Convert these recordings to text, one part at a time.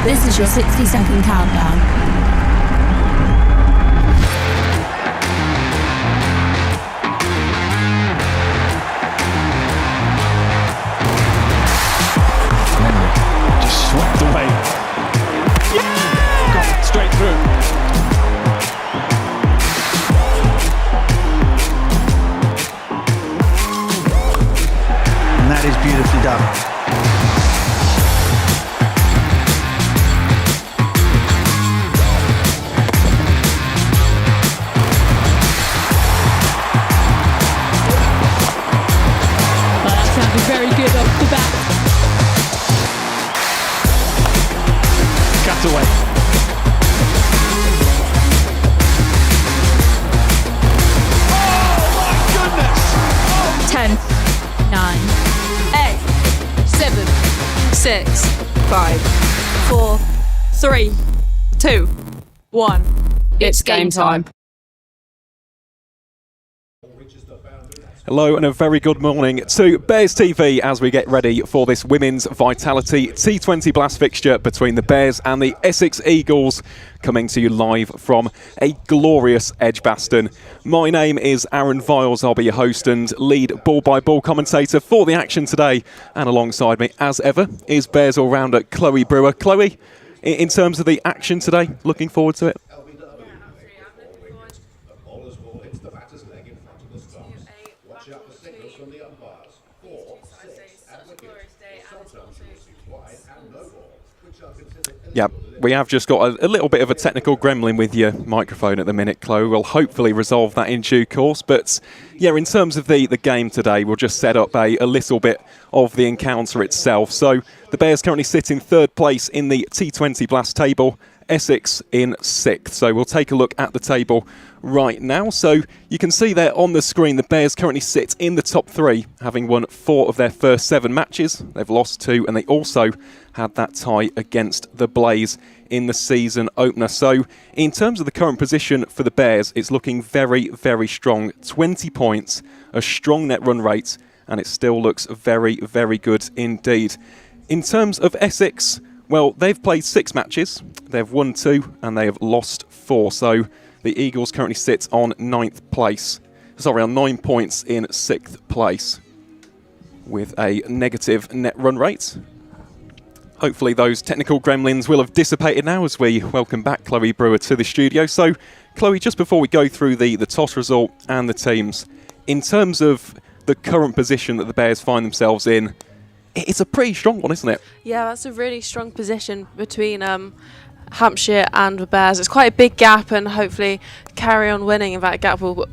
This is your 60-second countdown. Just swept away. Yeah! Got straight through. And that is beautifully done. Very good off the bat. Cut away. Oh my goodness! 10, 9, 8, 7, 6, 5, 4, 3, 2, 1. It's game time. Hello and a very good morning to Bears TV as we get ready for this Women's Vitality T20 Blast fixture between the Bears and the Essex Eagles, coming to you live from a glorious EdgBLASTon. My name is Aaron Viles, I'll be your host and lead ball-by-ball commentator for the action today, and alongside me as ever is Bears all-rounder Chloe Brewer. Chloe, in terms of the action today, looking forward to it? Yeah, we have just got a little bit of a technical gremlin with your microphone at the minute, Chloe. We'll hopefully resolve that in due course. But yeah, in terms of the game today, we'll just set up a little bit of the encounter itself. So the Bears currently sit in third place in the T20 Blast table, Essex in sixth. So we'll take a look at the table right now. So you can see there on the screen, the Bears currently sit in the top three, having won 4 of their first 7 matches. They've lost 2, and they also had that tie against the Blaze in the season opener. So in terms of the current position for the Bears, it's looking very, very strong. 20 points, a strong net run rate, and it still looks very, very good indeed. In terms of Essex, well, they've played 6 matches. They've won 2 and they have lost 4. So the Eagles currently sit on 9th place. Sorry, on 9 points in 6th place with a negative net run rate. Hopefully those technical gremlins will have dissipated now as we welcome back Chloe Brewer to the studio. So, Chloe, just before we go through the toss result and the teams, in terms of the current position that the Bears find themselves in, it's a pretty strong one, isn't it? Yeah, that's a really strong position between Hampshire and the Bears. It's quite a big gap, and hopefully carry on winning, and that gap will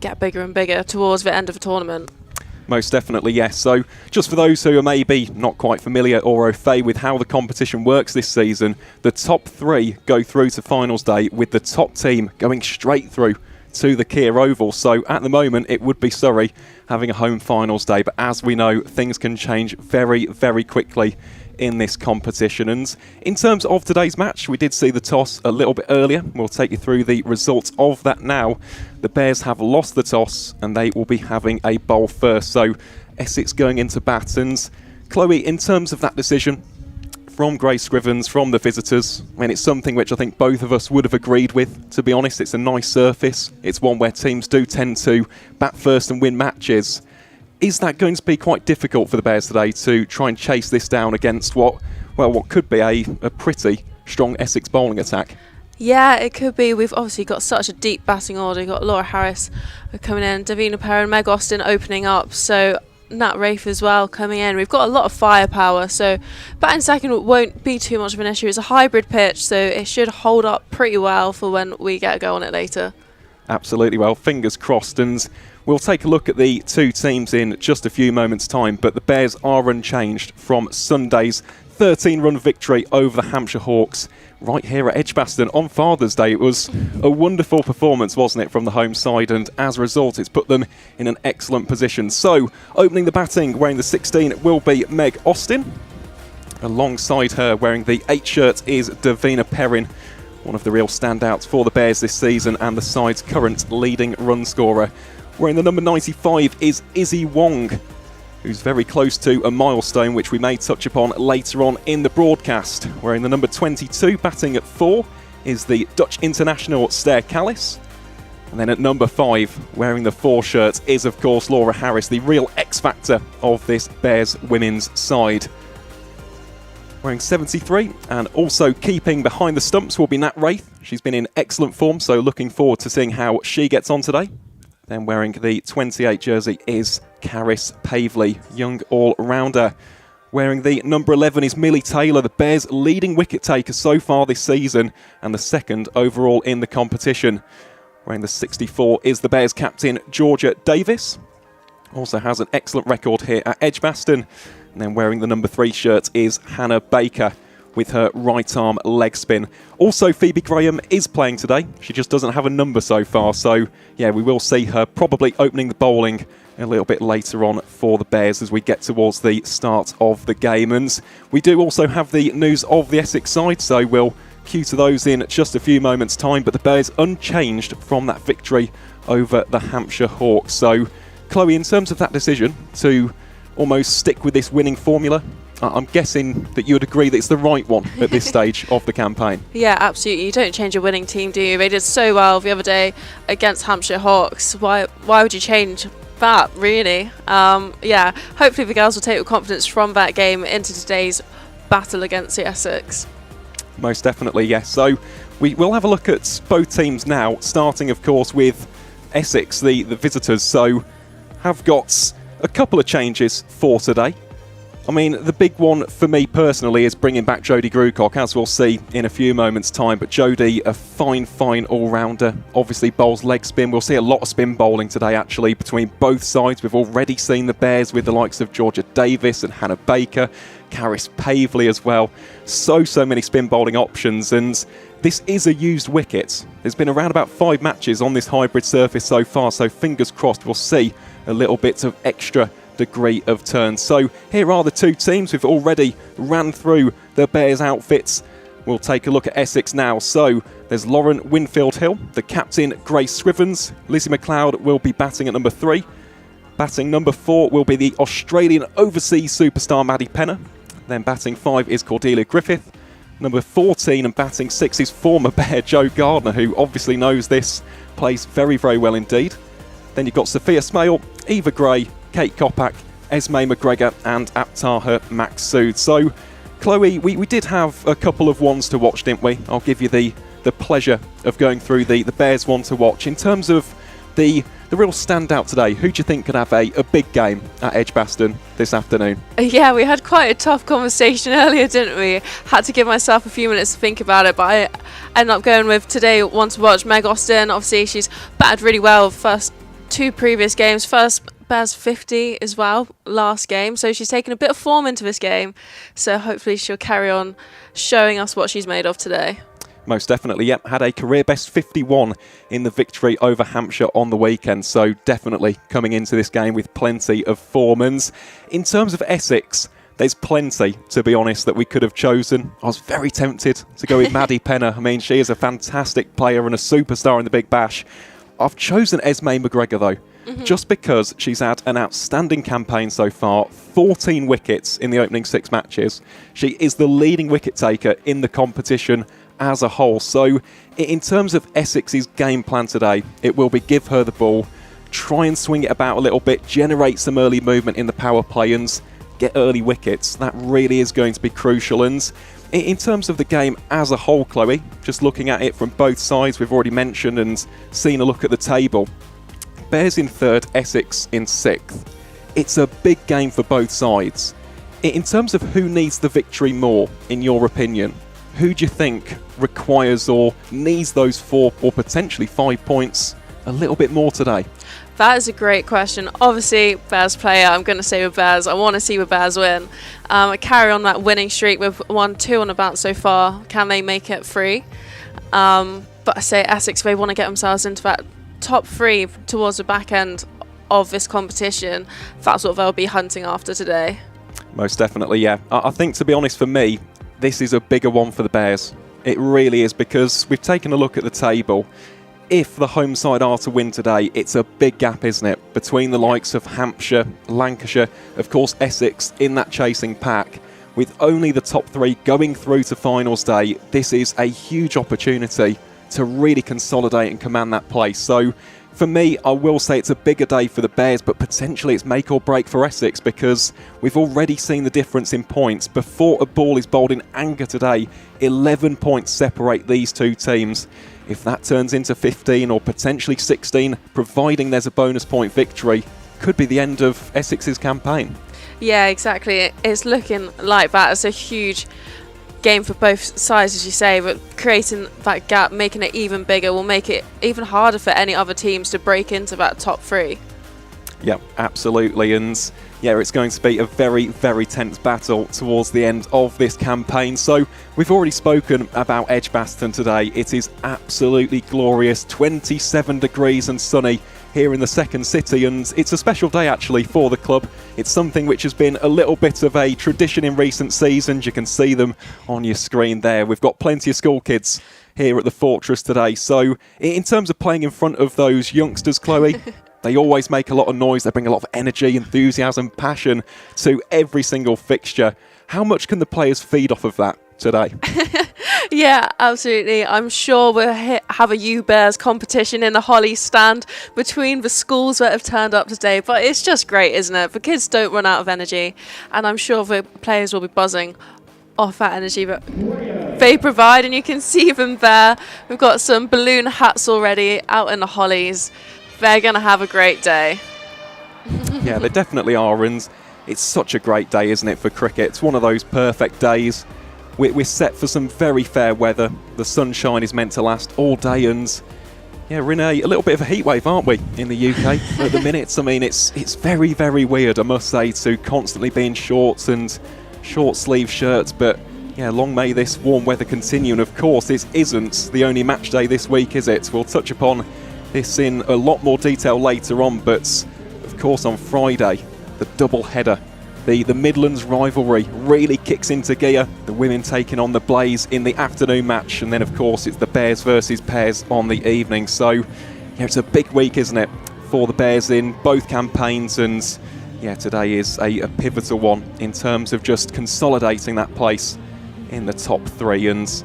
get bigger and bigger towards the end of the tournament. Most definitely, yes. So just for those who are maybe not quite familiar or au fait with how the competition works this season, the top 3 go through to finals day, with the top team going straight through to the Kia Oval. So at the moment it would be Surrey having a home finals day, but as we know, things can change very, very quickly in this competition. And in terms of today's match, we did see the toss a little bit earlier. We'll take you through the results of that now. The Bears have lost the toss and they will be having a bowl first. So Essex going into bat. And Chloe, in terms of that decision from Grace Scrivens, from the visitors, I mean, it's something which I think both of us would have agreed with, to be honest. It's a nice surface. It's one where teams do tend to bat first and win matches. Is that going to be quite difficult for the Bears today to try and chase this down against what could be a pretty strong Essex bowling attack? Yeah, it could be. We've obviously got such a deep batting order. We've got Laura Harris coming in, Davina Perrin, Meg Austin opening up, so Nat Rafe as well coming in. We've got a lot of firepower, so batting second won't be too much of an issue. It's a hybrid pitch, so it should hold up pretty well for when we get a go on it later. Absolutely. Well, fingers crossed. And we'll take a look at the 2 teams in just a few moments' time, but the Bears are unchanged from Sunday's 13-run victory over the Hampshire Hawks right here at EdgBLASTon on Father's Day. It was a wonderful performance, wasn't it, from the home side, and as a result it's put them in an excellent position. So, opening the batting, wearing the 16 will be Meg Austin. Alongside her, wearing the 8 shirt, is Davina Perrin, one of the real standouts for the Bears this season and the side's current leading run scorer. Wearing the number 95 is Izzy Wong. who's very close to a milestone, which we may touch upon later on in the broadcast. Wearing the number 22, batting at 4, is the Dutch international Ster Callis. And then at number 5, wearing the 4 shirt, is of course Laura Harris, the real X-factor of this Bears women's side. Wearing 73, and also keeping behind the stumps will be Nat Wraith. She's been in excellent form, so looking forward to seeing how she gets on today. Then wearing the 28 jersey is Caris Pavley, young all-rounder. Wearing the number 11 is Millie Taylor, the Bears' leading wicket taker so far this season, and the second overall in the competition. Wearing the 64 is the Bears' captain, Georgia Davis. Also has an excellent record here at EdgBLASTon. And then wearing the number 3 shirt is Hannah Baker with her right arm leg spin. Also, Phoebe Graham is playing today. She just doesn't have a number so far. So, yeah, we will see her probably opening the bowling a little bit later on for the Bears as we get towards the start of the game. And we do also have the news of the Essex side, so we'll cue to those in just a few moments' time. But the Bears unchanged from that victory over the Hampshire Hawks. So, Chloe, in terms of that decision to almost stick with this winning formula, I'm guessing that you would agree that it's the right one at this stage of the campaign. Yeah, absolutely. You don't change a winning team, do you? They did so well the other day against Hampshire Hawks. Why would you change that, really? Yeah, hopefully the girls will take the confidence from that game into today's battle against the Essex. Most definitely, yes. So we will have a look at both teams now, starting, of course, with Essex, the visitors. So have got a couple of changes for today. I mean, the big one for me personally is bringing back Jodie Grucock, as we'll see in a few moments' time. But Jodie, a fine all-rounder, obviously bowls leg spin. We'll see a lot of spin bowling today, actually, between both sides. We've already seen the Bears with the likes of Georgia Davis and Hannah Baker, Caris Pavley as well. So many spin bowling options, and this is a used wicket. There's been around about 5 matches on this hybrid surface so far, so fingers crossed we'll see a little bit of extra degree of turns. So here are the two teams. We've already ran through the Bears outfits. We'll take a look at Essex now. So there's Lauren Winfield-Hill, the captain Grace Scrivens. Lizzie McLeod will be batting at number 3. Batting number 4 will be the Australian overseas superstar Maddie Penner. Then batting 5 is Cordelia Griffith. Number 14 and batting 6 is former Bear Joe Gardner, who obviously knows this, plays very well indeed. Then you've got Sophia Smale, Eva Gray, Kate Kopak, Esme McGregor and Aptaha Maksud. So, Chloe, we did have a couple of ones to watch, didn't we? I'll give you the pleasure of going through the Bears one to watch. In terms of the real standout today, who do you think could have a big game at EdgBLASTon this afternoon? Yeah, we had quite a tough conversation earlier, didn't we? Had to give myself a few minutes to think about it, but I ended up going with today one to watch. Meg Austin, obviously she's batted really well first 2 previous games. First Bears 50 as well last game, so she's taken a bit of form into this game, so hopefully she'll carry on showing us what she's made of today. Most definitely, yep. Had a career best 51 in the victory over Hampshire on the weekend, so definitely coming into this game with plenty of form. And in terms of Essex, there's plenty, to be honest, that we could have chosen. I was very tempted to go with Maddie Penner. I mean, she is a fantastic player and a superstar in the Big Bash. I've chosen Esme McGregor, though, just because she's had an outstanding campaign so far. 14 wickets in the opening 6 matches. She is the leading wicket taker in the competition as a whole. So in terms of Essex's game plan today, it will be give her the ball, try and swing it about a little bit, generate some early movement in the power play and get early wickets. That really is going to be crucial. And in terms of the game as a whole, Chloe, just looking at it from both sides, we've already mentioned and seen a look at the table. Bears in 3rd, Essex in 6th. It's a big game for both sides. In terms of who needs the victory more, in your opinion, who do you think requires or needs those 4 or potentially 5 points a little bit more today? That is a great question. Obviously, Bears player, I'm going to say with Bears. I want to see the Bears win. Carry on that winning streak with 1-2 on the bounce so far. Can they make it 3? But I say Essex, they want to get themselves into that top 3 towards the back end of this competition. That's what they'll be hunting after today. Most definitely, yeah. I think, to be honest, for me, this is a bigger one for the Bears. It really is, because we've taken a look at the table. if the home side are to win today, it's a big gap, isn't it, between the likes of Hampshire, Lancashire, of course Essex in that chasing pack. With only the top 3 going through to finals day, this is a huge opportunity to really consolidate and command that place. So for me, I will say it's a bigger day for the Bears, but potentially it's make or break for Essex, because we've already seen the difference in points. Before a ball is bowled in anger today, 11 points separate these two teams. If that turns into 15 or potentially 16, providing there's a bonus point victory, could be the end of Essex's campaign. Yeah, exactly. It's looking like that. It's a huge game for both sides, as you say, but creating that gap, making it even bigger, will make it even harder for any other teams to break into that top 3. Yeah, absolutely. And yeah, it's going to be a very, very tense battle towards the end of this campaign. So we've already spoken about EdgBLASTon today. It is absolutely glorious, 27 degrees and sunny here in the second city, and it's a special day actually for the club. It's something which has been a little bit of a tradition in recent seasons. You can see them on your screen there. We've got plenty of school kids here at the Fortress today. So in terms of playing in front of those youngsters, Chloe, they always make a lot of noise. They bring a lot of energy, enthusiasm, passion to every single fixture. How much can the players feed off of that today? Yeah, absolutely. I'm sure we'll have a U Bears competition in the Holly stand between the schools that have turned up today. But it's just great, isn't it? The kids don't run out of energy, and I'm sure the players will be buzzing off that energy that they provide, and you can see them there. We've got some balloon hats already out in the Hollies. They're going to have a great day. Yeah, they definitely are, and it's such a great day, isn't it, for cricket? It's one of those perfect days. We're set for some very fair weather. The sunshine is meant to last all day, and yeah, we're in a little bit of a heat wave, aren't we, in the UK at the minute? I mean, it's very, very weird, I must say, to constantly be in shorts and short sleeve shirts, but yeah, long may this warm weather continue. And of course, this isn't the only match day this week, is it? We'll touch upon this in a lot more detail later on, but of course on Friday, the double header. The Midlands rivalry really kicks into gear. The women taking on the Blaze in the afternoon match, and then of course it's the Bears versus Pairs on the evening. So yeah, it's a big week, isn't it, for the Bears in both campaigns, and yeah, today is a pivotal one in terms of just consolidating that place in the top 3. And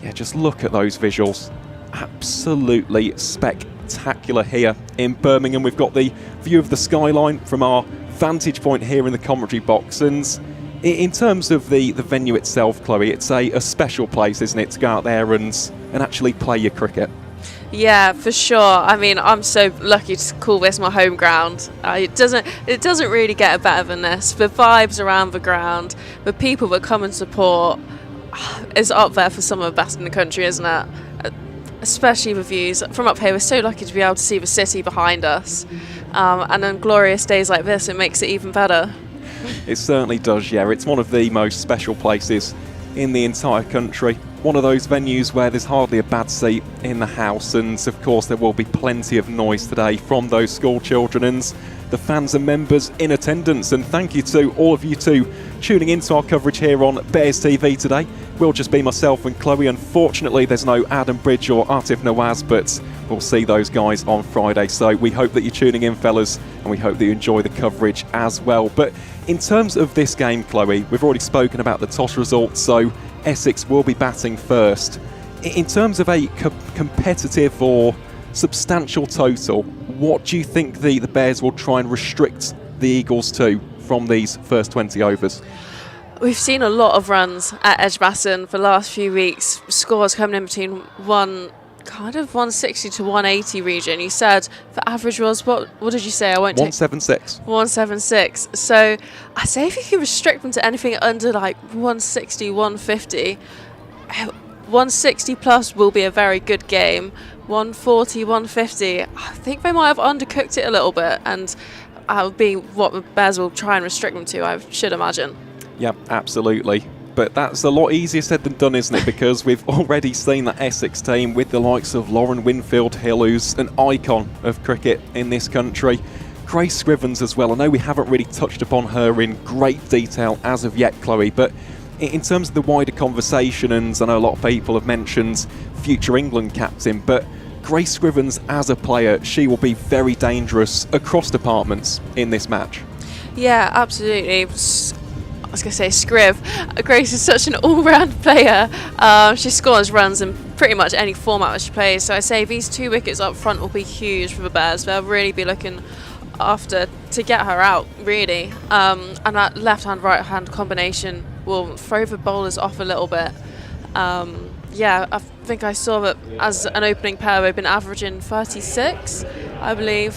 yeah, just look at those visuals. Absolutely spectacular here in Birmingham. We've got the view of the skyline from our vantage point here in the commentary box, and in terms of the venue itself, Chloe, it's a special place, isn't it, to go out there and actually play your cricket? Yeah, for sure. I mean, I'm so lucky to call this my home ground. It doesn't really get better than this. The vibes around the ground, the people that come and support, is up there for some of the best in the country, isn't it? Especially the views from up here. We're so lucky to be able to see the city behind us, and on glorious days like this, it makes it even better. It certainly does, yeah. It's one of the most special places in the entire country. One of those venues where there's hardly a bad seat in the house, and of course there will be plenty of noise today from those school children and the fans and members in attendance. And thank you to all of you two tuning into our coverage here on Bears TV today. Will just be myself and Chloe. Unfortunately, there's no Adam Bridge or Atif Nawaz, but we'll see those guys on Friday. So we hope that you're tuning in, fellas, and we hope that you enjoy the coverage as well. But in terms of this game, Chloe, we've already spoken about the toss results, so Essex will be batting first. In terms of a competitive or substantial total, what do you think the Bears will try and restrict the Eagles to from these first 20 overs? We've seen a lot of runs at EdgBLASTon for the last few weeks. Scores coming in between 160 to 180 region. You said the average was, what did you say? 176. 176. So I say if you can restrict them to anything under like 160, 150, 160 plus will be a very good game. 140, 150, I think they might have undercooked it a little bit, and that'll be what the Bears will try and restrict them to, I should imagine. Yeah, absolutely. But that's a lot easier said than done, isn't it? Because we've already seen that Essex team with the likes of Lauren Winfield-Hill, who's an icon of cricket in this country. Grace Scrivens as well. I know we haven't really touched upon her in great detail as of yet, Chloe, but in terms of the wider conversation, and I know a lot of people have mentioned future England captain, but Grace Scrivens, as a player, she will be very dangerous across departments in this match. Yeah, absolutely. I was going to say Scriv. Grace is such an all-round player. She scores runs in pretty much any format that she plays. So I say these 2 wickets up front will be huge for the Bears. They'll really be looking after to get her out, really. And that left-hand, right-hand combination will throw the bowlers off a little bit. Yeah, I think I saw that as an opening pair, they've been averaging 36, I believe.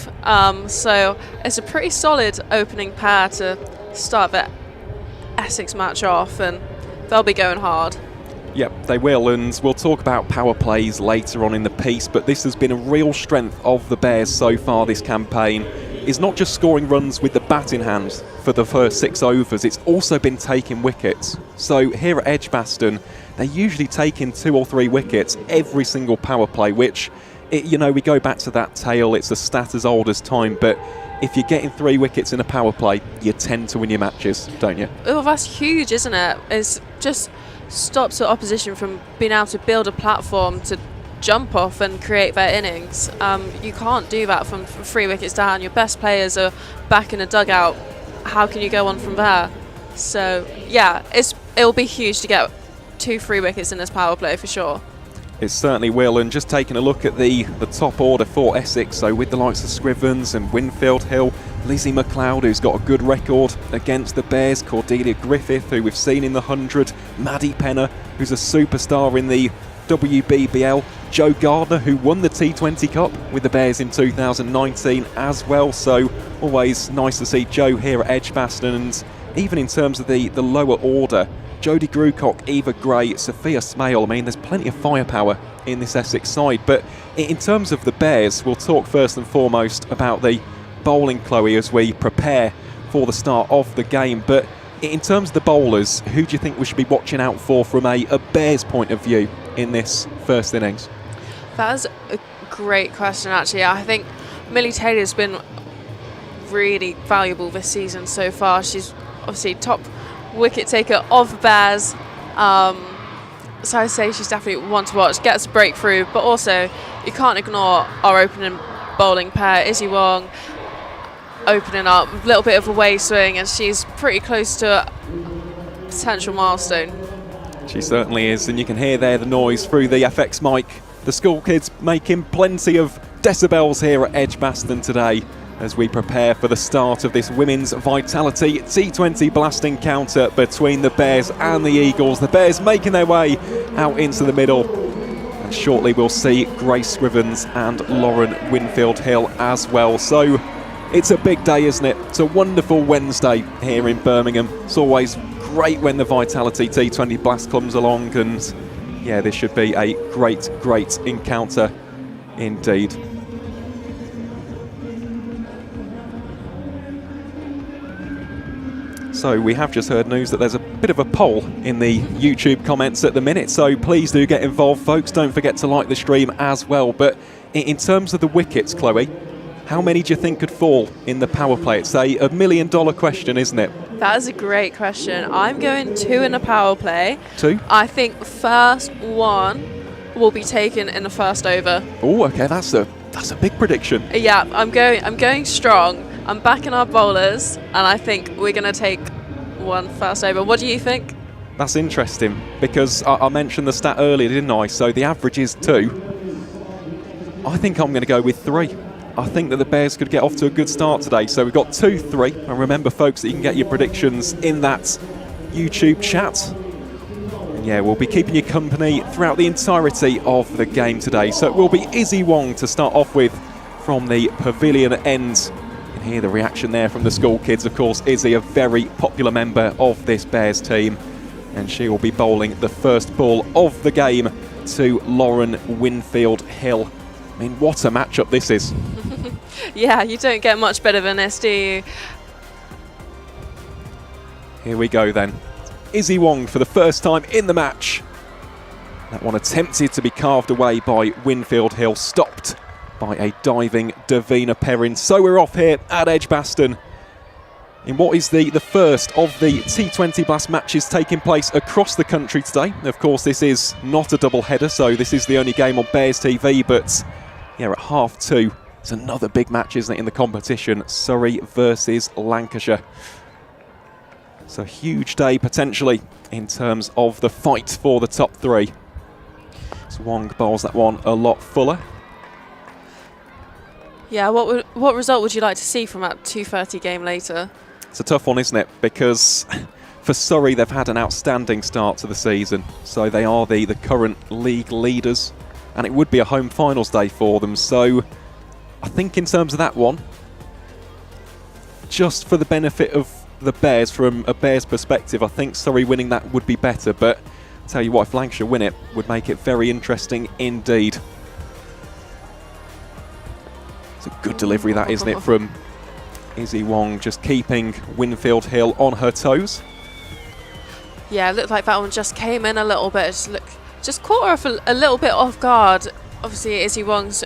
So it's a pretty solid opening pair to start the Essex match off, and they'll be going hard. Yep, they will, and we'll talk about power plays later on in the piece, but this has been a real strength of the Bears so far this campaign, is not just scoring runs with the bat in hand for the first 6 overs, it's also been taking wickets. So here at EdgBLASTon, they usually take in 2 or 3 wickets every single power play, which, you know, we go back to that tale, it's a stat as old as time, but if you're getting 3 wickets in a power play, you tend to win your matches, don't you? Oh, that's huge, isn't it? It's just stops the opposition from being able to build a platform to jump off and create their innings. You can't do that from 3 wickets down. Your best players are back in the dugout. How can you go on from there? So yeah, it'll be huge to get 2-3 wickets in this power play for sure. It certainly will, and just taking a look at the top order for Essex, so with the likes of Scrivens and Winfield Hill, Lizzie McLeod, who's got a good record against the Bears, Cordelia Griffith, who we've seen in the 100, Maddie Penner, who's a superstar in the WBBL, Joe Gardner, who won the T20 Cup with the Bears in 2019 as well, so always nice to see Joe here at EdgBLASTon. And even in terms of the lower order, Jodie Grucock, Eva Gray, Sophia Smale, I mean, there's plenty of firepower in this Essex side. But in terms of the Bears, we'll talk first and foremost about the bowling, Chloe, as we prepare for the start of the game. But in terms of the bowlers, who do you think we should be watching out for from a Bears point of view in this first innings? That is a great question, actually. I think Millie Taylor's been really valuable this season so far. She's obviously top wicket taker of the Bears. So I say she's definitely one to watch, gets a breakthrough, but also you can't ignore our opening bowling pair, Izzy Wong opening up, a little bit of a way swing, and she's pretty close to a potential milestone. She certainly is, and you can hear there the noise through the FX mic. The school kids making plenty of decibels here at EdgBLASTon today as we prepare for the start of this Women's Vitality T20 Blast encounter between the Bears and the Eagles. The Bears making their way out into the middle, and shortly we'll see Grace Scrivens and Lauren Winfield Hill as well. So it's a big day, isn't it? It's a wonderful Wednesday here in Birmingham. It's always great when the Vitality T20 Blast comes along, and yeah, this should be a great encounter indeed. So we have just heard news that there's a bit of a poll in the YouTube comments at the minute, so please do get involved, folks. Don't forget to like the stream as well. But in terms of the wickets, Chloe, how many do you think could fall in the power play? It's a $1 million question, isn't it? That is a great question. I'm going 2 in a power play. 2? I think the first one will be taken in the first over. Oh, okay, that's a big prediction. Yeah, I'm going strong. I'm backing our bowlers, and I think we're going to take 1 first over. What do you think? That's interesting, because I mentioned the stat earlier, didn't I? So the average is 2. I think I'm going to go with 3. I think that the Bears could get off to a good start today. So we've got 2, 3. And remember, folks, that you can get your predictions in that YouTube chat. And yeah, we'll be keeping you company throughout the entirety of the game today. So it will be Izzy Wong to start off with from the pavilion end. Hear the reaction there from the school kids. Of course, Izzy, a very popular member of this Bears team, and she will be bowling the first ball of the game to Lauren Winfield Hill. I mean, what a matchup this is. Yeah, you don't get much better than this, do you? Here we go then. Izzy Wong for the first time in the match. That one attempted to be carved away by Winfield Hill, stopped by a diving Davina Perrin. So we're off here at EdgBLASTon in what is the first of the T20 Blast matches taking place across the country today. Of course, this is not a double header, so this is the only game on Bears TV, but Yeah, at half-2, it's another big match, isn't it, in the competition? Surrey versus Lancashire. It's a huge day, potentially, in terms of the fight for the top 3. So Wong bowls that one a lot fuller. Yeah, what result would you like to see from that 2:30 game later? It's a tough one, isn't it? Because for Surrey, they've had an outstanding start to the season. So they are the current league leaders. And it would be a home finals day for them. So I think in terms of that one, just for the benefit of the Bears, from a Bears perspective, I think Surrey winning that would be better. But I'll tell you what, if Lancashire win it, would make it very interesting indeed. It's a good delivery, that, isn't it, from Izzy Wong, just keeping Winfield Hill on her toes. Yeah, it looked like that one just came in a little bit. Just caught her off a little bit off guard. Obviously, Izzy Wong's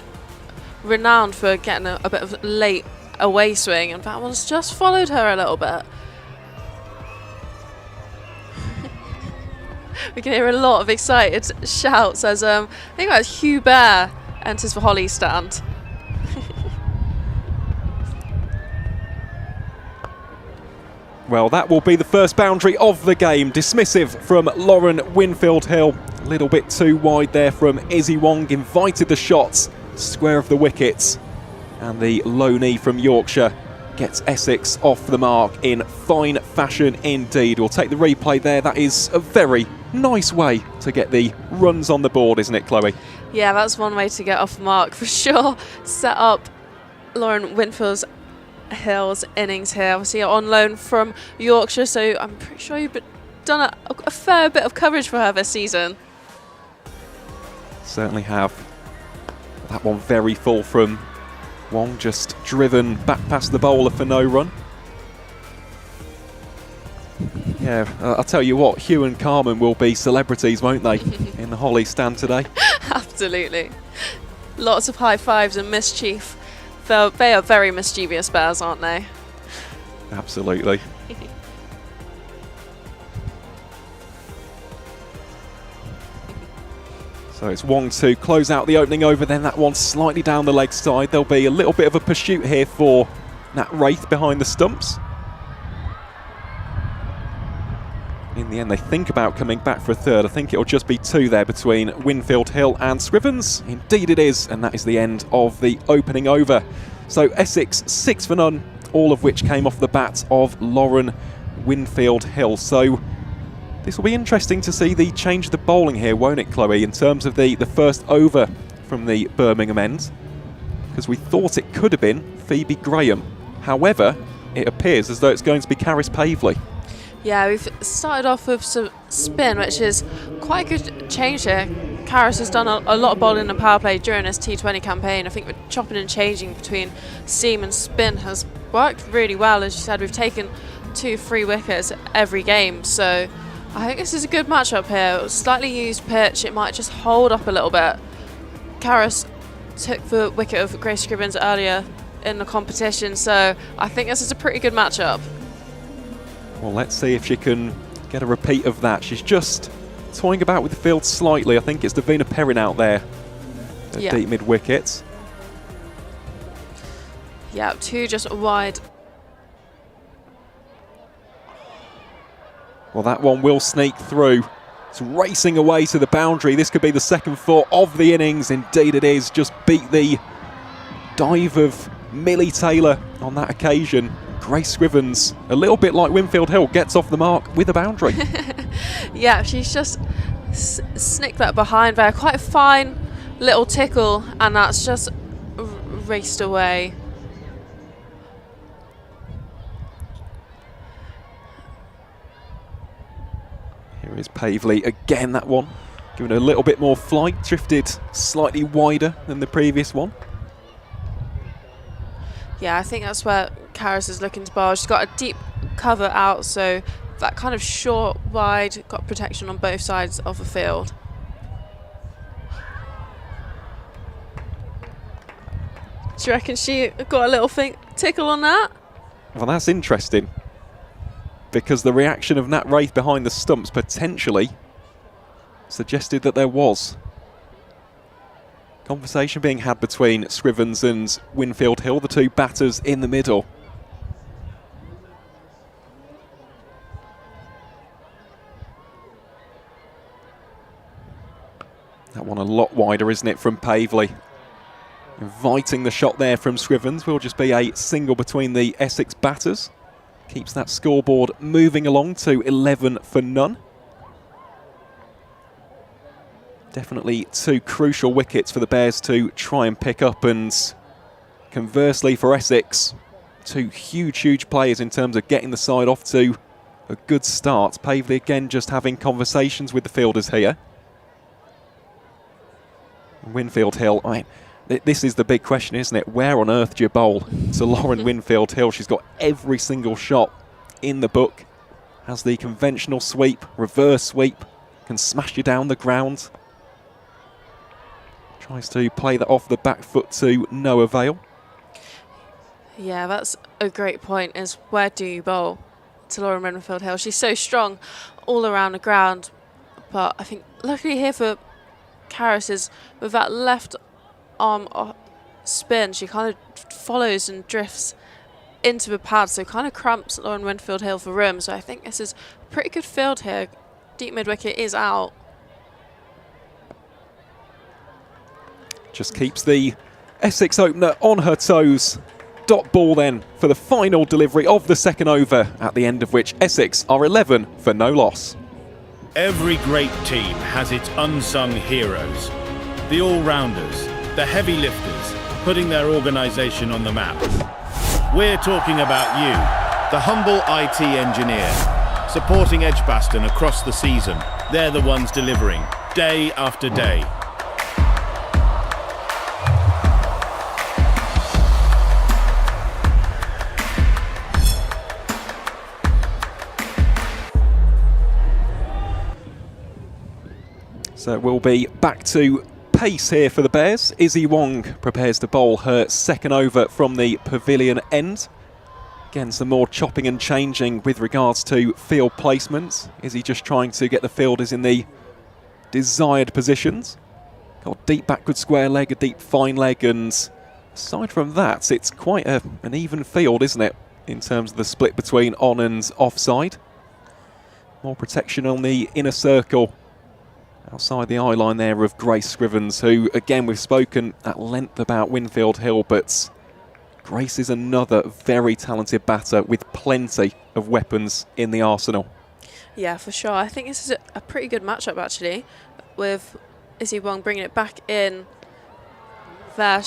renowned for getting a bit of late away swing, and that one's just followed her a little bit. We can hear a lot of excited shouts as I think that's Hugh Bear enters for Holly's stand. Well, that will be the first boundary of the game. Dismissive from Lauren Winfield Hill. A little bit too wide there from Izzy Wong. Invited the shots. Square of the wickets. And the low knee from Yorkshire gets Essex off the mark in fine fashion indeed. We'll take the replay there. That is a very nice way to get the runs on the board, isn't it, Chloe? Yeah, that's one way to get off the mark for sure. Set up Lauren Winfield Hill's innings here. Obviously on loan from Yorkshire, so I'm pretty sure you've done a fair bit of coverage for her this season. Certainly have. That one very full from Wong, just driven back past the bowler for no run. Yeah, I'll tell you what, Hugh and Carmen will be celebrities, won't they, in the Holly stand today? Absolutely. Lots of high fives and mischief. They are very mischievous bears, aren't they? Absolutely. So it's Wong to close out the opening over, then that one slightly down the leg side. There'll be a little bit of a pursuit here for Nat Wraith behind the stumps. In the end, they think about coming back for a third. I think it'll just be 2 there between Winfield Hill and Scrivens. Indeed it is, and that is the end of the opening over. So Essex 6 for none, all of which came off the bat of Lauren Winfield Hill. So this will be interesting to see the change of the bowling here, won't it, Chloe, in terms of the first over from the Birmingham end? Because we thought it could have been Phoebe Graham. However, it appears as though it's going to be Caris Pavley. Yeah, we've started off with some spin, which is quite a good change here. Caris has done a lot of bowling and power play during his T20 campaign. I think the chopping and changing between seam and spin has worked really well. As you said, we've taken 2 free wickets every game, so I think this is a good matchup here. Slightly used pitch, it might just hold up a little bit. Caris took the wicket of Grace Scrivens earlier in the competition, so I think this is a pretty good matchup. Well, let's see if she can get a repeat of that. She's just toying about with the field slightly. I think it's Davina Perrin out there at deep mid wickets. Yeah, 2 just wide. Well, that one will sneak through. It's racing away to the boundary. This could be the second 4 of the innings. Indeed it is. Just beat the dive of Millie Taylor on that occasion. Grace Scrivens, a little bit like Winfield Hill, gets off the mark with a boundary. Yeah, she's just snicked that behind there. Quite a fine little tickle, and that's just raced away. Here is Pavley again, that one. Giving it a little bit more flight, drifted slightly wider than the previous one. Yeah, I think that's where Caris is looking to bowl. She's got a deep cover out, so that kind of short, wide, got protection on both sides of the field. Do you reckon she got a little tickle on that? Well, that's interesting, because the reaction of Nat Wraith behind the stumps potentially suggested that there was. Conversation being had between Scrivens and Winfield Hill, the two batters in the middle. That one a lot wider, isn't it, from Pavely? Inviting the shot there from Scrivens. Will just be a single between the Essex batters. Keeps that scoreboard moving along to 11 for none. Definitely two crucial wickets for the Bears to try and pick up, and conversely for Essex, two huge players in terms of getting the side off to a good start. Pavely again just having conversations with the fielders here. Winfield Hill, this is the big question, isn't it? Where on earth do you bowl to Lauren Winfield Hill? She's got every single shot in the book. Has the conventional sweep, reverse sweep, can smash you down the ground. Tries to play that off the back foot to no avail. Yeah, that's a great point, is where do you bowl to Lauren Winfield Hill? She's so strong all around the ground, but I think luckily here for Karis is with that left arm spin, she kind of follows and drifts into the pad, so kind of cramps Lauren Winfield Hill for room. So I think this is a pretty good field here. Deep mid wicket is out. Just keeps the Essex opener on her toes. Dot ball then for the final delivery of the second over, at the end of which Essex are 11 for no loss. Every great team has its unsung heroes. The all-rounders, the heavy lifters, putting their organisation on the map. We're talking about you, the humble IT engineer, supporting EdgBLASTon across the season. They're the ones delivering, day after day. So we'll be back to pace here for the Bears. Izzy Wong prepares to bowl her second over from the pavilion end. Again, some more chopping and changing with regards to field placements. Izzy just trying to get the fielders in the desired positions. Got a deep backward square leg, a deep fine leg, and aside from that, it's quite an even field, isn't it, in terms of the split between on and offside. More protection on the inner circle. Outside the eye line there of Grace Scrivens, who, again, we've spoken at length about Winfield Hill, but Grace is another very talented batter with plenty of weapons in the arsenal. Yeah, for sure. I think this is a pretty good matchup, actually, with Izzy Wong bringing it back in there.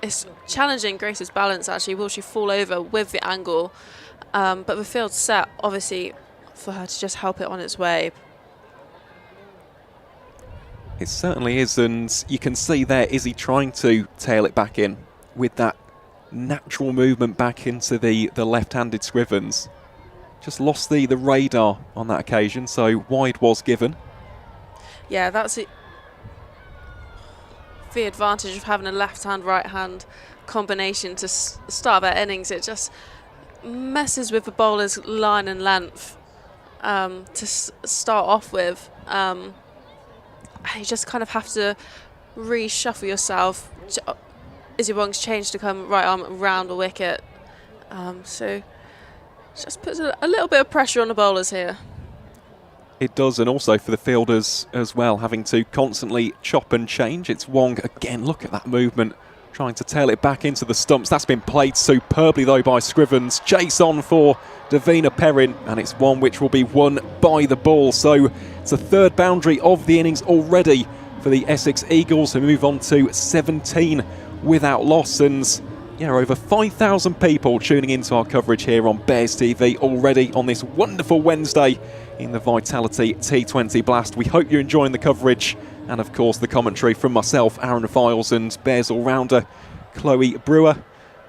It's challenging Grace's balance, actually. Will she fall over with the angle? But the field's set, obviously, for her to just help it on its way. It certainly is, and you can see there Izzy trying to tail it back in with that natural movement back into the left-handed Scrivens. Just lost the radar on that occasion, so wide was given. Yeah, that's it. The advantage of having a left-hand, right-hand combination to start that innings. It just messes with the bowler's line and length to start off with. You just kind of have to reshuffle yourself. Izzy Wong's changed to come right arm around the wicket. So just puts a little bit of pressure on the bowlers here. It does, and also for the fielders as well, having to constantly chop and change. It's Wong again, look at that movement, trying to tail it back into the stumps. That's been played superbly though by Scrivens. Chase on for Davina Perrin, and it's one which will be won by the ball. So it's the third boundary of the innings already for the Essex Eagles, who move on to 17 without loss. And yeah, over 5,000 people tuning into our coverage here on Bears TV already on this wonderful Wednesday in the Vitality T20 Blast. We hope you're enjoying the coverage, and of course the commentary from myself, Aaron Files, and Bears all-rounder Chloe Brewer.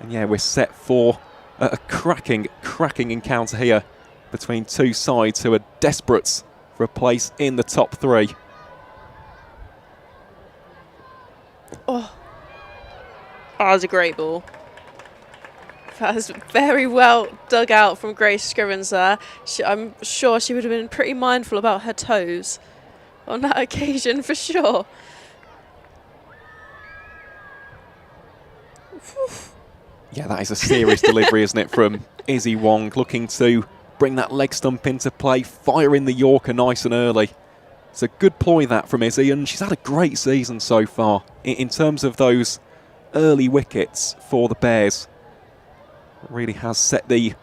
And yeah, we're set for a cracking encounter here between two sides who are desperate for a place in the top three. Oh, that was a great ball. That was very well dug out from Grace Scrivens there. I'm sure she would have been pretty mindful about her toes on that occasion, for sure. Yeah, that is a serious delivery, isn't it, from Izzy Wong, looking to bring that leg stump into play, firing the Yorker nice and early. It's a good ploy that from Izzy, and she's had a great season so far in terms of those early wickets for the Bears. Really has set the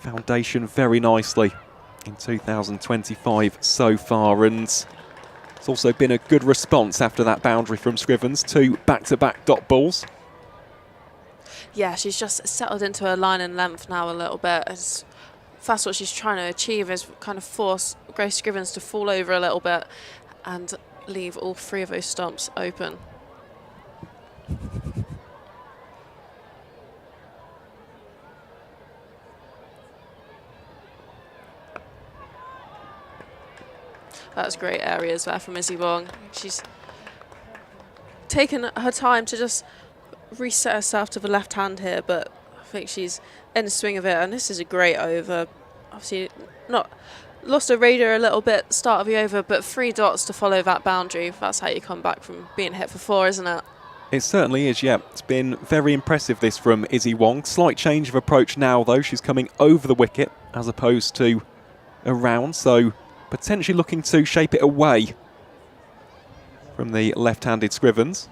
foundation very nicely in 2025 so far, and it's also been a good response after that boundary from Scrivens, 2 back-to-back dot balls. Yeah, she's just settled into her line and length now a little bit. That's what she's trying to achieve, is kind of force Grace Scrivens to fall over a little bit and leave all 3 of those stumps open. That's great areas there from Izzy Wong. She's taken her time to just reset herself to the left hand here, but I think she's in the swing of it, and this is a great over. Obviously not lost her radar a little bit start of the over, but 3 dots to follow that boundary. That's how you come back from being hit for 4, isn't it? It certainly is, yeah. It's been very impressive, this from Izzy Wong. Slight change of approach now, though. She's coming over the wicket as opposed to around, so potentially looking to shape it away from the left-handed Scrivens.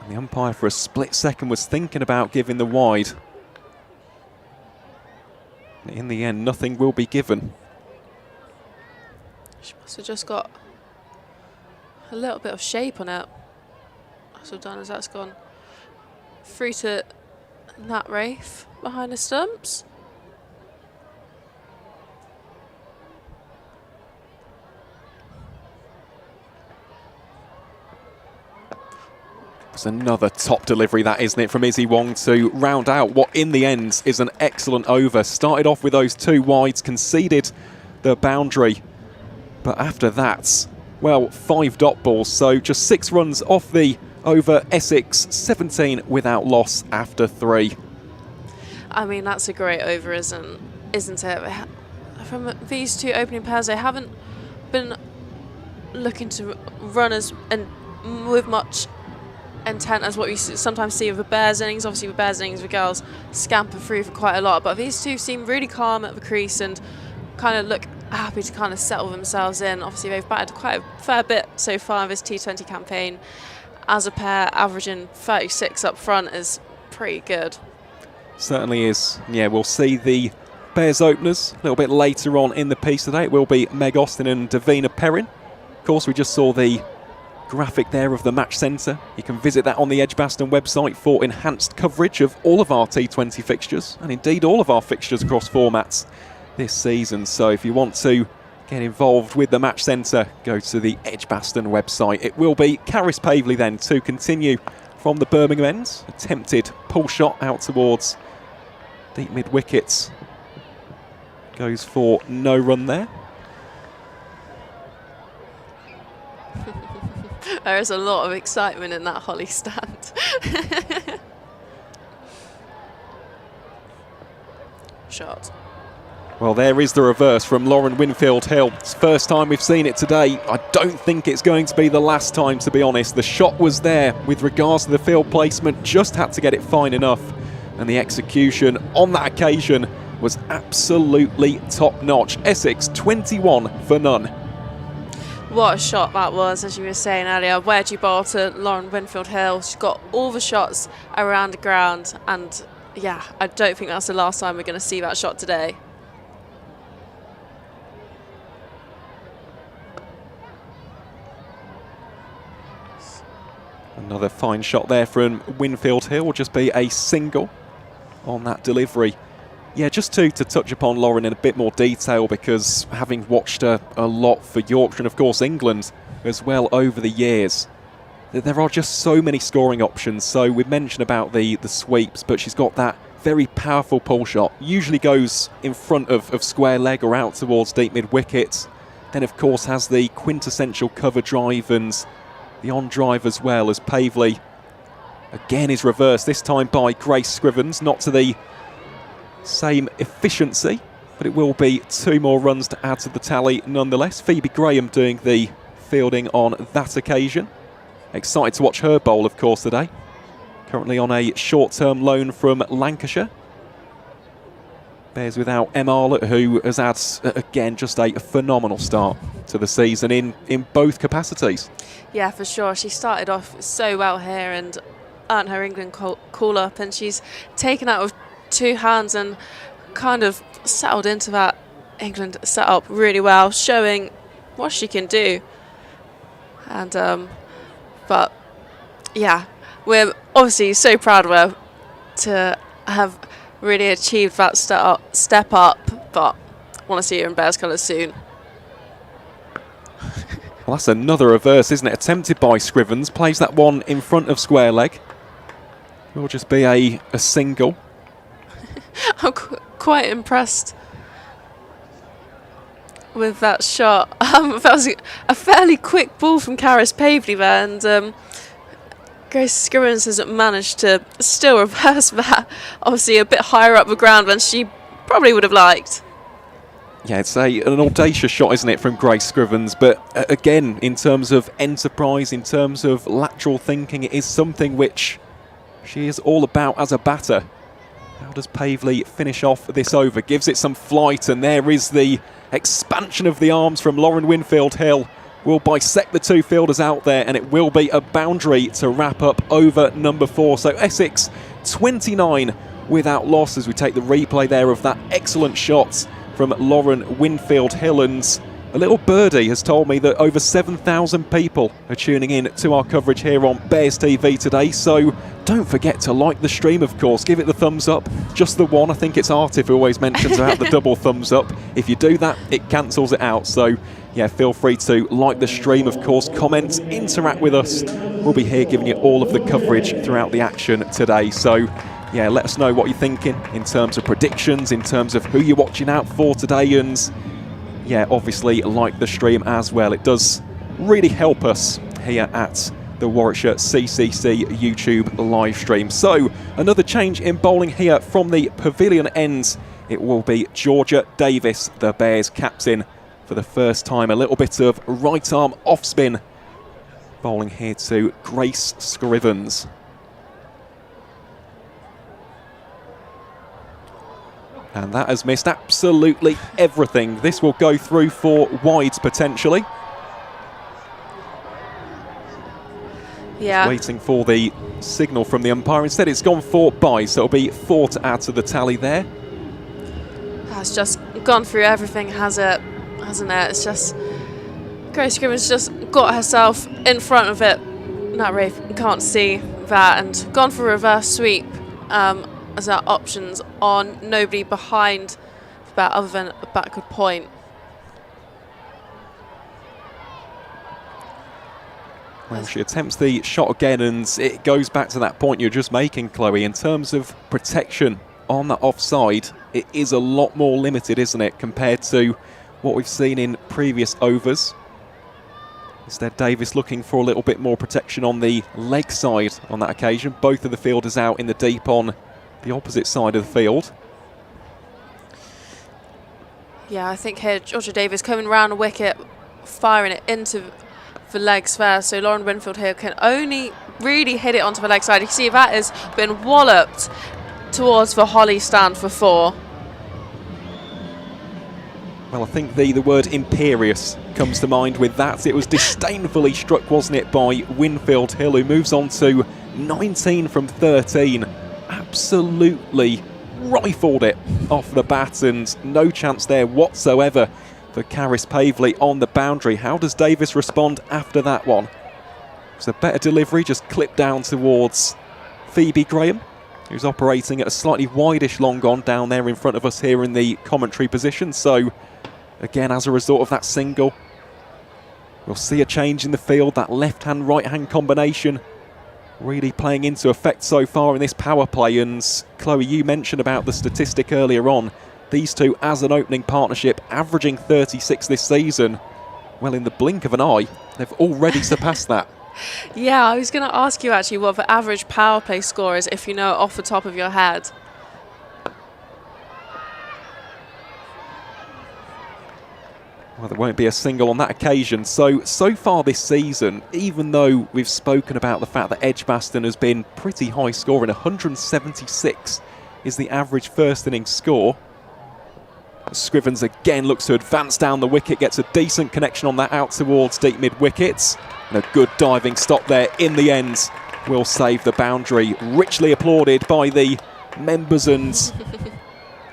And the umpire for a split second was thinking about giving the wide. In the end, nothing will be given. She must have just got a little bit of shape on it. That's what done, as that's gone through to Nat Rafe behind the stumps. It's another top delivery, that, isn't it, from Izzy Wong to round out what in the end is an excellent over. Started off with those 2 wides, conceded the boundary, but after that, well, 5 dot balls, so just 6 runs off the over. Essex 17 without loss after 3. I mean, that's a great over, isn't it? From these 2 opening pairs, they haven't been looking to run as and with much intent as what we sometimes see with the Bears innings. Obviously with Bears innings, the girls scamper through for quite a lot, but these 2 seem really calm at the crease and kind of look happy to kind of settle themselves in. Obviously they've batted quite a fair bit so far in this T20 campaign. As a pair, averaging 36 up front is pretty good. Certainly is. Yeah, we'll see the Bears openers a little bit later on in the piece today. It will be Meg Austin and Davina Perrin. Of course, we just saw the graphic there of the match centre. You can visit that on the EdgBLASTon website for enhanced coverage of all of our T20 fixtures, and indeed all of our fixtures across formats this season. So if you want to get involved with the match centre, go to the EdgBLASTon website. It will be Caris Pavley then to continue from the Birmingham ends. Attempted pull shot out towards deep mid wickets. Goes for no run there. There is a lot of excitement in that Holly stand. Shot. Well, there is the reverse from Lauren Winfield-Hill. It's the first time we've seen it today. I don't think it's going to be the last time, to be honest. The shot was there with regards to the field placement, just had to get it fine enough. And the execution on that occasion was absolutely top-notch. Essex 21 for none. What a shot that was, as you were saying earlier. Wedgie ball to Lauren Winfield-Hill. She's got all the shots around the ground, and yeah, I don't think that's the last time we're going to see that shot today. Another fine shot there from Winfield-Hill. Will just be a single on that delivery. Yeah, just to touch upon Lauren in a bit more detail, because having watched her a lot for Yorkshire and of course England as well over the years, there are just so many scoring options. So we mentioned about the sweeps, but she's got that very powerful pull shot. Usually goes in front of square leg or out towards deep mid wickets. Then of course has the quintessential cover drive and the on drive as well, as Pavley again is reversed, this time by Grace Scrivens, not to the same efficiency, but it will be 2 more runs to add to the tally nonetheless. Phoebe Graham doing the fielding on that occasion. Excited to watch her bowl, of course, today. Currently on a short-term loan from Lancashire. Bears without Em Arlott, who has had, again, just a phenomenal start to the season in both capacities. Yeah, for sure. She started off so well here and earned her England call-up, and she's taken out with 2 hands and kind of settled into that England setup really well, showing what she can do. And but yeah, we're obviously so proud of her to have really achieved that step up, but want to see her in Bears colours soon. Well, that's another reverse, isn't it? Attempted by Scrivens, plays that one in front of square leg. Will just be a single. I'm quite impressed with that shot. That was a fairly quick ball from Caris Pavley there, and Grace Scrivens has managed to still reverse that, obviously a bit higher up the ground than she probably would have liked. Yeah, it's an audacious shot, isn't it, from Grace Scrivens? But again, in terms of enterprise, in terms of lateral thinking, it is something which she is all about as a batter. How does Pavley finish off this over? Gives it some flight, and there is the expansion of the arms from Lauren Winfield-Hill. Will bisect the 2 fielders out there, and it will be a boundary to wrap up over number 4. So Essex 29 without loss, as we take the replay there of that excellent shot from Lauren Winfield-Hill. And a little birdie has told me that over 7,000 people are tuning in to our coverage here on Bears TV today. So don't forget to like the stream, of course. Give it the thumbs up. Just the one. I think it's Artif who always mentions about the double thumbs up. If you do that, it cancels it out. So yeah, feel free to like the stream, of course. Comment, interact with us. We'll be here giving you all of the coverage throughout the action today. So yeah, let us know what you're thinking in terms of predictions, in terms of who you're watching out for today. And yeah, obviously like the stream as well. It does really help us here at the Warwickshire CCC YouTube live stream. So another change in bowling here from the pavilion ends. It will be Georgia Davis, the Bears captain, for the first time. A little bit of right arm off spin bowling here to Grace Scrivens. And that has missed absolutely everything. This will go through for wides potentially. Yeah. Just waiting for the signal from the umpire. Instead, it's gone for bye, so it'll be 4 to add to the tally there. That's just gone through everything, hasn't it? It's just Grace Scrivens just got herself in front of it. Nat Rafe can't see that, and gone for a reverse sweep as our options on nobody behind that other than a backward point. Well, she attempts the shot again, and it goes back to that point you're just making, Chloe. In terms of protection on that offside, it is a lot more limited, isn't it, compared to what we've seen in previous overs. Instead, Davis looking for a little bit more protection on the leg side on that occasion. Both of the fielders out in the deep on the opposite side of the field. Yeah, I think here Georgia Davis coming round a wicket, firing it into the legs there. So Lauren Winfield here can only really hit it onto the leg side. You can see that has been walloped towards the Holly stand for 4. Well, I think the word imperious comes to mind with that. It was disdainfully struck, wasn't it, by Winfield-Hill, who moves on to 19 from 13. Absolutely rifled it off the bat, and no chance there whatsoever for Caris Pavley on the boundary. How does Davis respond after that one? It's a better delivery, just clipped down towards Phoebe Graham, who's operating at a slightly wide-ish long on down there in front of us here in the commentary position. So again, as a result of that single, we'll see a change in the field. That left-hand, right-hand combination really playing into effect so far in this power play. And Chloe, you mentioned about the statistic earlier on. These two as an opening partnership averaging 36 this season. Well, in the blink of an eye, they've already surpassed that. Yeah, I was going to ask you actually what the average power play score is, if you know it off the top of your head. Well, there won't be a single on that occasion. So far this season, even though we've spoken about the fact that EdgBLASTon has been pretty high scoring, 176 is the average first innings score. Scrivens again looks to advance down the wicket, gets a decent connection on that out towards deep mid wickets. And a good diving stop there in the end will save the boundary. Richly applauded by the members and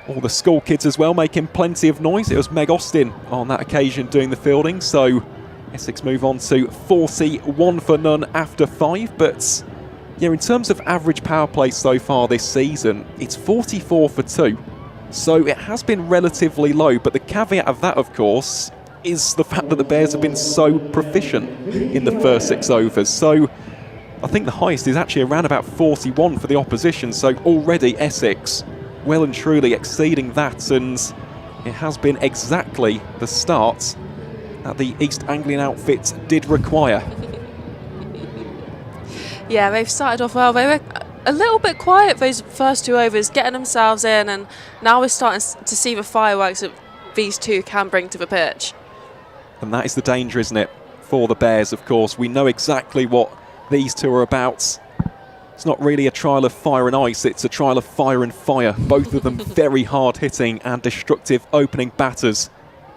all the school kids as well, making plenty of noise. It was Meg Austin on that occasion doing the fielding, so Essex move on to 41 for none after 5. But yeah, in terms of average power play so far this season, it's 44 for 2. So it has been relatively low, but the caveat of that, of course, is the fact that the Bears have been so proficient in the first 6 overs. So I think the highest is actually around about 41 for the opposition, so already Essex well and truly exceeding that, and it has been exactly the start that the East Anglian outfit did require. Yeah, they've started off well. They were a little bit quiet those first 2 overs, getting themselves in, and now we're starting to see the fireworks that these two can bring to the pitch. And that is the danger, isn't it, for the Bears, of course. We know exactly what these two are about. It's not really a trial of fire and ice, it's a trial of fire and fire. Both of them very hard-hitting and destructive opening batters.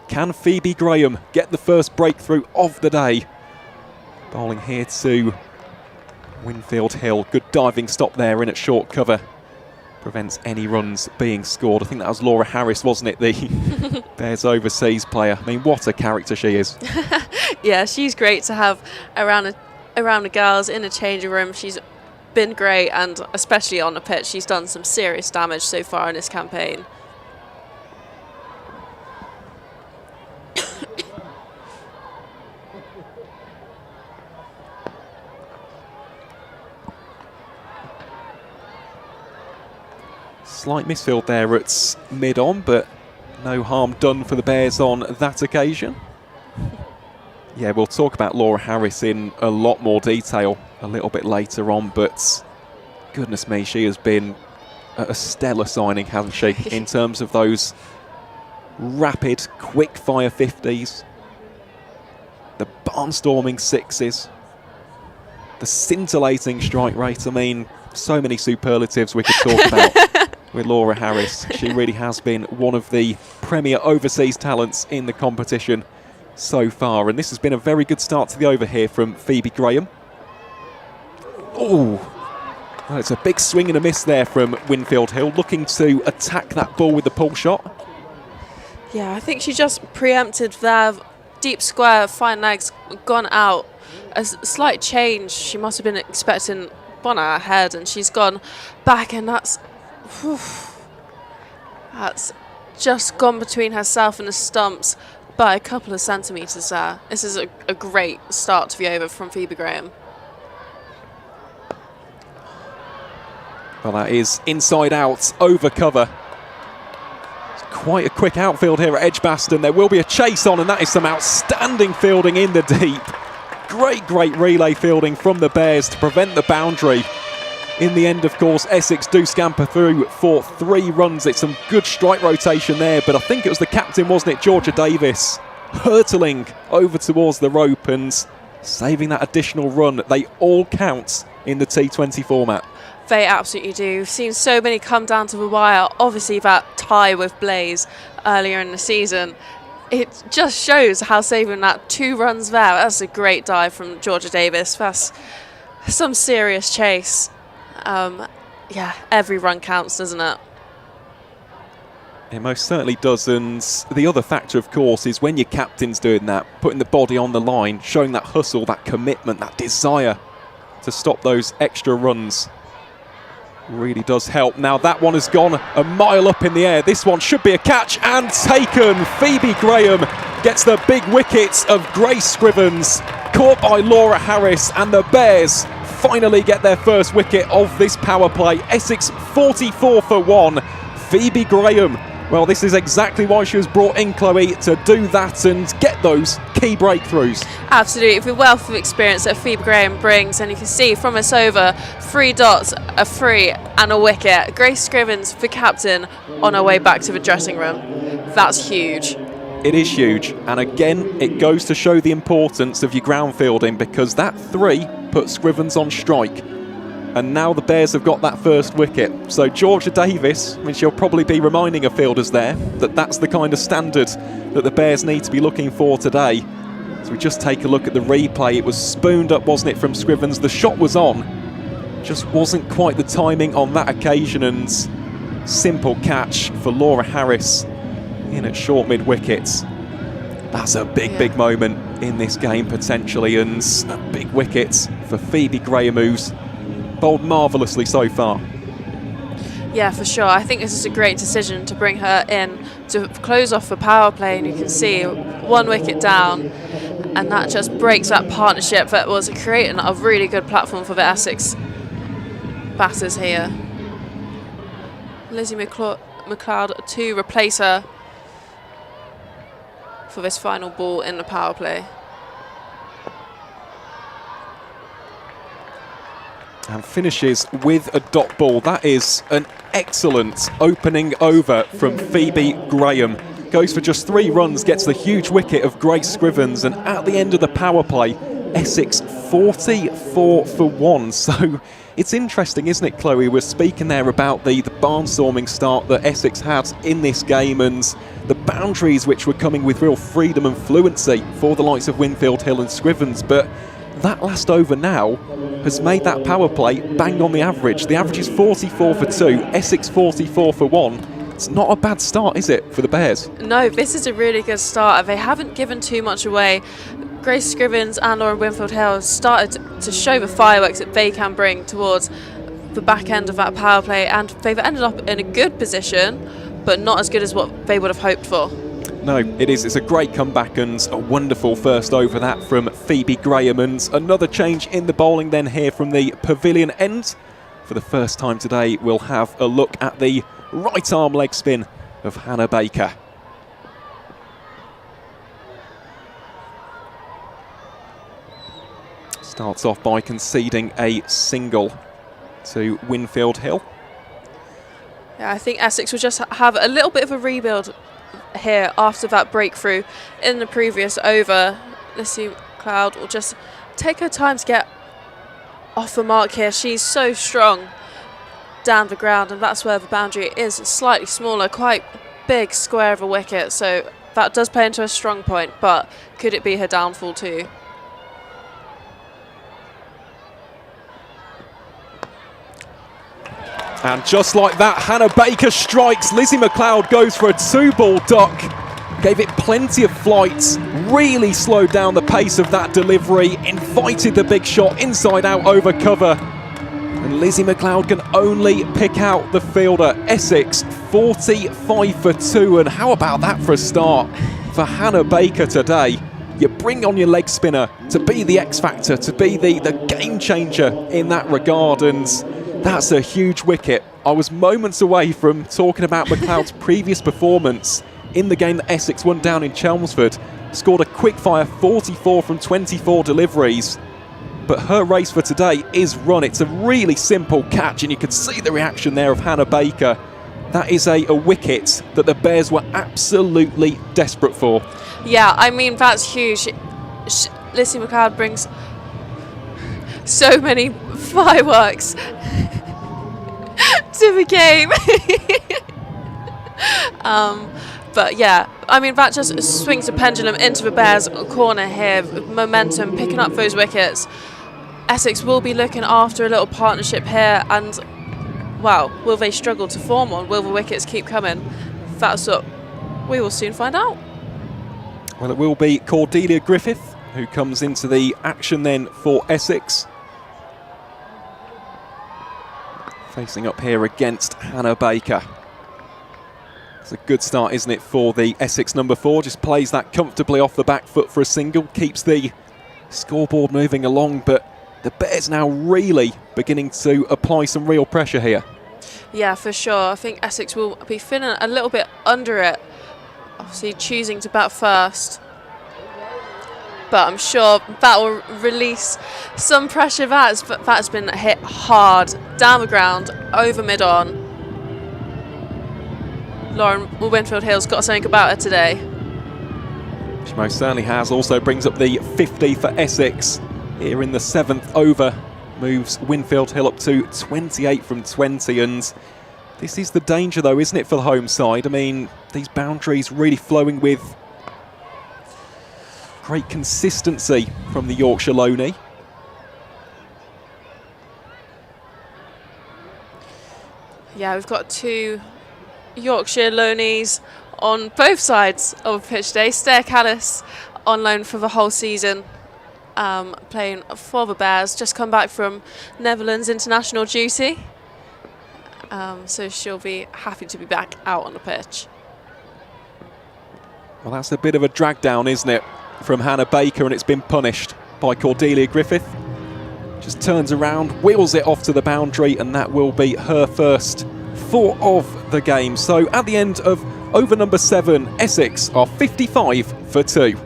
Can Phoebe Graham get the first breakthrough of the day? Bowling here to Winfield Hill. Good diving stop there in at short cover. Prevents any runs being scored. I think that was Laura Harris, wasn't it? The Bears overseas player. I mean, what a character she is. Yeah, she's great to have around the girls in the changing room. She's been great, and especially on the pitch, she's done some serious damage so far in this campaign. Slight misfield there at mid-on, but no harm done for the Bears on that occasion. Yeah, we'll talk about Laura Harris in a lot more detail a little bit later on, but goodness me, she has been a stellar signing, hasn't she, in terms of those rapid, quick-fire 50s, the barnstorming 6s, the scintillating strike rate. I mean, so many superlatives we could talk about with Laura Harris. She really has been one of the premier overseas talents in the competition so far, and this has been a very good start to the over here from Phoebe Graham. Oh, well, it's a big swing and a miss there from Winfield Hill, looking to attack that ball with the pull shot. Yeah, I think she just preempted there. Deep square, fine legs, gone out. A slight change. She must have been expecting one out ahead, and she's gone back, and that's just gone between herself and the stumps by a couple of centimetres there. This is a great start to the over from Phoebe Graham. Well, that is inside out, over cover. It's quite a quick outfield here at EdgBLASTon. There will be a chase on, and that is some outstanding fielding in the deep. Great relay fielding from the Bears to prevent the boundary. In the end, of course, Essex do scamper through for 3 runs. It's some good strike rotation there, but I think it was the captain, wasn't it, Georgia Davis, hurtling over towards the rope and saving that additional run. They all count in the T20 format. They absolutely do. We've seen so many come down to the wire. Obviously, that tie with Blaze earlier in the season, it just shows how saving that 2 runs there. That's a great dive from Georgia Davis. That's some serious chase. Yeah, every run counts, doesn't it? It most certainly does, and the other factor, of course, is when your captain's doing that, putting the body on the line, showing that hustle, that commitment, that desire to stop those extra runs. Really does help. Now that one has gone a mile up in the air. This one should be a catch and taken. Phoebe Graham gets the big wicket of Grace Scrivens, caught by Laura Harris, and the Bears finally get their first wicket of this power play. Essex 44 for 1. Phoebe Graham, well, this is exactly why she was brought in, Chloe, to do that and get those key breakthroughs. Absolutely, the wealth of experience that Phoebe Graham brings, and you can see from us over 3 dots, a free and a wicket. Grace Scrivens, the captain, on her way back to the dressing room. That's huge. It is huge, and again, it goes to show the importance of your ground fielding, because that 3 put Scrivens on strike, and now the Bears have got that first wicket. So Georgia Davis, I mean, she'll probably be reminding her fielders there that that's the kind of standard that the Bears need to be looking for today. So we just take a look at the replay. It was spooned up, wasn't it, from Scrivens? The shot was on, just wasn't quite the timing on that occasion, and simple catch for Laura Harris in at short mid-wickets. That's a big moment in this game potentially, and a big wicket for Phoebe Graham, who's bowled marvellously so far. Yeah, for sure. I think this is a great decision to bring her in to close off the power play, and you can see 1 wicket down, and that just breaks that partnership that was creating a really good platform for the Essex batters here. Lizzie McLeod to replace her for this final ball in the power play. And finishes with a dot ball. That is an excellent opening over from Phoebe Graham. Goes for just 3 runs, gets the huge wicket of Grace Scrivens, and at the end of the power play, Essex 44 for 1. So it's interesting, isn't it, Chloe? We're speaking there about the barnstorming start that Essex had in this game, and the boundaries which were coming with real freedom and fluency for the likes of Winfield Hill and Scrivens. But that last over now has made that power play bang on the average. The average is 44 for 2, Essex 44 for 1. It's not a bad start, is it, for the Bears? No, this is a really good start. They haven't given too much away. Grace Scrivens and Lauren Winfield Hill started to show the fireworks that they can bring towards the back end of that power play, and they've ended up in a good position, but not as good as what they would have hoped for. No, it is. It's a great comeback and a wonderful first over that from Phoebe Graham. And another change in the bowling then here from the pavilion end. For the first time today, we'll have a look at the right arm leg spin of Hannah Baker. Starts off by conceding a single to Winfield Hill. Yeah, I think Essex will just have a little bit of a rebuild here after that breakthrough in the previous over. Lizzie McLeod will just take her time to get off the mark here. She's so strong down the ground, and that's where the boundary is slightly smaller, quite big square of a wicket, so that does play into a strong point, but could it be her downfall too? And just like that, Hannah Baker strikes. Lizzie McLeod goes for a 2-ball duck. Gave it plenty of flight, really slowed down the pace of that delivery, invited the big shot inside out over cover. And Lizzie McLeod can only pick out the fielder. Essex 45 for 2, and how about that for a start for Hannah Baker today? You bring on your leg spinner to be the X factor, to be the game changer in that regard, and that's a huge wicket. I was moments away from talking about McLeod's previous performance in the game that Essex won down in Chelmsford. Scored a quick-fire 44 from 24 deliveries. But her race for today is run. It's a really simple catch, and you can see the reaction there of Hannah Baker. That is a wicket that the Bears were absolutely desperate for. Yeah, I mean, that's huge. Lizzie McLeod brings so many fireworks to the game. But yeah, I mean, that just swings the pendulum into the Bears' corner here. Momentum, picking up those wickets. Essex will be looking after a little partnership here, and well, will they struggle to form one? Will the wickets keep coming? That's what we will soon find out. Well, it will be Cordelia Griffith who comes into the action then for Essex. Facing up here against Hannah Baker. It's a good start, isn't it, for the Essex number 4. Just plays that comfortably off the back foot for a single. Keeps the scoreboard moving along, but the Bears now really beginning to apply some real pressure here. Yeah, for sure. I think Essex will be feeling a little bit under it. Obviously choosing to bat first. But I'm sure that will release some pressure. That's been hit hard, down the ground, over mid-on. Lauren Winfield Hill's got something about her today. She most certainly has. Also brings up the 50 for Essex here in the 7th over. Moves Winfield Hill up to 28 from 20, and this is the danger though, isn't it, for the home side? I mean, these boundaries really flowing with great consistency from the Yorkshire Loney. Yeah, we've got 2 Yorkshire Loneys on both sides of the pitch today. Stair Callis on loan for the whole season, playing for the Bears, just come back from Netherlands international duty. So she'll be happy to be back out on the pitch. Well, that's a bit of a drag down, isn't it, from Hannah Baker, and it's been punished by Cordelia Griffith. Just turns around, wheels it off to the boundary, and that will be her first 4 of the game. So at the end of over number 7, Essex are 55 for 2.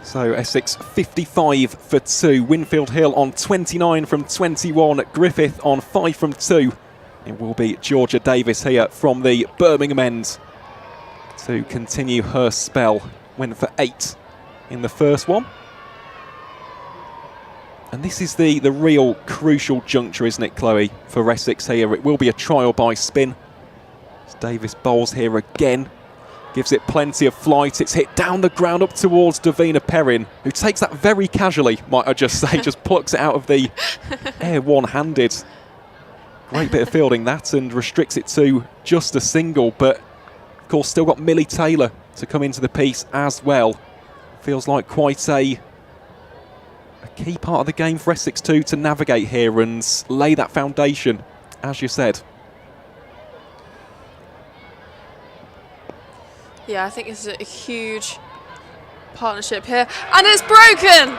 So Essex 55 for 2. Winfield Hill on 29 from 21. Griffith on 5 from 2. It will be Georgia Davis here from the Birmingham end to continue her spell. Went for 8 in the first one. And this is the real crucial juncture, isn't it, Chloe, for Essex here? It will be a trial by spin. As Davis bowls here again. Gives it plenty of flight. It's hit down the ground up towards Davina Perrin, who takes that very casually, might I just say. Just plucks it out of the air one-handed. Great bit of fielding that, and restricts it to just a single. But, of course, still got Millie Taylor to come into the piece as well. Feels like quite a key part of the game for Essex too, to navigate here and lay that foundation, as you said. Yeah, I think it's a huge partnership here. And it's broken!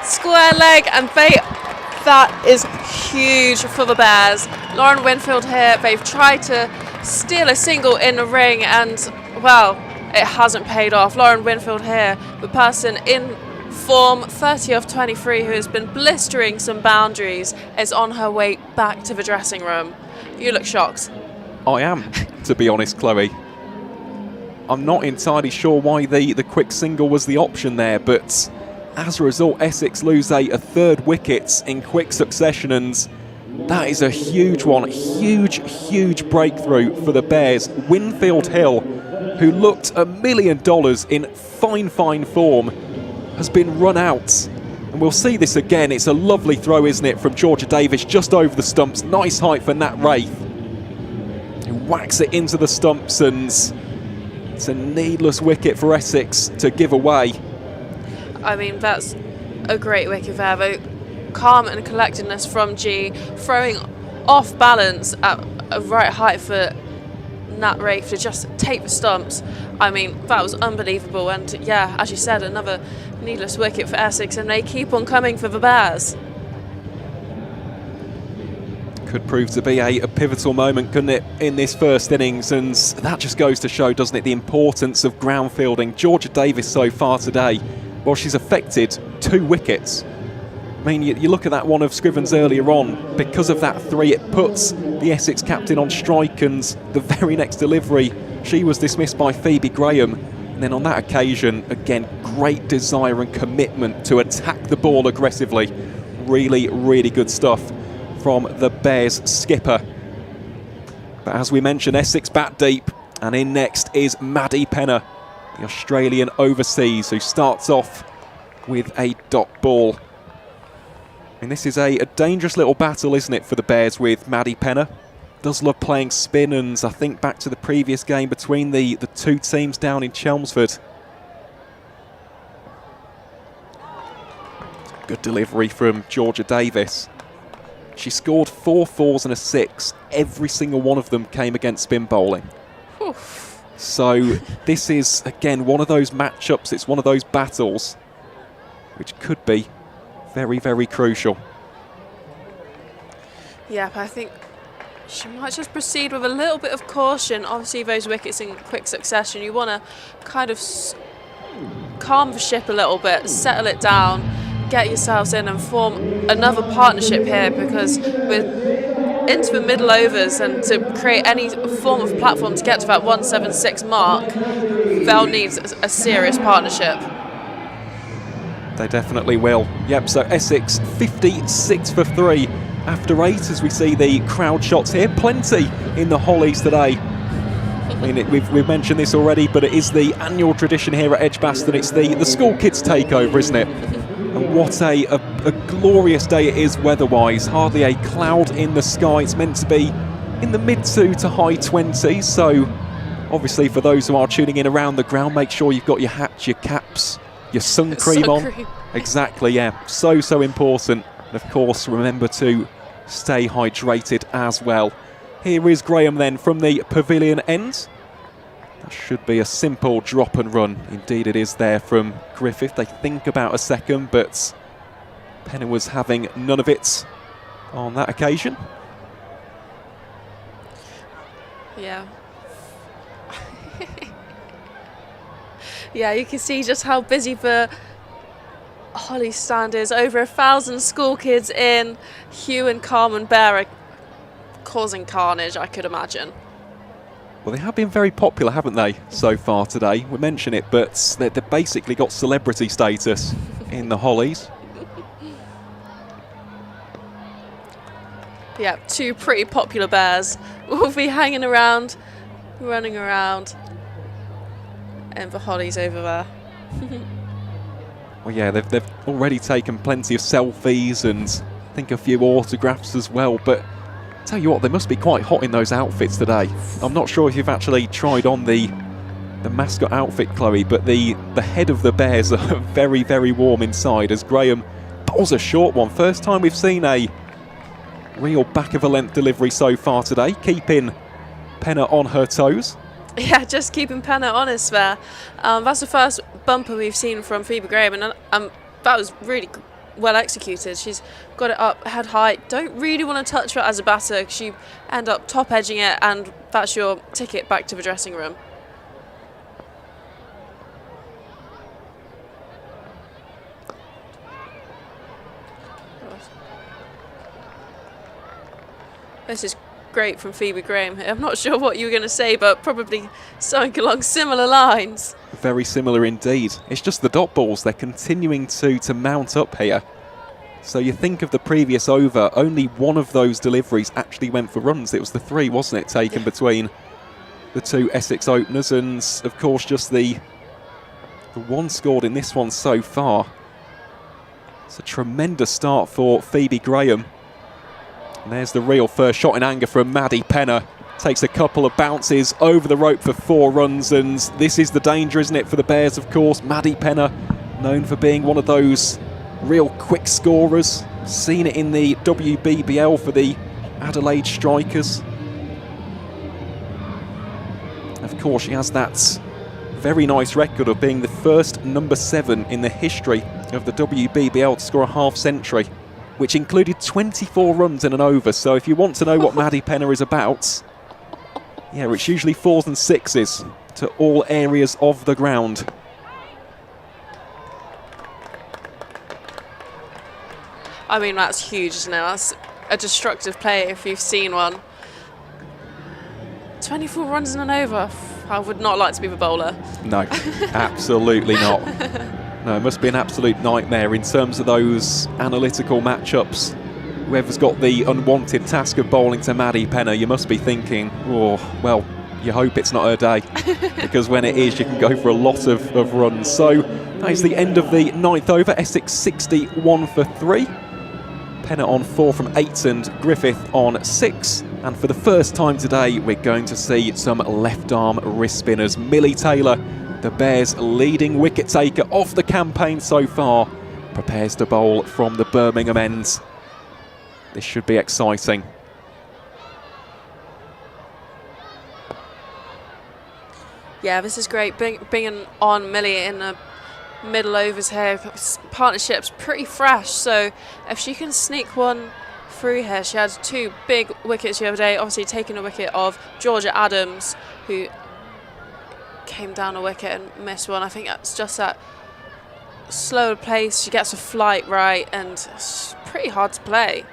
Square leg, and that is huge for the Bears. Lauren Winfield here, they've tried to steal a single in the ring, and, well, it hasn't paid off. Lauren Winfield here, the person in form, 30 of 23, who has been blistering some boundaries, is on her way back to the dressing room. You look shocked. I am, to be honest, Chloe. I'm not entirely sure why the quick single was the option there, but as a result, Essex lose a 3rd wicket in quick succession, and that is a huge one. Huge breakthrough for the Bears. Winfield Hill, who looked $1 million in fine form, has been run out. And we'll see this again. It's a lovely throw, isn't it, from Georgia Davis, just over the stumps. Nice height for Nat Wraith, who whacks it into the stumps, and it's a needless wicket for Essex to give away. I mean, that's a great wicket there, though. Calm and collectedness from G, throwing off balance at a right height for Nat Wraith to just take the stumps. I mean, that was unbelievable. And yeah, as you said, another needless wicket for Essex, and they keep on coming for the Bears. Could prove to be a pivotal moment, couldn't it, in this first innings, and that just goes to show, doesn't it, the importance of ground fielding. Georgia Davis so far today, well, she's affected 2 wickets. I mean, you look at that one of Scrivens earlier on, because of that 3, it puts the Essex captain on strike, and the very next delivery, she was dismissed by Phoebe Graham. And then on that occasion, again, great desire and commitment to attack the ball aggressively. Really good stuff from the Bears skipper. But as we mentioned, Essex bat deep, and in next is Maddie Penner, the Australian overseas, who starts off with a dot ball. I mean, this is a dangerous little battle, isn't it, for the Bears with Maddie Penner. Does love playing spin, and I think back to the previous game between the 2 teams down in Chelmsford. Good delivery from Georgia Davis. She scored 4 fours and a 6. Every single one of them came against spin bowling. Oof. So this is, again, one of those matchups. It's one of those battles which could be very, very crucial. Yeah, but I think she might just proceed with a little bit of caution. Obviously, those wickets in quick succession, you want to kind of calm the ship a little bit, settle it down, get yourselves in and form another partnership here, because we're into the middle overs, and to create any form of platform to get to that 176 mark, they'll need a serious partnership. They definitely will. Yep, so Essex 56 for 3 after 8, as we see the crowd shots here. Plenty in the Hollies today. I mean, we've mentioned this already, but it is the annual tradition here at EdgBLASTon. It's the school kids takeover, isn't it? And what a glorious day it is weather-wise. Hardly a cloud in the sky. It's meant to be in the mid-to high 20s. So, obviously, for those who are tuning in around the ground, make sure you've got your hats, your caps, your sun cream on. Exactly, yeah. So important. And, of course, remember to stay hydrated as well. Here is Graham then from the pavilion end. That should be a simple drop and run. Indeed it is there from Griffith. They think about a second, but Penner was having none of it on that occasion. Yeah. Yeah, you can see just how busy the Holly stand is. Over 1,000 school kids in. Hugh and Carmen Bear are causing carnage, I could imagine. Well, they have been very popular, haven't they, so far today? We mention it, but they've basically got celebrity status in the Hollies. Yeah, 2 pretty popular bears will be hanging around, running around, and the Hollies over there. Well, yeah, they've already taken plenty of selfies and I think a few autographs as well, but tell you what, they must be quite hot in those outfits today. I'm not sure if you've actually tried on the mascot outfit, Chloe, but the head of the bears are very, very warm inside as Graham bowls a short one. First time we've seen a real back of a length delivery so far today, keeping Penner on her toes. Yeah, just keeping Penner honest there. That's the first bumper we've seen from Phoebe Graham, and that was really well executed. She's got it up head high. Don't really want to touch her as a batter because you end up top edging it, and that's your ticket back to the dressing room. This is great from Phoebe Graham. I'm not sure what you were going to say, but probably something along similar lines. Very similar indeed. It's just the dot balls. They're continuing to mount up here. So you think of the previous over, only one of those deliveries actually went for runs. It was the 3, wasn't it, taken between the 2 Essex openers, and of course just the 1 scored in this one so far. It's a tremendous start for Phoebe Graham. And there's the real first shot in anger from Maddie Penner. Takes a couple of bounces over the rope for 4 runs, and this is the danger, isn't it, for the Bears, of course. Maddie Penner, known for being one of those real quick scorers. Seen it in the WBBL for the Adelaide Strikers. Of course, she has that very nice record of being the first number 7 in the history of the WBBL to score a half century, which included 24 runs in an over. So if you want to know what Maddie Penner is about, yeah, it's usually 4s and 6s to all areas of the ground. I mean, that's huge, isn't it? That's a destructive play if you've seen one. 24 runs in an over. I would not like to be the bowler. No, absolutely not. No, it must be an absolute nightmare in terms of those analytical matchups. Whoever's got the unwanted task of bowling to Maddie Penner, you must be thinking, oh, well, you hope it's not her day. Because when it is, you can go for a lot of runs. So that is the end of the 9th over. Essex 61 for 3. Penner on 4 from 8 and Griffith on 6. And for the first time today, we're going to see some left arm wrist spinners. Millie Taylor, the Bears' leading wicket taker of the campaign so far, prepares to bowl from the Birmingham ends. This should be exciting. Yeah, this is great. Bringing on Millie in the middle overs here. Partnership's pretty fresh, so if she can sneak one through here. She had 2 big wickets the other day, obviously taking a wicket of Georgia Adams, who came down a wicket and missed one. I think that's just that slower pace. She gets a flight right, and it's pretty hard to play.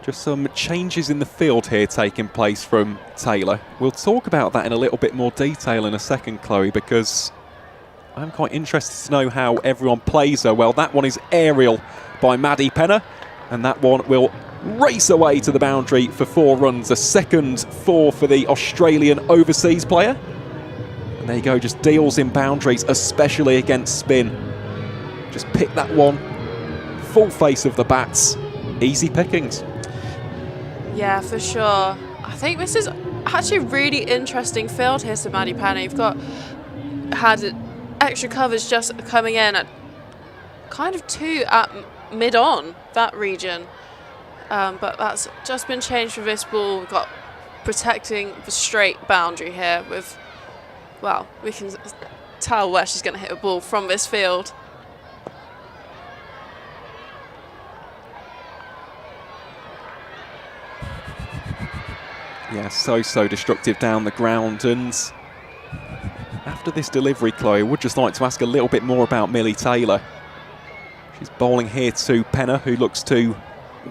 Just some changes in the field here taking place from Taylor. We'll talk about that in a little bit more detail in a second, Chloe, because I'm quite interested to know how everyone plays her. Well, that one is aerial by Maddie Penner, and that one will race away to the boundary for 4 runs. A second 4 for the Australian overseas player. And there you go, just deals in boundaries, especially against spin. Just pick that one, full face of the bats, easy pickings. Yeah, for sure. I think this is actually a really interesting field here to Maddie Penner. You've had extra covers just coming in at kind of 2 at mid-on, that region. But that's just been changed for this ball. We've got protecting the straight boundary here with, well, we can tell where she's going to hit a ball from this field. Yeah, so destructive down the ground. And after this delivery, Chloe, I would just like to ask a little bit more about Millie Taylor. She's bowling here to Penner, who looks to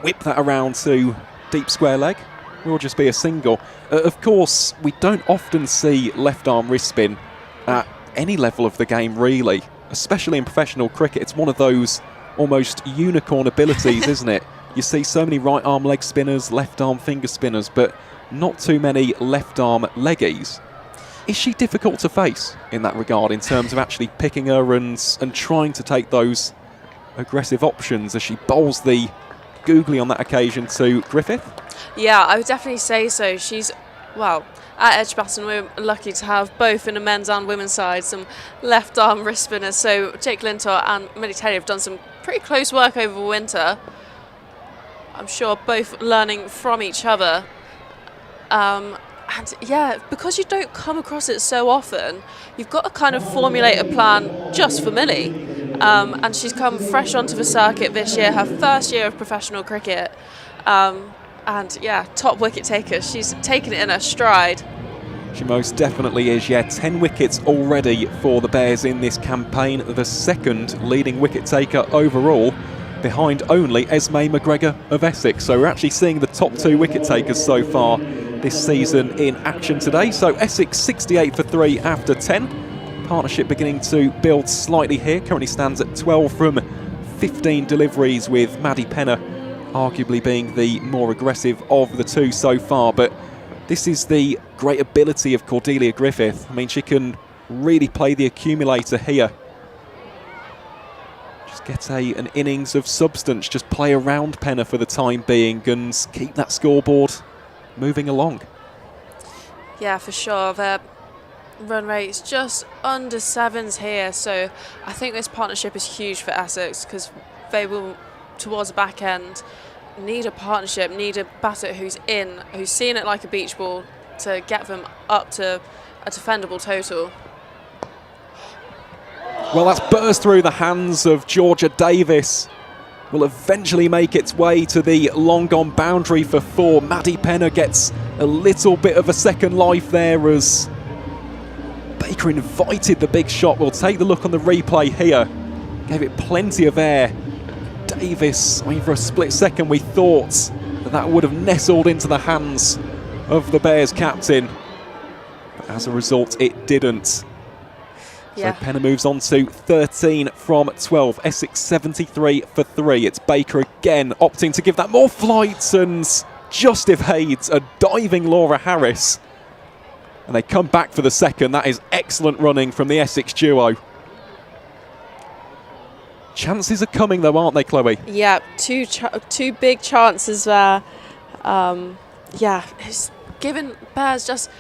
whip that around to deep square leg. Will just be a single. Of course, we don't often see left arm wrist spin at any level of the game, really, especially in professional cricket. It's one of those almost unicorn abilities, isn't it? You see so many right arm leg spinners, left arm finger spinners, but not too many left arm leggies. Is she difficult to face in that regard, in terms of actually picking her and trying to take those aggressive options as she bowls the googly on that occasion to Griffith? Yeah, I would definitely say so. She's, well, at EdgBLASTon we're lucky to have both in the men's and women's side some left arm wrist spinners. So Jake Lintor and Millie Taylor have done some pretty close work over the winter. I'm sure both learning from each other. And yeah, because you don't come across it so often, you've got to kind of formulate a plan just for Millie. And she's come fresh onto the circuit this year, her first year of professional cricket. And yeah, top wicket taker. She's taken it in her stride. She most definitely is, yeah. 10 wickets already for the Bears in this campaign. The second leading wicket taker overall, behind only Esme McGregor of Essex. So we're actually seeing the top 2 wicket takers so far this season in action today. So Essex 68 for 3 after 10. Partnership beginning to build slightly here. Currently stands at 12 from 15 deliveries, with Maddie Penner arguably being the more aggressive of the 2 so far. But this is the great ability of Cordelia Griffith. I mean, she can really play the accumulator here. Just get an innings of substance, just play around Penner for the time being and keep that scoreboard moving along. Yeah, for sure. Their run rate's just under 7s here, so I think this partnership is huge for Essex, because they will, towards the back end, need a partnership, need a batter who's seen it like a beach ball to get them up to a defendable total. Well, that's burst through the hands of Georgia Davis. Will eventually make its way to the long gone boundary for 4. Maddie Penner gets a little bit of a second life there as Baker invited the big shot. We'll take the look on the replay here. Gave it plenty of air. Davis, I mean, for a split second we thought that would have nestled into the hands of the Bears captain. But as a result, it didn't. Yeah. So Penner moves on to 13 from 12. Essex 73 for 3. It's Baker again opting to give that more flight and just evades a diving Laura Harris. And they come back for the second. That is excellent running from the Essex duo. Chances are coming though, aren't they, Chloe? Yeah, two big chances there. Yeah, it's given Bears just,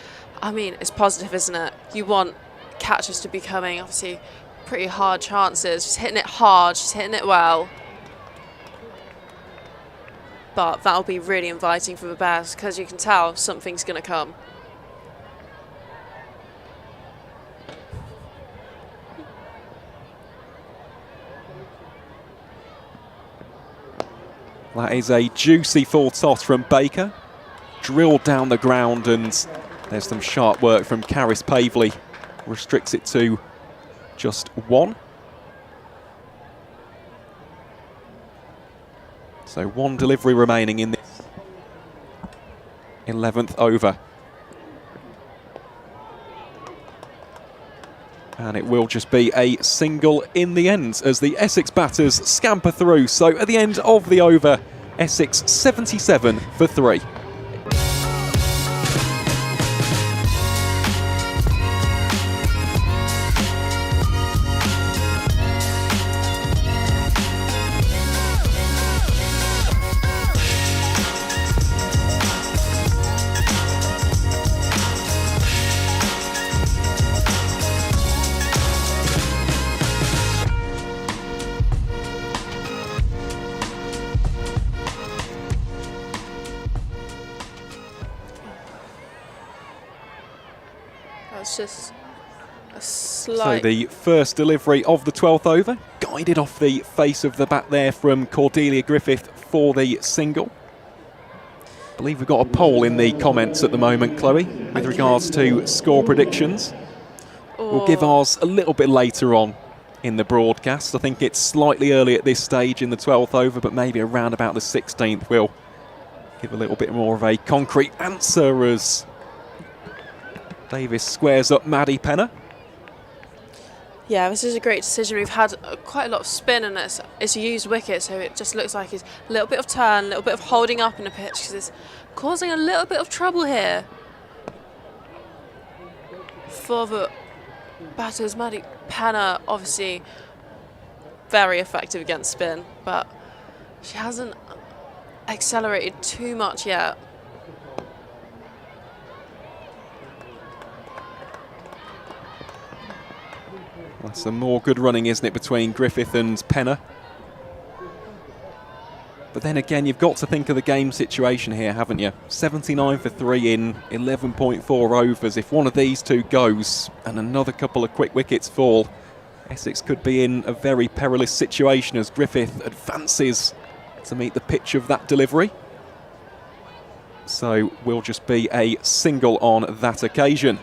I mean, it's positive, isn't it? You want catches to be coming. Obviously, pretty hard chances. She's hitting it hard, she's hitting it well. But that'll be really inviting for the Bears because you can tell something's going to come. That is a juicy full toss from Baker. Drilled down the ground, and there's some sharp work from Caris Pavley. Restricts it to just one. So one delivery remaining in this 11th over. And it will just be a single in the end as the Essex batters scamper through. So at the end of the over, Essex 77 for 3. Just a So slight... the first delivery of the 12th over, guided off the face of the bat there from Cordelia Griffith for the single. I believe we've got a poll in the comments at the moment, Chloe, with regards to score predictions. We'll give ours a little bit later on in the broadcast. I think it's slightly early at this stage in the 12th over, but maybe around about the 16th we'll give a little bit more of a concrete answer as Davis squares up Maddie Penner. Yeah, this is a great decision. We've had quite a lot of spin and it's a used wicket, so it just looks like it's a little bit of turn, a little bit of holding up in the pitch because it's causing a little bit of trouble here for the batters. Maddie Penner, obviously very effective against spin, but she hasn't accelerated too much yet. That's some more good running, isn't it, between Griffith and Penner? But then again, you've got to think of the game situation here, haven't you? 79 for 3 in 11.4 overs. If one of these two goes and another couple of quick wickets fall, Essex could be in a very perilous situation as Griffith advances to meet the pitch of that delivery. So will just be a single on that occasion.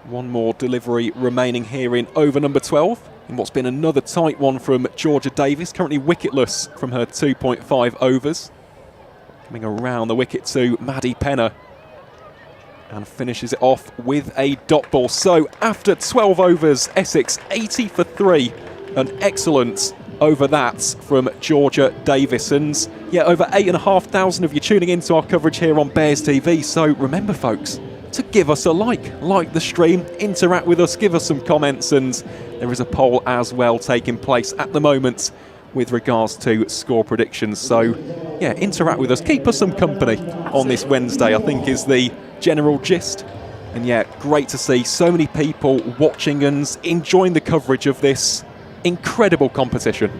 One more delivery remaining here in over number 12, in what's been another tight one from Georgia Davis, currently wicketless from her 2.5 overs. Coming around the wicket to Maddie Penner and finishes it off with a dot ball. So after 12 overs, Essex 80 for 3, an excellent over that from Georgia Davis. And yeah, over 8,500 of you tuning into our coverage here on Bears TV. So remember, folks, to give us a like the stream, interact with us, give us some comments, and there is a poll as well taking place at the moment with regards to score predictions. So yeah, interact with us, keep us some company on this Wednesday, I think is the general gist. And yeah, great to see so many people watching and enjoying the coverage of this incredible competition.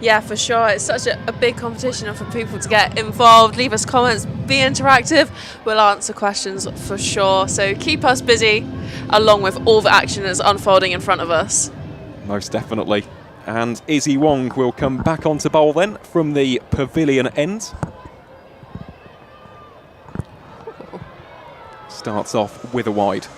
Yeah, for sure. It's such a big competition, and for people to get involved, leave us comments, be interactive. We'll answer questions for sure. So keep us busy along with all the action that's unfolding in front of us. Most definitely. And Izzy Wong will come back onto bowl then from the pavilion end. Starts off with a wide.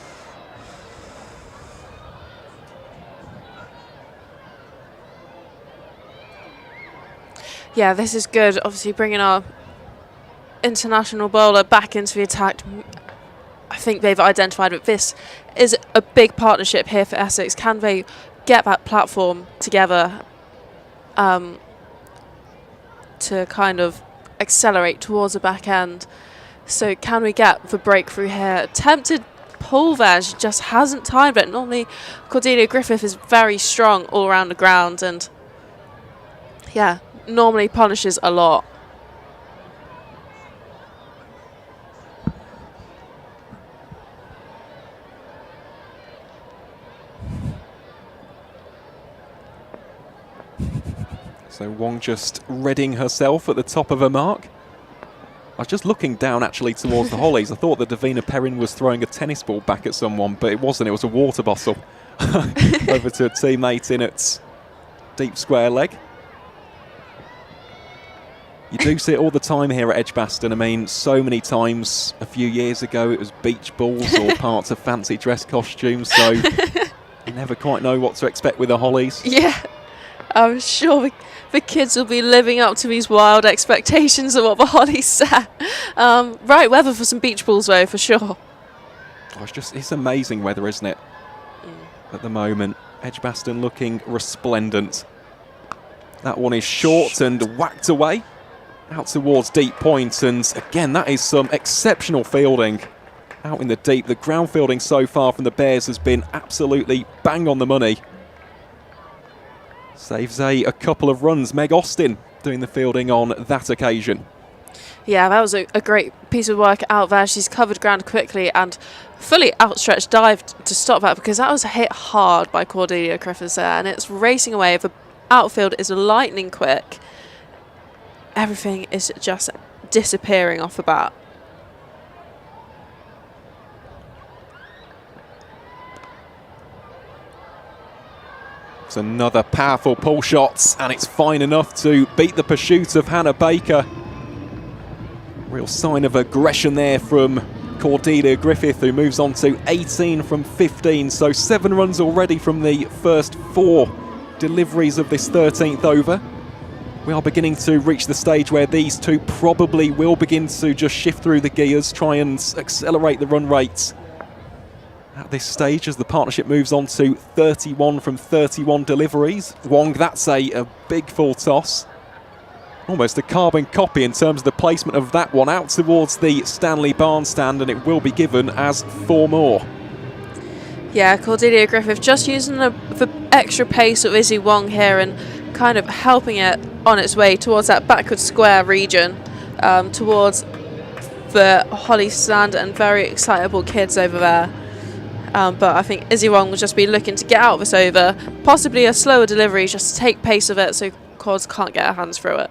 Yeah, this is good. Obviously bringing our international bowler back into the attack. I think they've identified that this is a big partnership here for Essex. Can they get that platform together to kind of accelerate towards the back end? So can we get the breakthrough here? Attempted pull there, she just hasn't timed it. Normally Cordelia Griffith is very strong all around the ground and yeah, normally punishes a lot. So Wong just readying herself at the top of her mark. I was just looking down actually towards the Hollies. I thought that Davina Perrin was throwing a tennis ball back at someone, but it wasn't. It was a water bottle over to a teammate in at deep square leg. You do see it all the time here at EdgBLASTon. I mean, so many times a few years ago it was beach balls or parts of fancy dress costumes, so you never quite know what to expect with the Hollies. Yeah, I'm sure the kids will be living up to these wild expectations of what the Hollies said. Right weather for some beach balls though, for sure. Oh, it's amazing weather, isn't it? At the moment, EdgBLASTon looking resplendent. That one is short and whacked away out towards deep point, and again that is some exceptional fielding out in the deep. The ground fielding so far from the Bears has been absolutely bang on the money. Saves a couple of runs. Meg Austin doing the fielding on that occasion. Yeah, that was a great piece of work out there. She's covered ground quickly and fully outstretched dived to stop that, because that was hit hard by Cordelia Griffiths there, and it's racing away. The outfield is lightning quick. Everything is just disappearing off the bat. It's another powerful pull shot, and it's fine enough to beat the pursuit of Hannah Baker. Real sign of aggression there from Cordelia Griffith, who moves on to 18 from 15. So 7 runs already from the first 4 deliveries of this 13th over. We are beginning to reach the stage where these two probably will begin to just shift through the gears, try and accelerate the run rates at this stage as the partnership moves on to 31 from 31 deliveries. Wong, that's a big full toss. Almost a carbon copy in terms of the placement of that one out towards the Stanley Barn stand, and it will be given as 4 more. Yeah, Cordelia Griffith just using the extra pace of Izzy Wong here and kind of helping it on its way towards that backward square region, towards the Holly stand and very excitable kids over there. But I think Izzy Wong will just be looking to get out of this over, possibly a slower delivery just to take pace of it so Cords can't get her hands through it.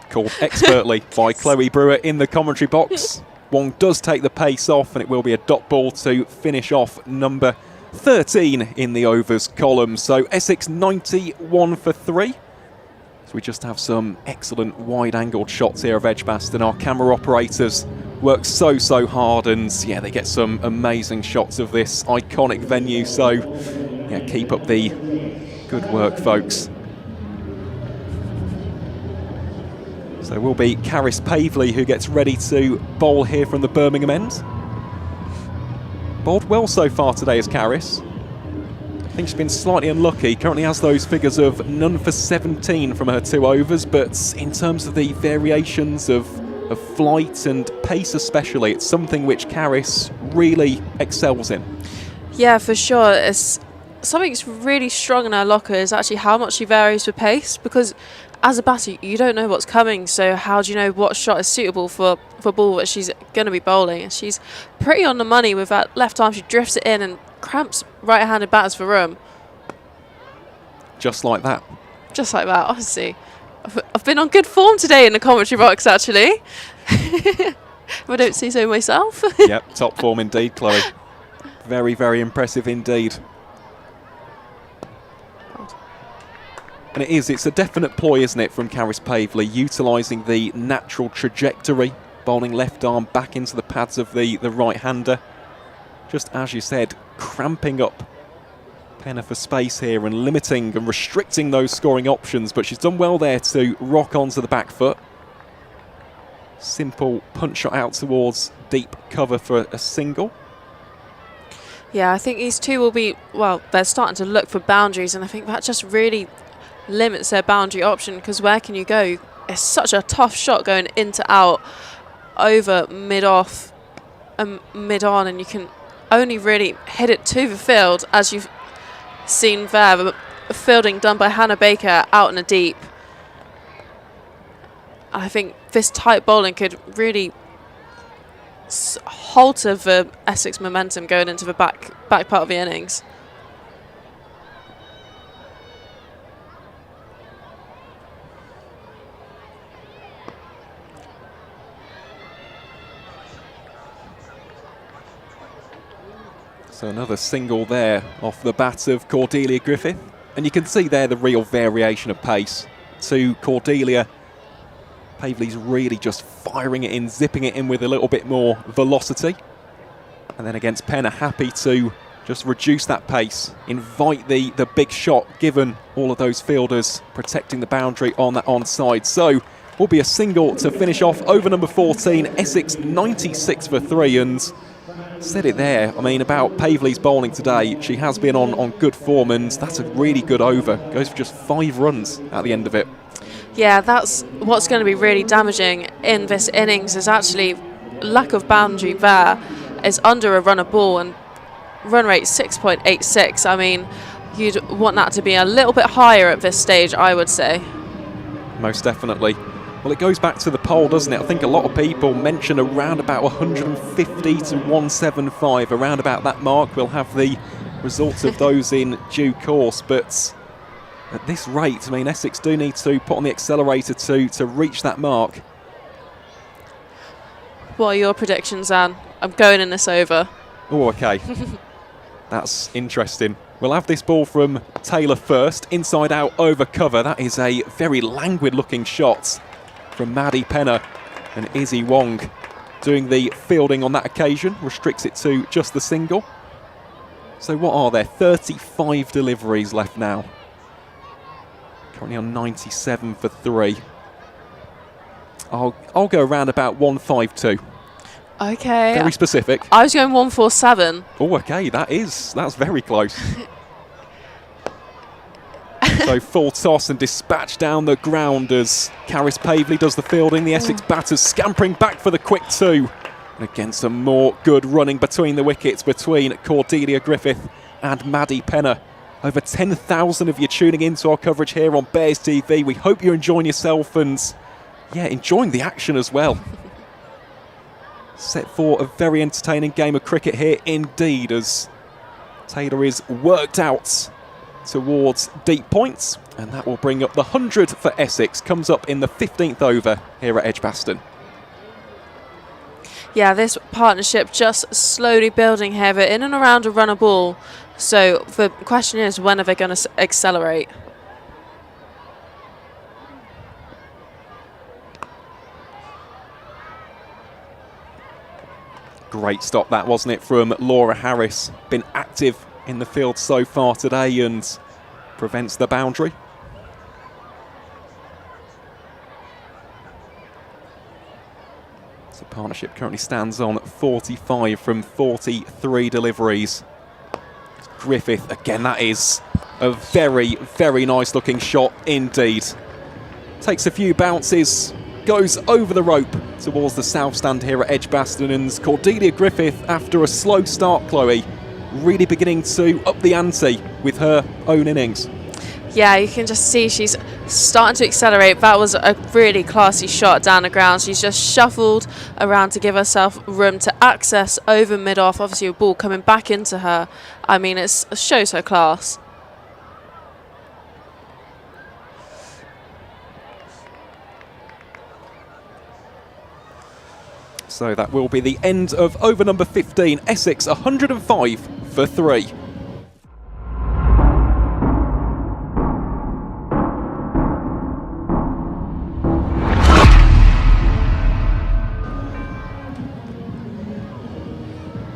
Called expertly by Chloe Brewer in the commentary box. Wong does take the pace off, and it will be a dot ball to finish off number 13 in the overs column. So Essex 91 for 3. So we just have some excellent wide-angled shots here of EdgBLASTon. Our camera operators work so hard, and yeah, they get some amazing shots of this iconic venue. So yeah, keep up the good work, folks. So it will be Caris Pavley who gets ready to bowl here from the Birmingham end. Bowled well so far today as Caris. I think she's been slightly unlucky. Currently has those figures of none for 17 from her 2 overs, but in terms of the variations of flight and pace especially, it's something which Caris really excels in. Yeah, for sure. It's something that's really strong in her locker is actually how much she varies with pace, because as a batter, you don't know what's coming, so how do you know what shot is suitable for ball that she's going to be bowling? And she's pretty on the money with that left arm. She drifts it in and cramps right-handed batters for room. Just like that. Just like that, honestly. I've been on good form today in the commentary box, actually. If I don't say so myself. Yep, top form indeed, Chloe. Very impressive indeed. And it's a definite ploy, isn't it, from Caris Pavley, utilising the natural trajectory, bowling left arm back into the pads of the right-hander. Just as you said, cramping up Penner for space here and limiting and restricting those scoring options, but she's done well there to rock onto the back foot. Simple punch shot out towards deep cover for a single. Yeah, I think these two will be, well, they're starting to look for boundaries, and I think that just really limits their boundary option, because where can you go? It's such a tough shot going into out, over, mid-off and mid-on, and you can only really hit it to the field, as you've seen there, the fielding done by Hannah Baker out in the deep. I think this tight bowling could really halter for Essex momentum going into the back part of the innings. So another single there off the bat of Cordelia Griffith. And you can see there the real variation of pace. To Cordelia, Pavley's really just firing it in, zipping it in with a little bit more velocity. And then against Penna, happy to just reduce that pace, invite the big shot, given all of those fielders protecting the boundary on that onside. So will be a single to finish off over number 14, Essex 96 for 3. And said it there, I mean, about Pavley's bowling today. She has been on good form, and that's a really good over. Goes for just 5 runs at the end of it. Yeah, that's what's going to be really damaging in this innings, is actually lack of boundary there. Is under a run of ball, and run rate 6.86. I mean, you'd want that to be a little bit higher at this stage, I would say. Most definitely. Well, it goes back to the poll, doesn't it? I think a lot of people mention around about 150 to 175, around about that mark. We'll have the results of those in due course, but at this rate, I mean, Essex do need to put on the accelerator to reach that mark. What are your predictions, Anne? I'm going in this over. Oh, okay. That's interesting. We'll have this ball from Taylor first, inside out over cover. That is a very languid looking shot from Maddie Penner, and Izzy Wong doing the fielding on that occasion, restricts it to just the single. So what are there? 35 deliveries left now. Currently on 97 for 3. I'll go around about 152. Okay. Very specific. I was going 147. Oh, okay, that's very close. So full toss and dispatch down the ground as Caris Pavley does the fielding. The Essex batters scampering back for the quick 2. And again, some more good running between the wickets between Cordelia Griffith and Maddie Penner. Over 10,000 of you tuning into our coverage here on Bears TV. We hope you're enjoying yourself and, yeah, enjoying the action as well. Set for a very entertaining game of cricket here indeed, as Taylor is worked out towards deep points, and that will bring up the 100 for Essex. Comes up in the 15th over here at EdgBLASTon. Yeah, this partnership just slowly building here. They're in and around a run of ball. So the question is, when are they going to accelerate? Great stop that, wasn't it, from Laura Harris. Been active in the field so far today and prevents the boundary. So partnership currently stands on 45 from 43 deliveries. Griffith, again, that is a very, very nice looking shot indeed. Takes a few bounces, goes over the rope towards the south stand here at EdgBLASTon, and Cordelia Griffith, after a slow start, Chloe, really beginning to up the ante with her own innings. Yeah, you can just see she's starting to accelerate. That was a really classy shot down the ground. She's just shuffled around to give herself room to access over mid-off. Obviously, a ball coming back into her. I mean, it shows her class. So that will be the end of over number 15. Essex 105 for 3.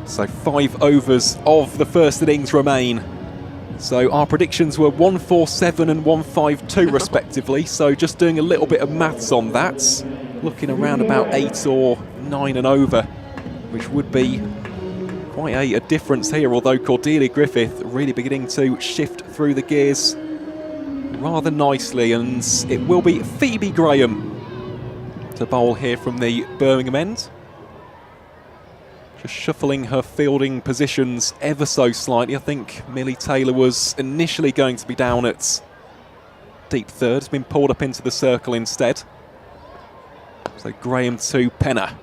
So 5 overs of the first innings remain. So our predictions were 147 and 152 respectively. So just doing a little bit of maths on that, looking around about 8 or 9 and over, which would be quite a difference here, although Cordelia Griffith really beginning to shift through the gears rather nicely, and it will be Phoebe Graham to bowl here from the Birmingham end. Just shuffling her fielding positions ever so slightly. I think Millie Taylor was initially going to be down at deep third, has been pulled up into the circle instead. So Graham to Penner.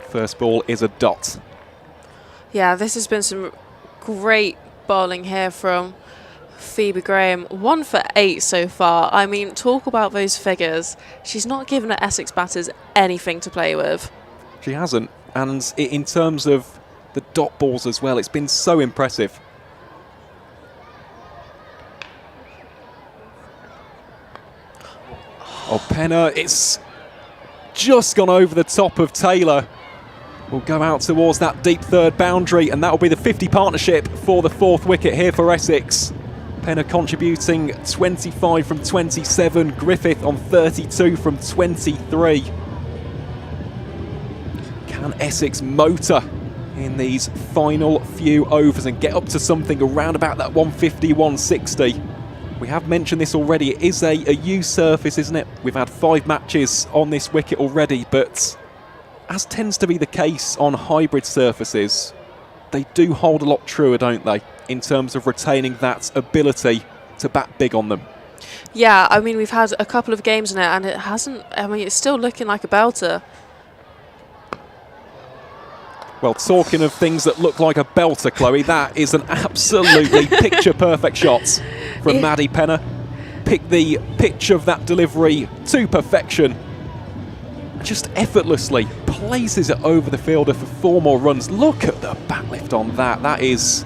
First ball is a dot. Yeah, this has been some great bowling here from Phoebe Graham. 1 for 8 so far. I mean, talk about those figures. She's not given her Essex batters anything to play with. She hasn't. And in terms of the dot balls as well, it's been so impressive. Oh, Penner, it's just gone over the top of Taylor. Will go out towards that deep third boundary, and that will be the 50 partnership for the 4th wicket here for Essex. Penner contributing 25 from 27, Griffith on 32 from 23. Can Essex motor in these final few overs and get up to something around about that 150, 160? We have mentioned this already, it is a used surface, isn't it? We've had 5 matches on this wicket already, but as tends to be the case on hybrid surfaces, they do hold a lot truer, don't they, in terms of retaining that ability to bat big on them. Yeah, I mean, we've had a couple of games in it and it hasn't, I mean, it's still looking like a belter. Well, talking of things that look like a belter, Chloe, that is an absolutely picture-perfect shot from Maddie Penner. Pick the pitch of that delivery to perfection. Just effortlessly places it over the fielder for 4 more runs. Look at the bat lift on that. That is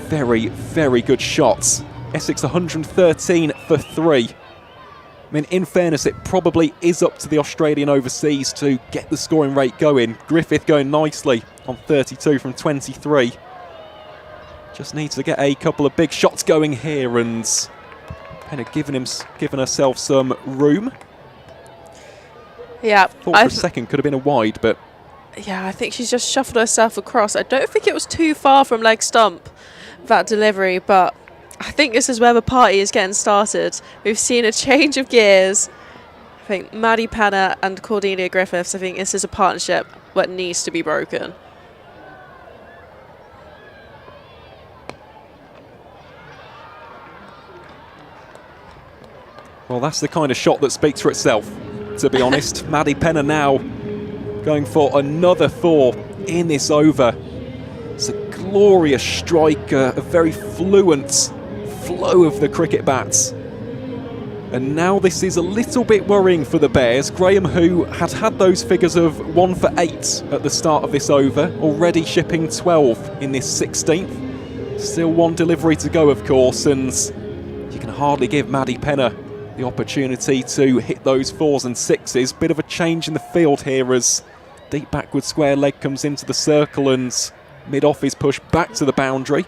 very, very good shots. Essex 113 for 3. I mean, in fairness, it probably is up to the Australian overseas to get the scoring rate going. Griffith going nicely on 32 from 23. Just needs to get a couple of big shots going here, and Penner giving herself some room. Yeah, Thought for a second could have been a wide, but yeah, I think she's just shuffled herself across. I don't think it was too far from leg stump, that delivery, but I think this is where the party is getting started. We've seen a change of gears. I think Maddie Penner and Cordelia Griffiths, I think this is a partnership that needs to be broken. well, that's the kind of shot that speaks for itself, to be honest. Maddie Penner now going for another 4 in this over. It's a glorious strike, a very fluent flow of the cricket bats. And now this is a little bit worrying for the Bears. Graham, who had those figures of 1 for 8 at the start of this over, already shipping 12 in this 16th. Still 1 delivery to go, of course, and you can hardly give Maddie Penner the opportunity to hit those 4s and 6s. Bit of a change in the field here as deep backward square leg comes into the circle and mid-off is pushed back to the boundary.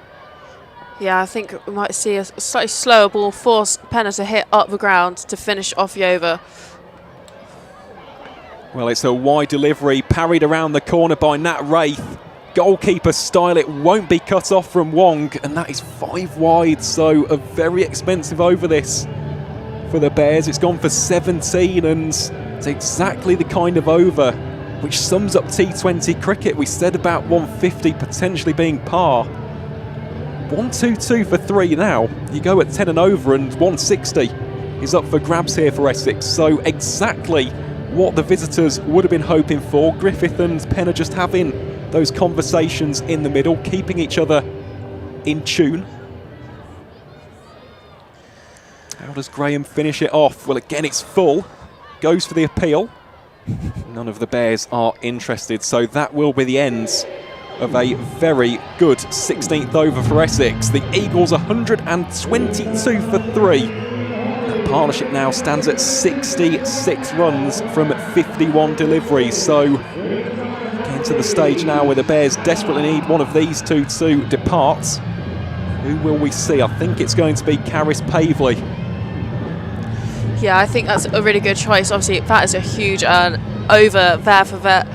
Yeah, I think we might see a slightly slower ball force Penner to hit up the ground to finish off the over. Well, it's a wide delivery, parried around the corner by Nat Wraith. Goalkeeper style, it won't be cut off from Wong, and that is 5 wide, so a very expensive over this for the Bears. It's gone for 17, and it's exactly the kind of over which sums up T20 cricket. We said about 150 potentially being par. 1-2-2 for 3 now. You go at 10 and over, and 160 is up for grabs here for Essex. So exactly what the visitors would have been hoping for. Griffith and Penner just having those conversations in the middle, keeping each other in tune. How does Graham finish it off? Well, again, it's full. Goes for the appeal. None of the Bears are interested, so that will be the end of a very good 16th over for Essex. The Eagles 122 for 3. That partnership now stands at 66 runs from 51 deliveries. So getting to the stage now where the Bears desperately need one of these two to depart. Who will we see? I think it's going to be Caris Pavley. Yeah, I think that's a really good choice. Obviously, that is a huge over there for the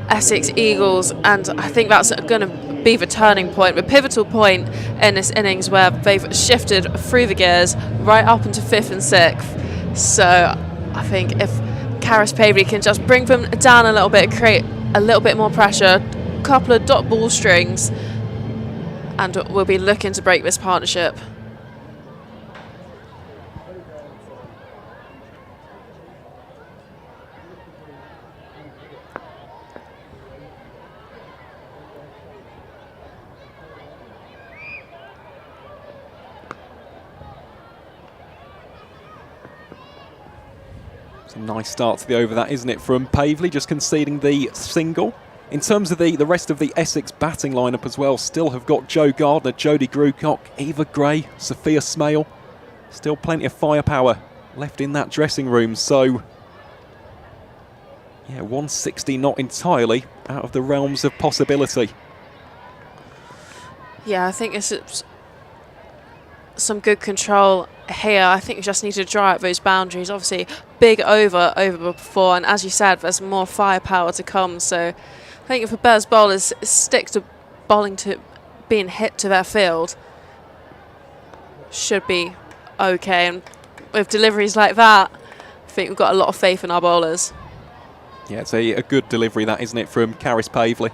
Essex Eagles, and I think that's going to be the turning point, the pivotal point in this innings where they've shifted through the gears right up into 5th and 6th. So I think if Caris Pavley can just bring them down a little bit, create a little bit more pressure, a couple of dot ball strings, and we'll be looking to break this partnership. It's a nice start to the over, that, isn't it, from Pavley, just conceding the single. In terms of the rest of the Essex batting lineup as well, still have got Joe Gardner, Jodie Grucock, Eva Gray, Sophia Smale. Still plenty of firepower left in that dressing room. So, yeah, 160 not entirely out of the realms of possibility. Yeah, I think it's some good control here. I think we just need to dry out those boundaries. Obviously, big over before, and as you said, there's more firepower to come. So I think if the Bears bowlers stick to bowling to being hit to their field, should be okay. And with deliveries like that, I think we've got a lot of faith in our bowlers. Yeah, it's a good delivery, that, isn't it, from Caris Pavley.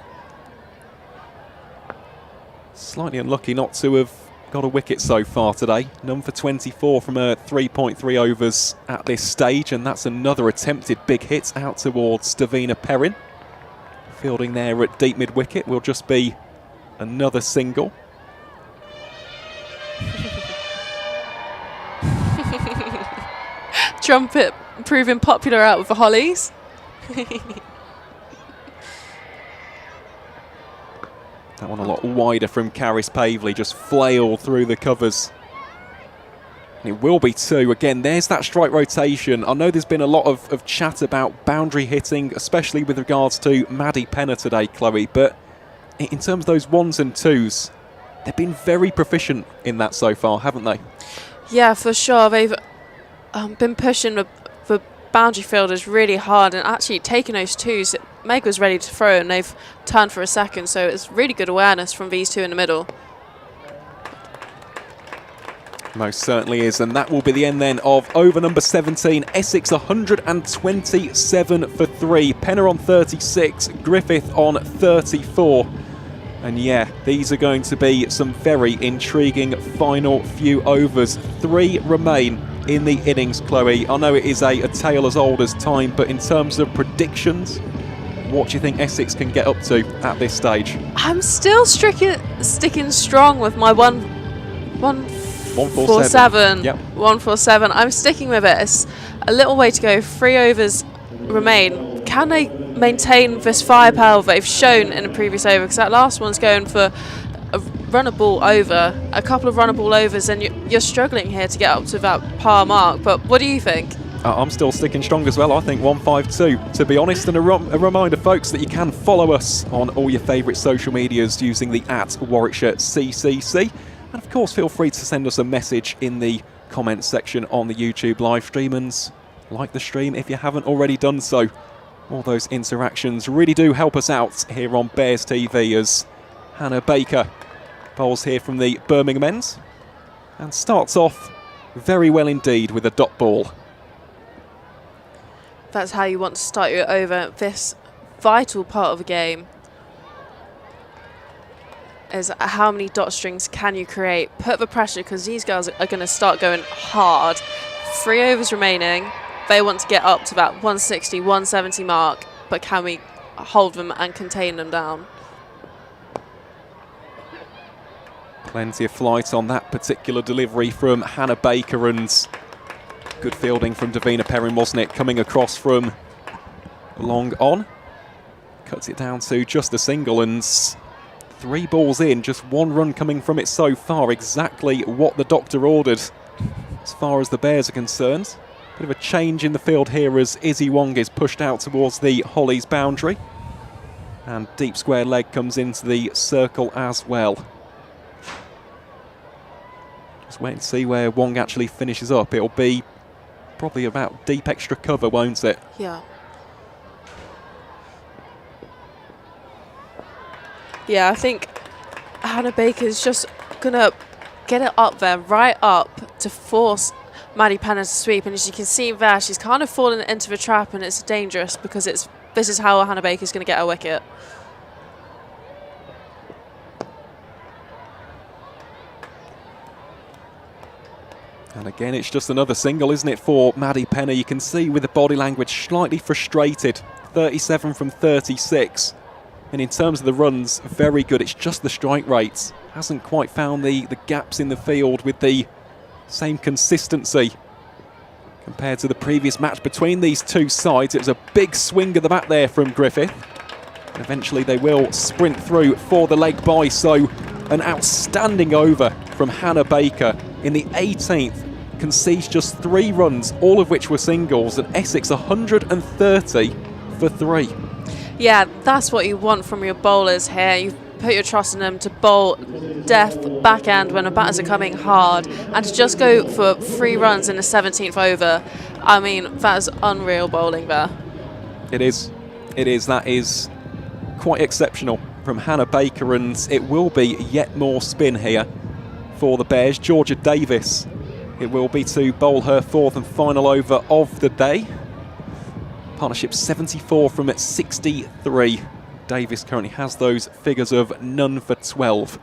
Slightly unlucky not to have got a wicket so far today. None for 24 from her 3.3 overs at this stage, and that's another attempted big hit out towards Davina Perrin. Fielding there at deep mid-wicket will just be another single. Trumpet proving popular out with the Hollies. That one a lot wider from Caris Pavley, just flailed through the covers. And it will be two. Again, there's that strike rotation. I know there's been a lot of chat about boundary hitting, especially with regards to Maddie Penner today, Chloe, but in terms of those ones and twos, they've been very proficient in that so far, haven't they? Yeah, for sure. They've been pushing the boundary fielders really hard and actually taking those twos. Meg was ready to throw and they've turned for a second, so it's really good awareness from these two in the middle. Most certainly is, and that will be the end then of over number 17. Essex 127 for 3, Penner on 36, Griffith on 34. And yeah, these are going to be some very intriguing final few overs. 3 remain in the innings, Chloe. I know it is a tale as old as time, but in terms of predictions, what do you think Essex can get up to at this stage? I'm still sticking strong with my 147. Yep. 147. I'm sticking with it. It's a little way to go. 3 overs remain. Can they maintain this firepower they've shown in the previous over? Because that last one's going for a runnable over, a couple of runnable overs, and you're struggling here to get up to that par mark. But what do you think? I'm still sticking strong as well. I think 152, to be honest. And a reminder, folks, that you can follow us on all your favourite social medias using the @Warwickshire_CCC. And of course, feel free to send us a message in the comments section on the YouTube live stream, and like the stream if you haven't already done so. All those interactions really do help us out here on Bears TV, as Hannah Baker bowls here from the Birmingham ends and starts off very well indeed with a dot ball. That's how you want to start your over. This vital part of the game is how many dot strings can you create. Put the pressure, because these girls are going to start going hard. 3 overs remaining. They want to get up to that 160, 170 mark, but can we hold them and contain them down? Plenty of flight on that particular delivery from Hannah Baker, and good fielding from Davina Perrin, wasn't it? Coming across from long on. Cuts it down to just a single, and 3 balls in, just 1 run coming from it so far. Exactly what the doctor ordered as far as the Bears are concerned. Bit of a change in the field here as Izzy Wong is pushed out towards the Hollies boundary. And deep square leg comes into the circle as well. Just wait and see where Wong actually finishes up. It'll be probably about deep extra cover, won't it? Yeah. Yeah, I think Hannah Baker's just going to get it up there, right up, to force Maddie Penner to sweep. And as you can see there, she's kind of fallen into the trap, and it's dangerous because this is how Hannah Baker's going to get her wicket. And again, it's just another single, isn't it, for Maddie Penner? You can see with the body language, slightly frustrated. 37 from 36. And in terms of the runs, very good. It's just the strike rates. Hasn't quite found the gaps in the field with the same consistency. compared to the previous match between these two sides. It was a big swing at the bat there from Griffith. Eventually they will sprint through for the leg bye, so an outstanding over from Hannah Baker in the 18th. Concedes just 3 runs, all of which were singles, and Essex 130 for 3. Yeah, that's what you want from your bowlers here. You put your trust in them to bowl death backhand when the batters are coming hard, and to just go for 3 runs in the 17th over. I mean, that is unreal bowling there. It is. It is. That is quite exceptional from Hannah Baker, and it will be yet more spin here for the Bears. Georgia Davis, it will be to bowl her 4th and final over of the day. Partnership 74 from 63. Davis currently has those figures of none for 12.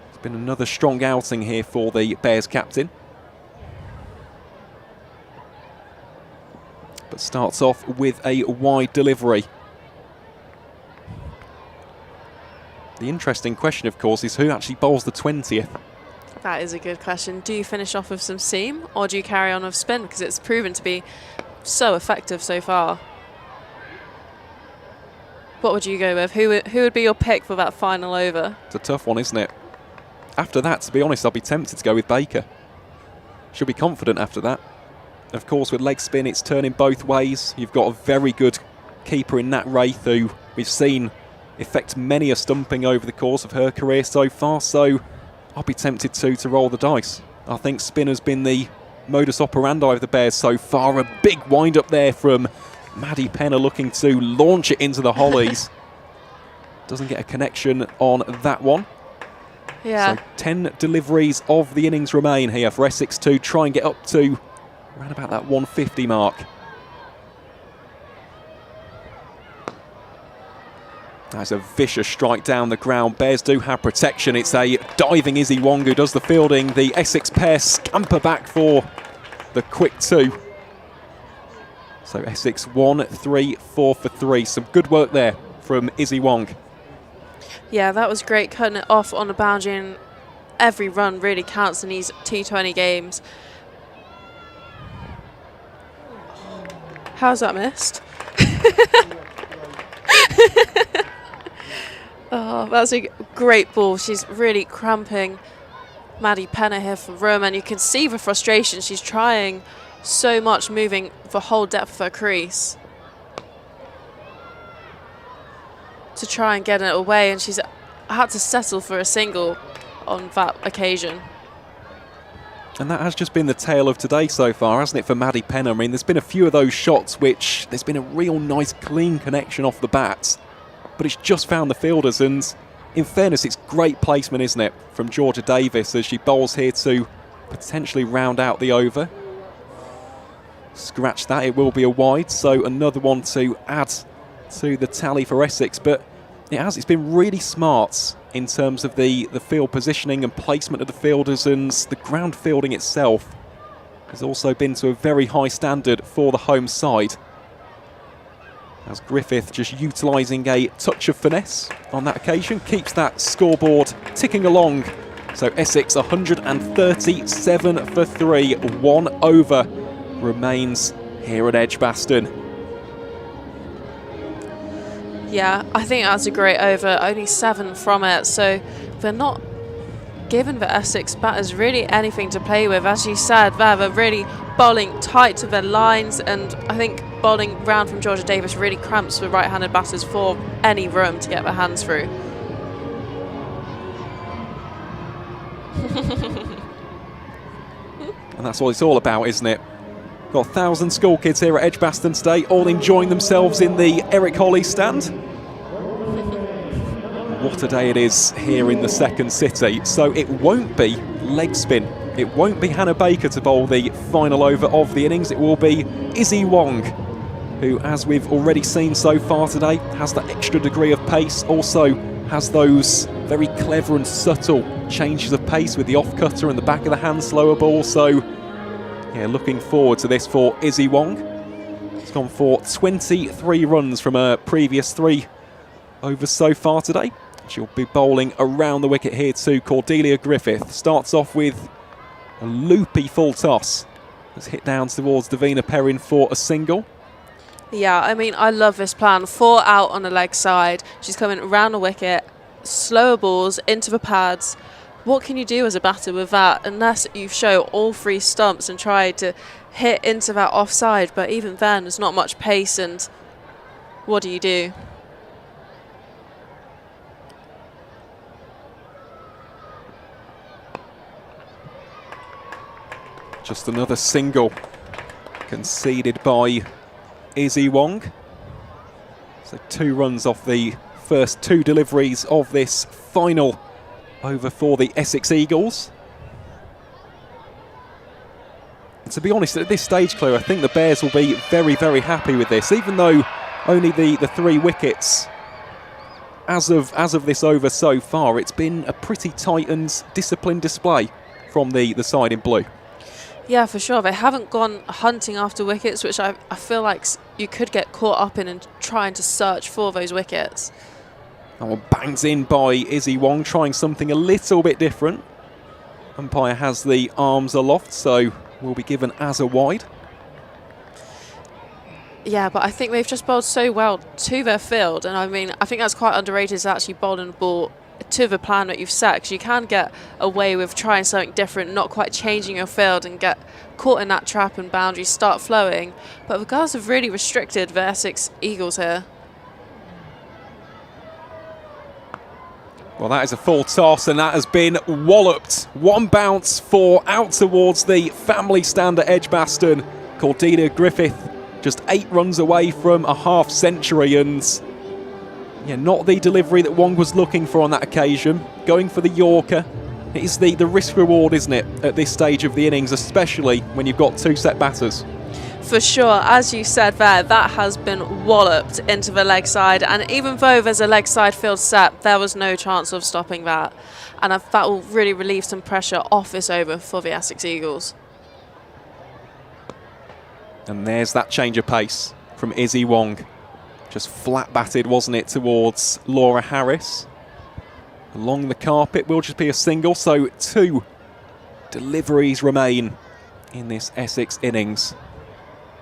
It's been another strong outing here for the Bears captain. But starts off with a wide delivery. The interesting question, of course, is who actually bowls the 20th? That is a good question. Do you finish off with some seam, or do you carry on with spin? Because it's proven to be so effective so far. What would you go with? Who would be your pick for that final over? It's a tough one, isn't it? After that, to be honest, I'll be tempted to go with Baker. She'll be confident after that. Of course, with leg spin, it's turning both ways. You've got a very good keeper in Nat Wraith, who we've seen effect many a stumping over the course of her career so far, so I'll be tempted to roll the dice. I think spin has been the modus operandi of the Bears so far. A big wind up there from Maddie Penner, looking to launch it into the hollies. Doesn't get a connection on that one. Yeah. So 10 deliveries of the innings remain here for Essex to try and get up to around about that 150 mark. That's a vicious strike down the ground. Bears do have protection. It's a diving Izzy Wong who does the fielding. The Essex pair scamper back for the quick 2. So Essex 1, 3, 4 for 3. Some good work there from Izzy Wong. Yeah, that was great, cutting it off on the boundary, and every run really counts in these T20 games. How's that missed? Oh, that's a great ball. She's really cramping Maddie Penner here for room, and you can see the frustration. She's trying so much, moving the whole depth of her crease to try and get it away, and she's had to settle for a single on that occasion. And that has just been the tale of today so far, hasn't it, for Maddie Penner? I mean, there's been a few of those shots which there's been a real nice clean connection off the bat, but it's just found the fielders, and in fairness, it's great placement, isn't it, from Georgia Davis as she bowls here to potentially round out the over. Scratch that, it will be a wide, so another one to add to the tally for Essex, but it's been really smart in terms of the field positioning and placement of the fielders, and the ground fielding itself has also been to a very high standard for the home side. As Griffith just utilising a touch of finesse on that occasion, keeps that scoreboard ticking along. So Essex 137 for 3, 1 over remains here at EdgBLASTon. Yeah, I think that's a great over, only 7 from it, so they're not giving the Essex batters really anything to play with. As you said, they're really bowling tight to their lines, and I think bowling round from Georgia Davis really cramps the right-handed batters for any room to get their hands through. And that's what it's all about, isn't it? Got 1,000 school kids here at EdgBLASTon today, all enjoying themselves in the Eric Holly stand. What a day it is here in the second city. So it won't be leg spin. It won't be Hannah Baker to bowl the final over of the innings. It will be Izzy Wong, who, as we've already seen so far today, has that extra degree of pace, also has those very clever and subtle changes of pace with the off-cutter and the back of the hand slower ball. So, yeah, looking forward to this for Izzy Wong. It's gone for 23 runs from her previous 3 overs so far today. She'll be bowling around the wicket here to Cordelia Griffith. Starts off with a loopy full toss It's hit down towards Davina Perrin for a single. Yeah, I mean, I love this plan. 4 out on the leg side. She's coming around the wicket, slower balls into the pads. What can you do as a batter with that unless you show all 3 stumps and try to hit into that offside? But even then, there's not much pace, and what do you do? Just another single conceded by Izzy Wong. So 2 runs off the first 2 deliveries of this final over for the Essex Eagles. And to be honest, at this stage, Chloe, I think the Bears will be very, very happy with this, even though only the 3 wickets as of this over so far. It's been a pretty tight and disciplined display from the side in blue. Yeah, for sure. They haven't gone hunting after wickets, which I feel like you could get caught up in and trying to search for those wickets. That one bangs in by Izzy Wong, trying something a little bit different. Umpire has the arms aloft, so will be given as a wide. Yeah, but I think they've just bowled so well to their field, and I mean, I think that's quite underrated, to actually bowling the ball to the plan that you've set, because you can get away with trying something different, not quite changing your field and get caught in that trap and boundaries start flowing. But the guys have really restricted the Essex Eagles here. Well, that is a full toss, and that has been walloped. 1 bounce for out towards the family stand at EdgBLASTon. Cordelia Griffith just 8 runs away from a half century, and yeah, not the delivery that Wong was looking for on that occasion. Going for the Yorker. It is the risk reward, isn't it, at this stage of the innings, especially when you've got 2 set batters. For sure, as you said there, that has been walloped into the leg side, and even though there's a leg side field set, there was no chance of stopping that, and that will really relieve some pressure off this over for the Essex Eagles. And there's that change of pace from Izzy Wong. Just flat batted, wasn't it, towards Laura Harris. Along the carpet will just be a single, so 2 deliveries remain in this Essex innings.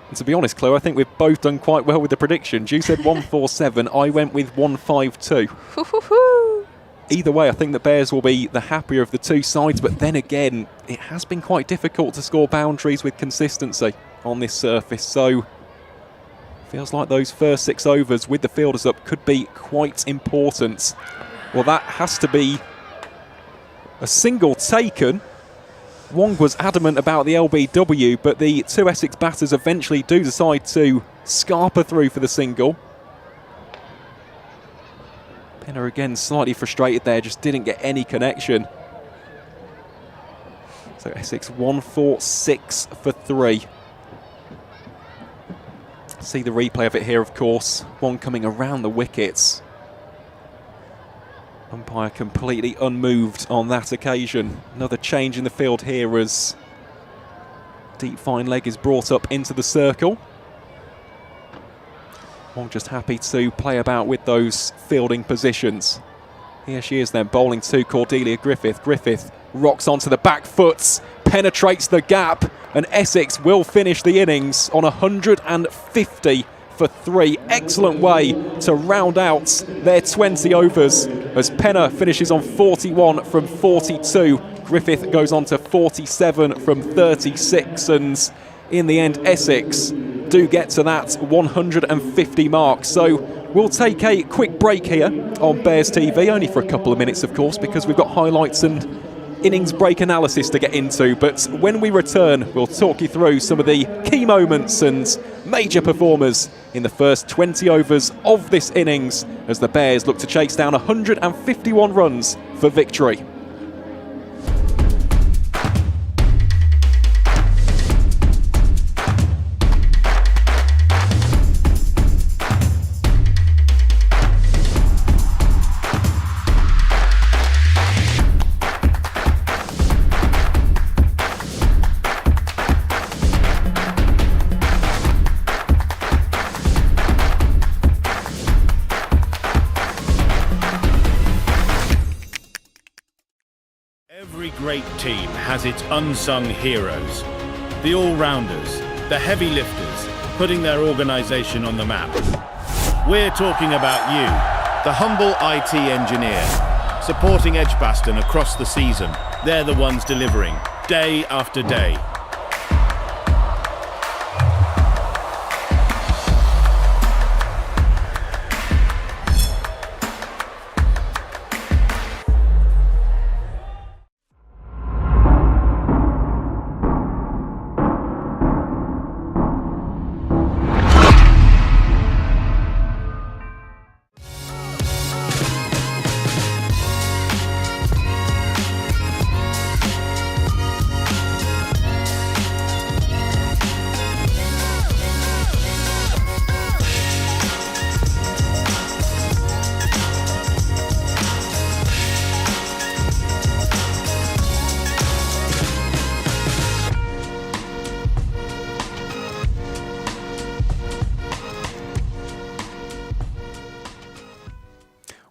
And to be honest, Chloe, I think we've both done quite well with the predictions. You said 147, I went with 152. Either way, I think the Bears will be the happier of the 2 sides, but then again, it has been quite difficult to score boundaries with consistency on this surface, so feels like those first 6 overs with the fielders up could be quite important. Well, that has to be a single taken. Wong was adamant about the LBW, but the 2 Essex batters eventually do decide to scarper through for the single. Pinner again slightly frustrated there, just didn't get any connection. So Essex 146 for 3. See the replay of it here, of course. One coming around the wickets. Umpire completely unmoved on that occasion. Another change in the field here as deep fine leg is brought up into the circle. One just happy to play about with those fielding positions. Here she is then, bowling to Cordelia Griffith. Griffith rocks onto the back foot, penetrates the gap, and Essex will finish the innings on 150 for 3. Excellent way to round out their 20 overs as Penner finishes on 41 from 42. Griffith goes on to 47 from 36, and in the end Essex do get to that 150 mark. So we'll take a quick break here on Bears TV, only for a couple of minutes of course, because we've got highlights and innings break analysis to get into, but when we return we'll talk you through some of the key moments and major performers in the first 20 overs of this innings as the Bears look to chase down 151 runs for victory. Every great team has its unsung heroes. the all-rounders, the heavy lifters, putting their organisation on the map. We're talking about you, the humble IT engineer, supporting EdgBLASTon across the season. They're the ones delivering, day after day.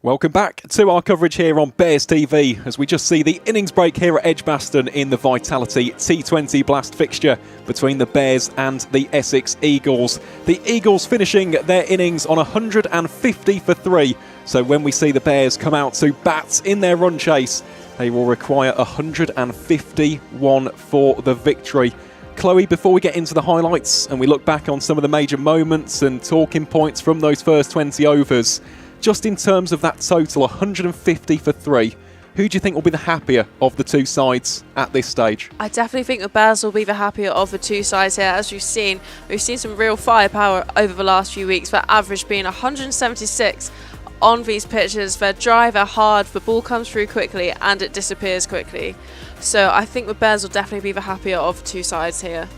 Welcome back to our coverage here on Bears TV as we just see the innings break here at EdgBLASTon in the Vitality T20 Blast fixture between the Bears and the Essex Eagles. The Eagles finishing their innings on 150 for 3, so when we see the Bears come out to bat in their run chase, they will require 151 for the victory. Chloe, before we get into the highlights and we look back on some of the major moments and talking points from those first 20 overs, just in terms of that total, 150 for 3, who do you think will be the happier of the two sides at this stage? I definitely think the Bears will be the happier of the two sides here. As we've seen some real firepower over the last few weeks. Their average being 176 on these pitches. Their drive are hard, the ball comes through quickly and it disappears quickly. So I think the Bears will definitely be the happier of the two sides here.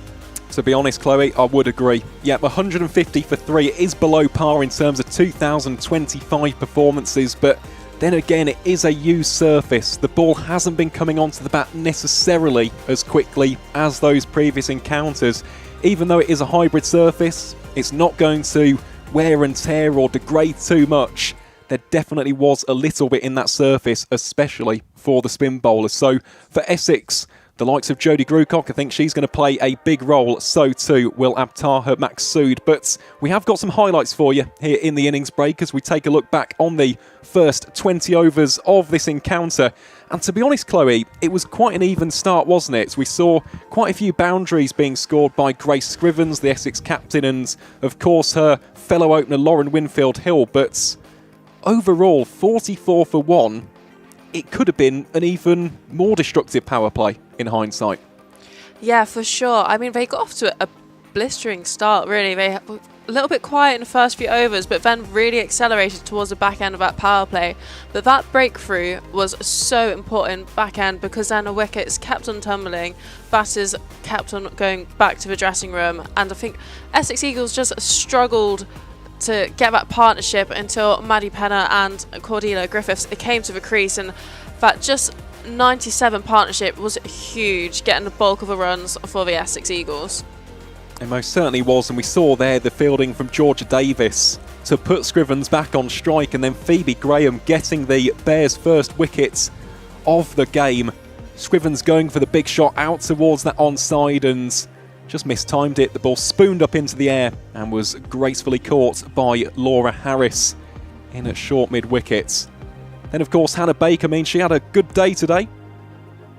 To be honest, Chloe, I would agree. Yep, 150 for 3 is below par in terms of 2025 performances, but then again, it is a used surface. The ball hasn't been coming onto the bat necessarily as quickly as those previous encounters. Even though it is a hybrid surface, it's not going to wear and tear or degrade too much. There definitely was a little bit in that surface, especially for the spin bowlers. So for Essex, the likes of Jodie Grucock, I think she's going to play a big role. So too will Abtaha Maqsood. But we have got some highlights for you here in the innings break as we take a look back on the first 20 overs of this encounter. And to be honest, Chloe, it was quite an even start, wasn't it? We saw quite a few boundaries being scored by Grace Scrivens, the Essex captain, and of course her fellow opener Lauren Winfield-Hill. But overall, 44 for 1. It could have been an even more destructive power play in hindsight. Yeah, for sure. I mean, they got off to a blistering start, really. They were a little bit quiet in the first few overs, but then really accelerated towards the back end of that power play. But that breakthrough was so important back end because then the wickets kept on tumbling, batters kept on going back to the dressing room, and I think Essex Eagles just struggled to get that partnership until Maddie Penner and Cordelia Griffiths came to the crease, and that just 97 partnership was huge, getting the bulk of the runs for the Essex Eagles. It most certainly was, and we saw there the fielding from Georgia Davis to put Scrivens back on strike, and then Phoebe Graham getting the Bears' first wickets of the game. Scrivens going for the big shot out towards that onside and just mistimed it. The ball spooned up into the air and was gracefully caught by Laura Harris in at short mid-wickets. Then, of course, Hannah Baker, she had a good day today.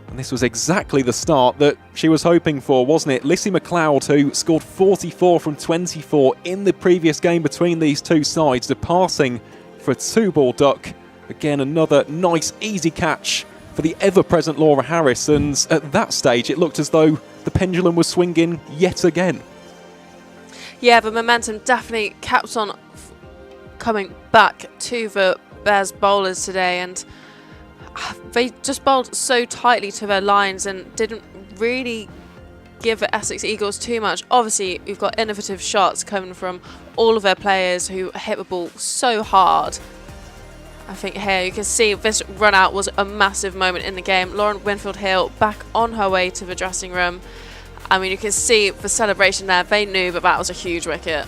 And this was exactly the start that she was hoping for, wasn't it? Lissy McLeod, who scored 44 from 24 in the previous game between these two sides, departing for a 2-ball duck. Again, another nice, easy catch for the ever-present Laura Harris. And at that stage, it looked as though the pendulum was swinging yet again. Yeah, the momentum definitely kept on coming back to the Bears bowlers today, and they just bowled so tightly to their lines and didn't really give the Essex Eagles too much. Obviously, we've got innovative shots coming from all of their players who hit the ball so hard. I think here you can see this run out was a massive moment in the game. Lauren Winfield-Hill back on her way to the dressing room. I mean, you can see the celebration there. They knew that was a huge wicket.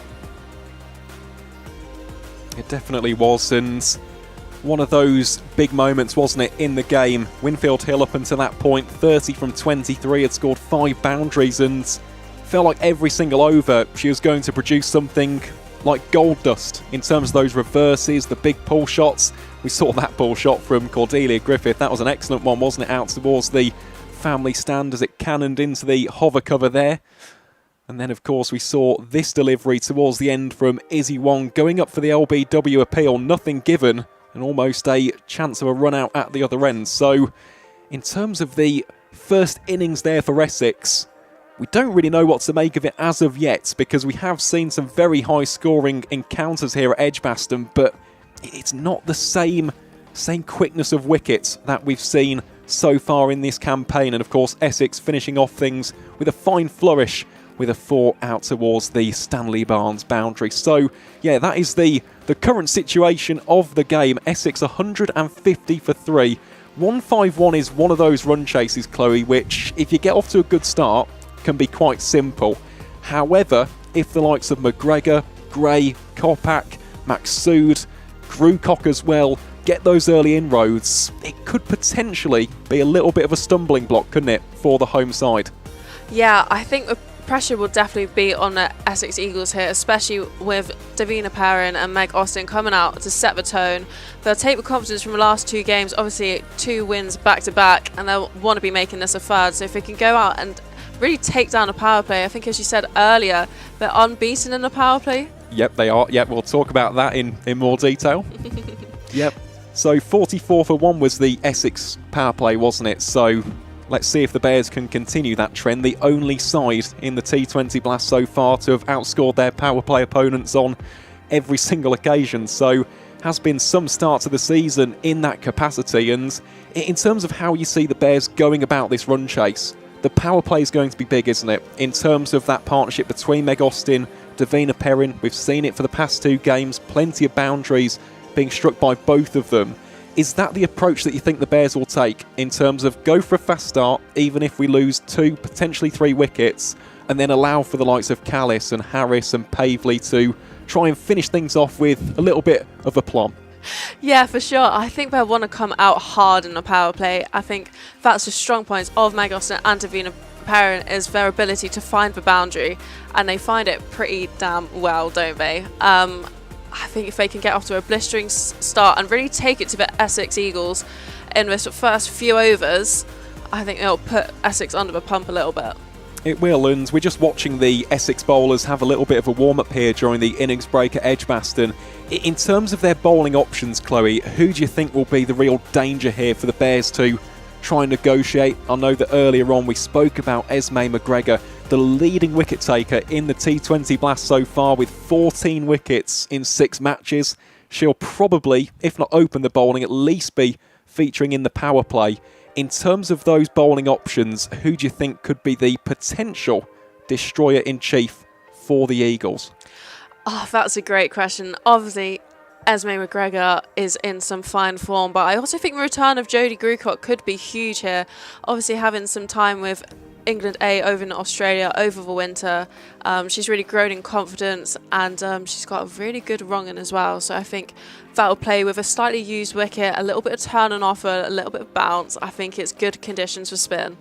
It definitely was, and one of those big moments, wasn't it, in the game. Winfield-Hill up until that point, 30 from 23, had scored 5 boundaries, and felt like every single over she was going to produce something like gold dust in terms of those reverses, the big pull shots. We saw that pull shot from Cordelia Griffith. That was an excellent one, wasn't it? Out towards the family stand as it cannoned into the hover cover there. And then, of course, we saw this delivery towards the end from Izzy Wong going up for the LBW appeal. Nothing given, and almost a chance of a run out at the other end. So, in terms of the first innings there for Essex, we don't really know what to make of it as of yet, because we have seen some very high-scoring encounters here at EdgBLASTon, but it's not the same quickness of wickets that we've seen so far in this campaign. And, of course, Essex finishing off things with a fine flourish with a 4 out towards the Stanley Barnes boundary. So, yeah, that is the current situation of the game. Essex 150 for 3. 151 is one of those run chases, Chloe, which, if you get off to a good start, can be quite simple. However, if the likes of McGregor, Gray, Kopak, Maxsood, Grewcock as well get those early inroads, it could potentially be a little bit of a stumbling block, couldn't it, for the home side? Yeah, I think the pressure will definitely be on the Essex Eagles here, especially with Davina Perrin and Meg Austin coming out to set the tone. They'll take the confidence from the last 2 games, obviously 2 wins back to back, and they'll want to be making this a third. So if they can go out and really take down a power play, I think as you said earlier, they're unbeaten in the power play. Yep, they are. Yep, we'll talk about that in more detail. Yep. So 44 for 1 was the Essex power play, wasn't it? So let's see if the Bears can continue that trend. The only side in the T20 Blast so far to have outscored their power play opponents on every single occasion. So has been some start to the season in that capacity. And in terms of how you see the Bears going about this run chase, the power play is going to be big, isn't it? In terms of that partnership between Meg Austin, Davina Perrin, we've seen it for the past 2 games, plenty of boundaries being struck by both of them. Is that the approach that you think the Bears will take in terms of go for a fast start, even if we lose 2, potentially 3 wickets, and then allow for the likes of Callis and Harris and Pavley to try and finish things off with a little bit of aplomb? Yeah, for sure. I think they'll want to come out hard in the power play. I think that's the strong points of Meg Austin and Davina Perrin, is their ability to find the boundary, and they find it pretty damn well, don't they? I think if they can get off to a blistering start and really take it to the Essex Eagles in the first few overs, I think it'll put Essex under the pump a little bit. It will, and we're just watching the Essex bowlers have a little bit of a warm-up here during the innings break at EdgBLASTon. In terms of their bowling options, Chloe, who do you think will be the real danger here for the Bears to try and negotiate? I know that earlier on we spoke about Esme McGregor, the leading wicket taker in the T20 Blast so far with 14 wickets in 6 matches. She'll probably, if not open the bowling, at least be featuring in the power play. In terms of those bowling options, who do you think could be the potential destroyer-in-chief for the Eagles? Oh, that's a great question. Obviously, Esme McGregor is in some fine form, but I also think the return of Jodie Grewcock could be huge here. Obviously, having some time with England A over in Australia over the winter, she's really grown in confidence, and she's got a really good wrong-in as well. So I think that'll play with a slightly used wicket, a little bit of turn and offer, a little bit of bounce. I think it's good conditions for spin.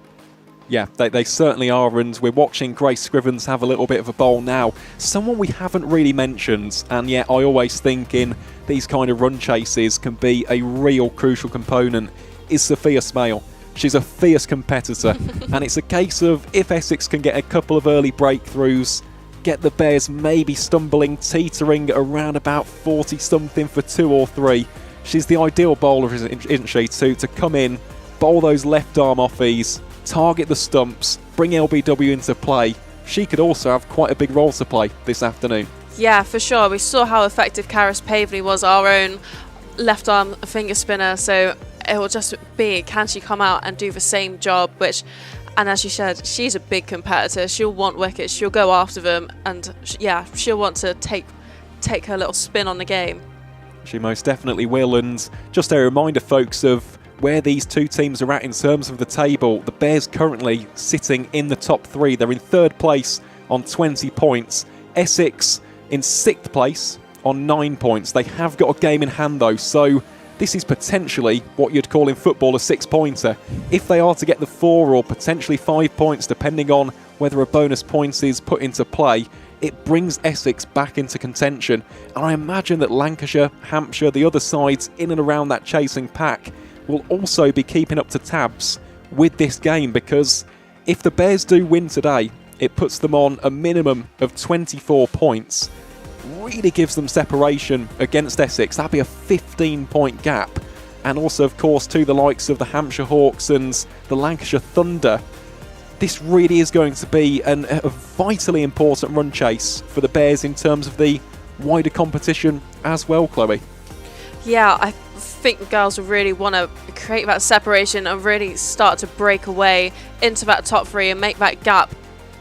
Yeah, they certainly are, and we're watching Grace Scrivens have a little bit of a bowl now. Someone we haven't really mentioned, and yet I always think in these kind of run chases can be a real crucial component, is Sophia Smale. She's a fierce competitor, and it's a case of if Essex can get a couple of early breakthroughs, get the Bears maybe stumbling, teetering around about 40-something for 2 or 3. She's the ideal bowler, isn't she, to come in, bowl those left-arm offies, target the stumps, bring LBW into play. She could also have quite a big role to play this afternoon. Yeah, for sure. We saw how effective Karis Pavley was, our own left-arm finger spinner, so it will just be, can she come out and do the same job, which, and as you said, she's a big competitor. She'll want wickets, she'll go after them, and yeah, she'll want to take her little spin on the game. She most definitely will, and just a reminder, folks, of where these 2 teams are at in terms of the table. The Bears currently sitting in the top 3. They're in 3rd place on 20 points. Essex in 6th place on 9 points. They have got a game in hand though, so this is potentially what you'd call in football a 6-pointer. If they are to get the 4 or potentially 5 points, depending on whether a bonus point is put into play, it brings Essex back into contention. And I imagine that Lancashire, Hampshire, the other sides in and around that chasing pack will also be keeping up to tabs with this game, because if the Bears do win today, it puts them on a minimum of 24 points. Really gives them separation against Essex. That'd be a 15-point gap. And also, of course, to the likes of the Hampshire Hawks and the Lancashire Thunder. This really is going to be a vitally important run chase for the Bears in terms of the wider competition as well, Chloe. Yeah, I think the girls will really want to create that separation and really start to break away into that top three and make that gap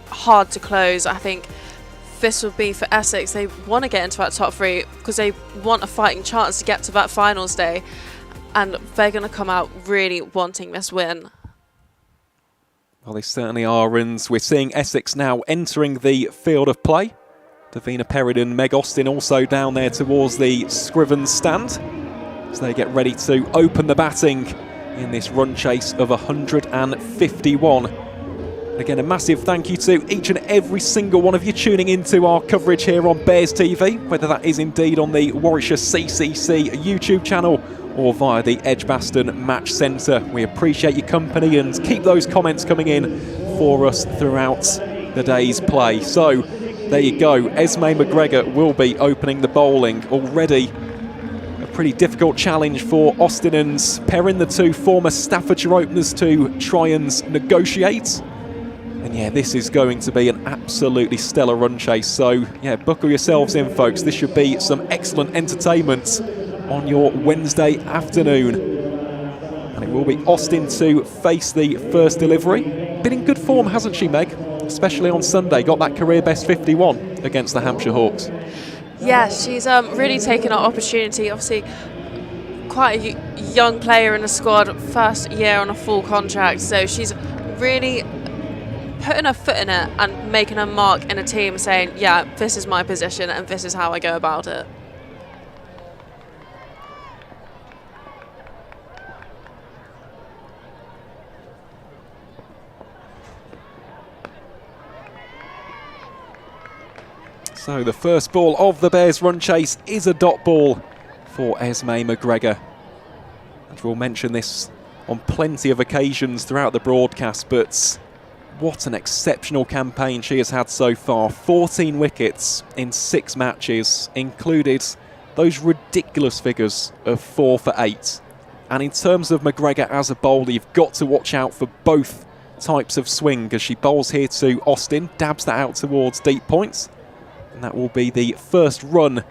hard to close. I think this will be for Essex. They want to get into that top three because they want a fighting chance to get to that finals day, and they're going to come out really wanting this win. Well, they certainly are, and we're seeing Essex now entering the field of play. Davina Perrin and Meg Austin also down there towards the Scriven stand as they get ready to open the batting in this run chase of 151. Again, a massive thank you to each and every single one of you tuning into our coverage here on Bears TV, whether that is indeed on the Warwickshire CCC YouTube channel or via the EdgBLASTon Match Centre. We appreciate your company and keep those comments coming in for us throughout the day's play. So, there you go. Esme McGregor will be opening the bowling. Already a pretty difficult challenge for Austin and Perrin, the two former Staffordshire openers, to try and negotiate. And yeah, this is going to be an absolutely stellar run chase. So yeah, buckle yourselves in, folks. This should be some excellent entertainment on your Wednesday afternoon. And it will be Austin to face the first delivery. Been in good form, hasn't she, Meg? Especially on Sunday, got that career best 51 against the Hampshire Hawks. Yeah, she's really taken our opportunity. Obviously, quite a young player in the squad, first year on a full contract, so she's really putting her foot in it and making her mark in a team, saying, yeah, this is my position and this is how I go about it. So the first ball of the Bears run chase is a dot ball for Esme McGregor. And we'll mention this on plenty of occasions throughout the broadcast, but what an exceptional campaign she has had so far. 14 wickets in 6 matches, included those ridiculous figures of 4 for 8. And in terms of McGregor as a bowler, you've got to watch out for both types of swing as she bowls here to Austin, dabs that out towards deep points. And that will be the first run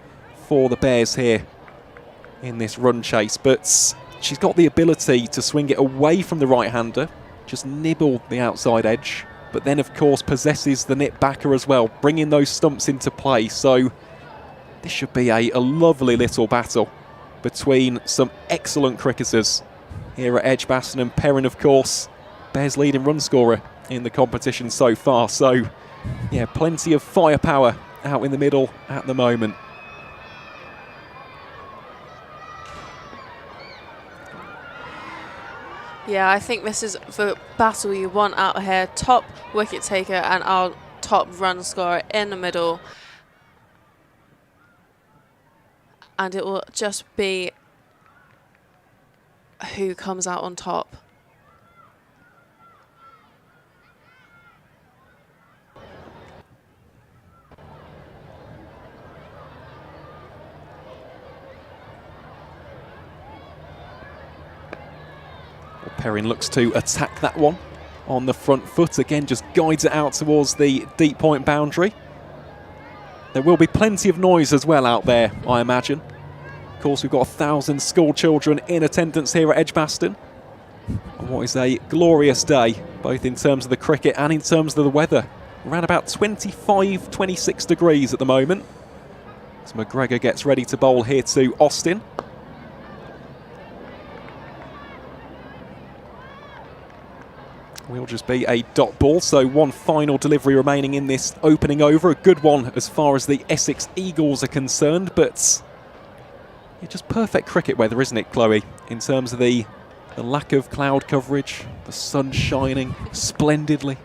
for the Bears here in this run chase. But she's got the ability to swing it away from the right-hander, just nibble the outside edge, but then, of course, possesses the nip backer as well, bringing those stumps into play. So this should be a lovely little battle between some excellent cricketers here at EdgBLASTon, and Perrin, of course, Bears' leading run scorer in the competition so far. So, yeah, plenty of firepower out in the middle at the moment. Yeah, I think this is the battle you want out here. Top wicket taker and our top run scorer in the middle. And it will just be who comes out on top. Perrin looks to attack that one on the front foot. Again, just guides it out towards the deep point boundary. There will be plenty of noise as well out there, I imagine. Of course, we've got 1,000 school children in attendance here at EdgBLASTon. And what is a glorious day, both in terms of the cricket and in terms of the weather. Around about 25, 26 degrees at the moment. As McGregor gets ready to bowl here to Austin. Will just be a dot ball, so one final delivery remaining in this opening over. A good one as far as the Essex Eagles are concerned, but yeah, just perfect cricket weather, isn't it, Chloe? In terms of the lack of cloud coverage, the sun shining splendidly.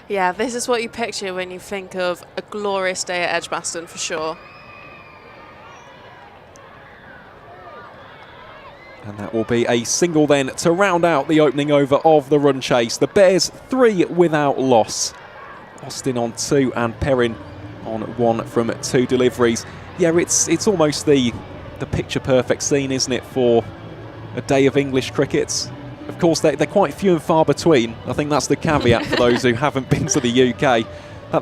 Yeah, this is what you picture when you think of a glorious day at EdgBLASTon for sure. And that will be a single then to round out the opening over of the run chase. The Bears 3 without loss. Austin on 2 and Perrin on 1 from 2 deliveries. Yeah, it's almost the picture perfect scene, isn't it, for a day of English cricket. Of course, they're quite few and far between. I think that's the caveat for those who haven't been to the UK.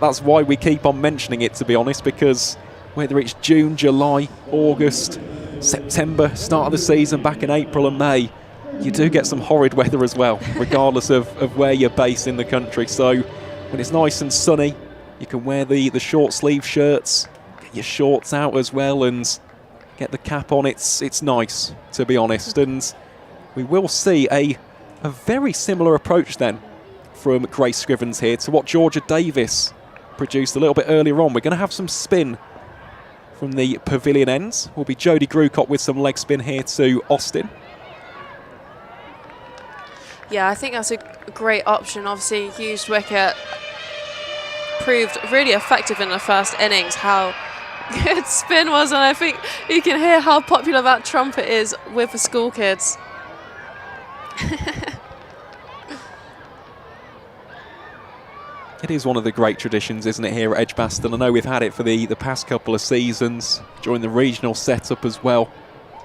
That's why we keep on mentioning it, to be honest, because whether it's June, July, August, September, start of the season back in April and May, you do get some horrid weather as well, regardless of where you're based in the country. So when it's nice and sunny, you can wear the short sleeve shirts, get your shorts out as well and get the cap on. It's nice, to be honest. And we will see a very similar approach then from Grace Scrivens here to what Georgia Davis produced a little bit earlier on. We're going to have some spin from the pavilion ends. Will be Jodie Grucott with some leg spin here to Austin. Yeah, I think that's a great option. Obviously, used wicket, proved really effective in the first innings. How good spin was, and I think you can hear how popular that trumpet is with the school kids. It is one of the great traditions, isn't it, here at EdgBLASTon? I know we've had it for the past couple of seasons, during the regional setup as well.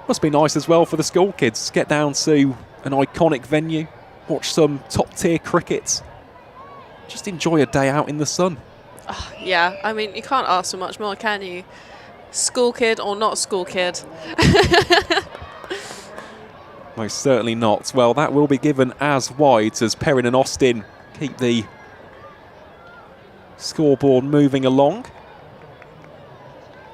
Must be nice as well for the school kids. Get down to an iconic venue, watch some top-tier cricket. Just enjoy a day out in the sun. Oh, yeah, I mean, you can't ask for much more, can you? School kid or not school kid? Most certainly not. Well, that will be given as wide as Perrin and Austin keep the scoreboard moving along.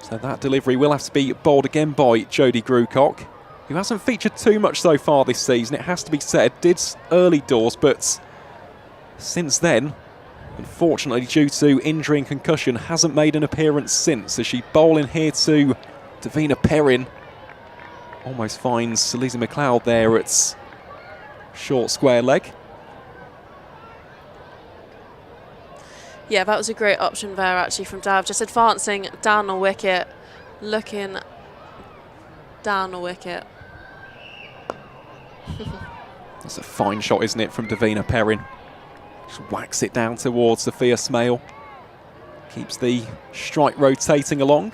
So that delivery will have to be bowled again by Jodie Grucott, who hasn't featured too much so far this season, it has to be said. Did early doors, but since then, unfortunately due to injury and concussion, hasn't made an appearance since, as she bowling here to Davina Perrin. Almost finds Lizzie McLeod there at short square leg. Yeah, that was a great option there actually from Dav, just advancing down the wicket, looking down the wicket. That's a fine shot, isn't it, from Davina Perrin. Just whacks it down towards Sophia Smale. Keeps the strike rotating along.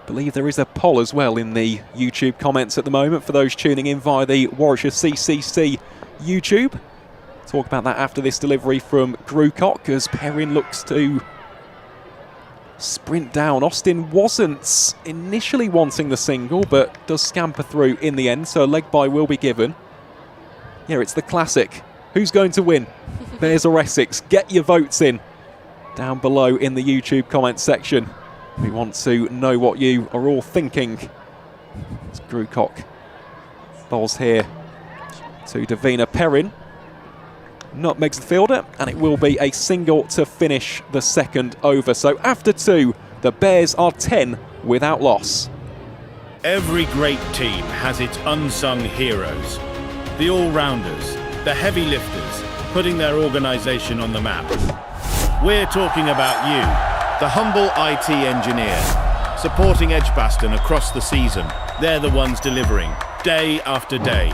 I believe there is a poll as well in the YouTube comments at the moment for those tuning in via the Warwickshire CCC YouTube. Talk about that after this delivery from Grucott, as Perrin looks to sprint down. Austin wasn't initially wanting the single, but does scamper through in the end, so a leg bye will be given. Yeah, it's the classic. Who's going to win? Bears or Essex? Get your votes in down below in the YouTube comments section. We want to know what you are all thinking. It's Grucott bowls here to Davina Perrin. Nutmegs the fielder, and it will be a single to finish the second over. So after 2, the Bears are 10 without loss. Every great team has its unsung heroes. The all-rounders, the heavy lifters, putting their organisation on the map. We're talking about you, the humble IT engineer, supporting EdgBLASTon across the season. They're the ones delivering, day after day.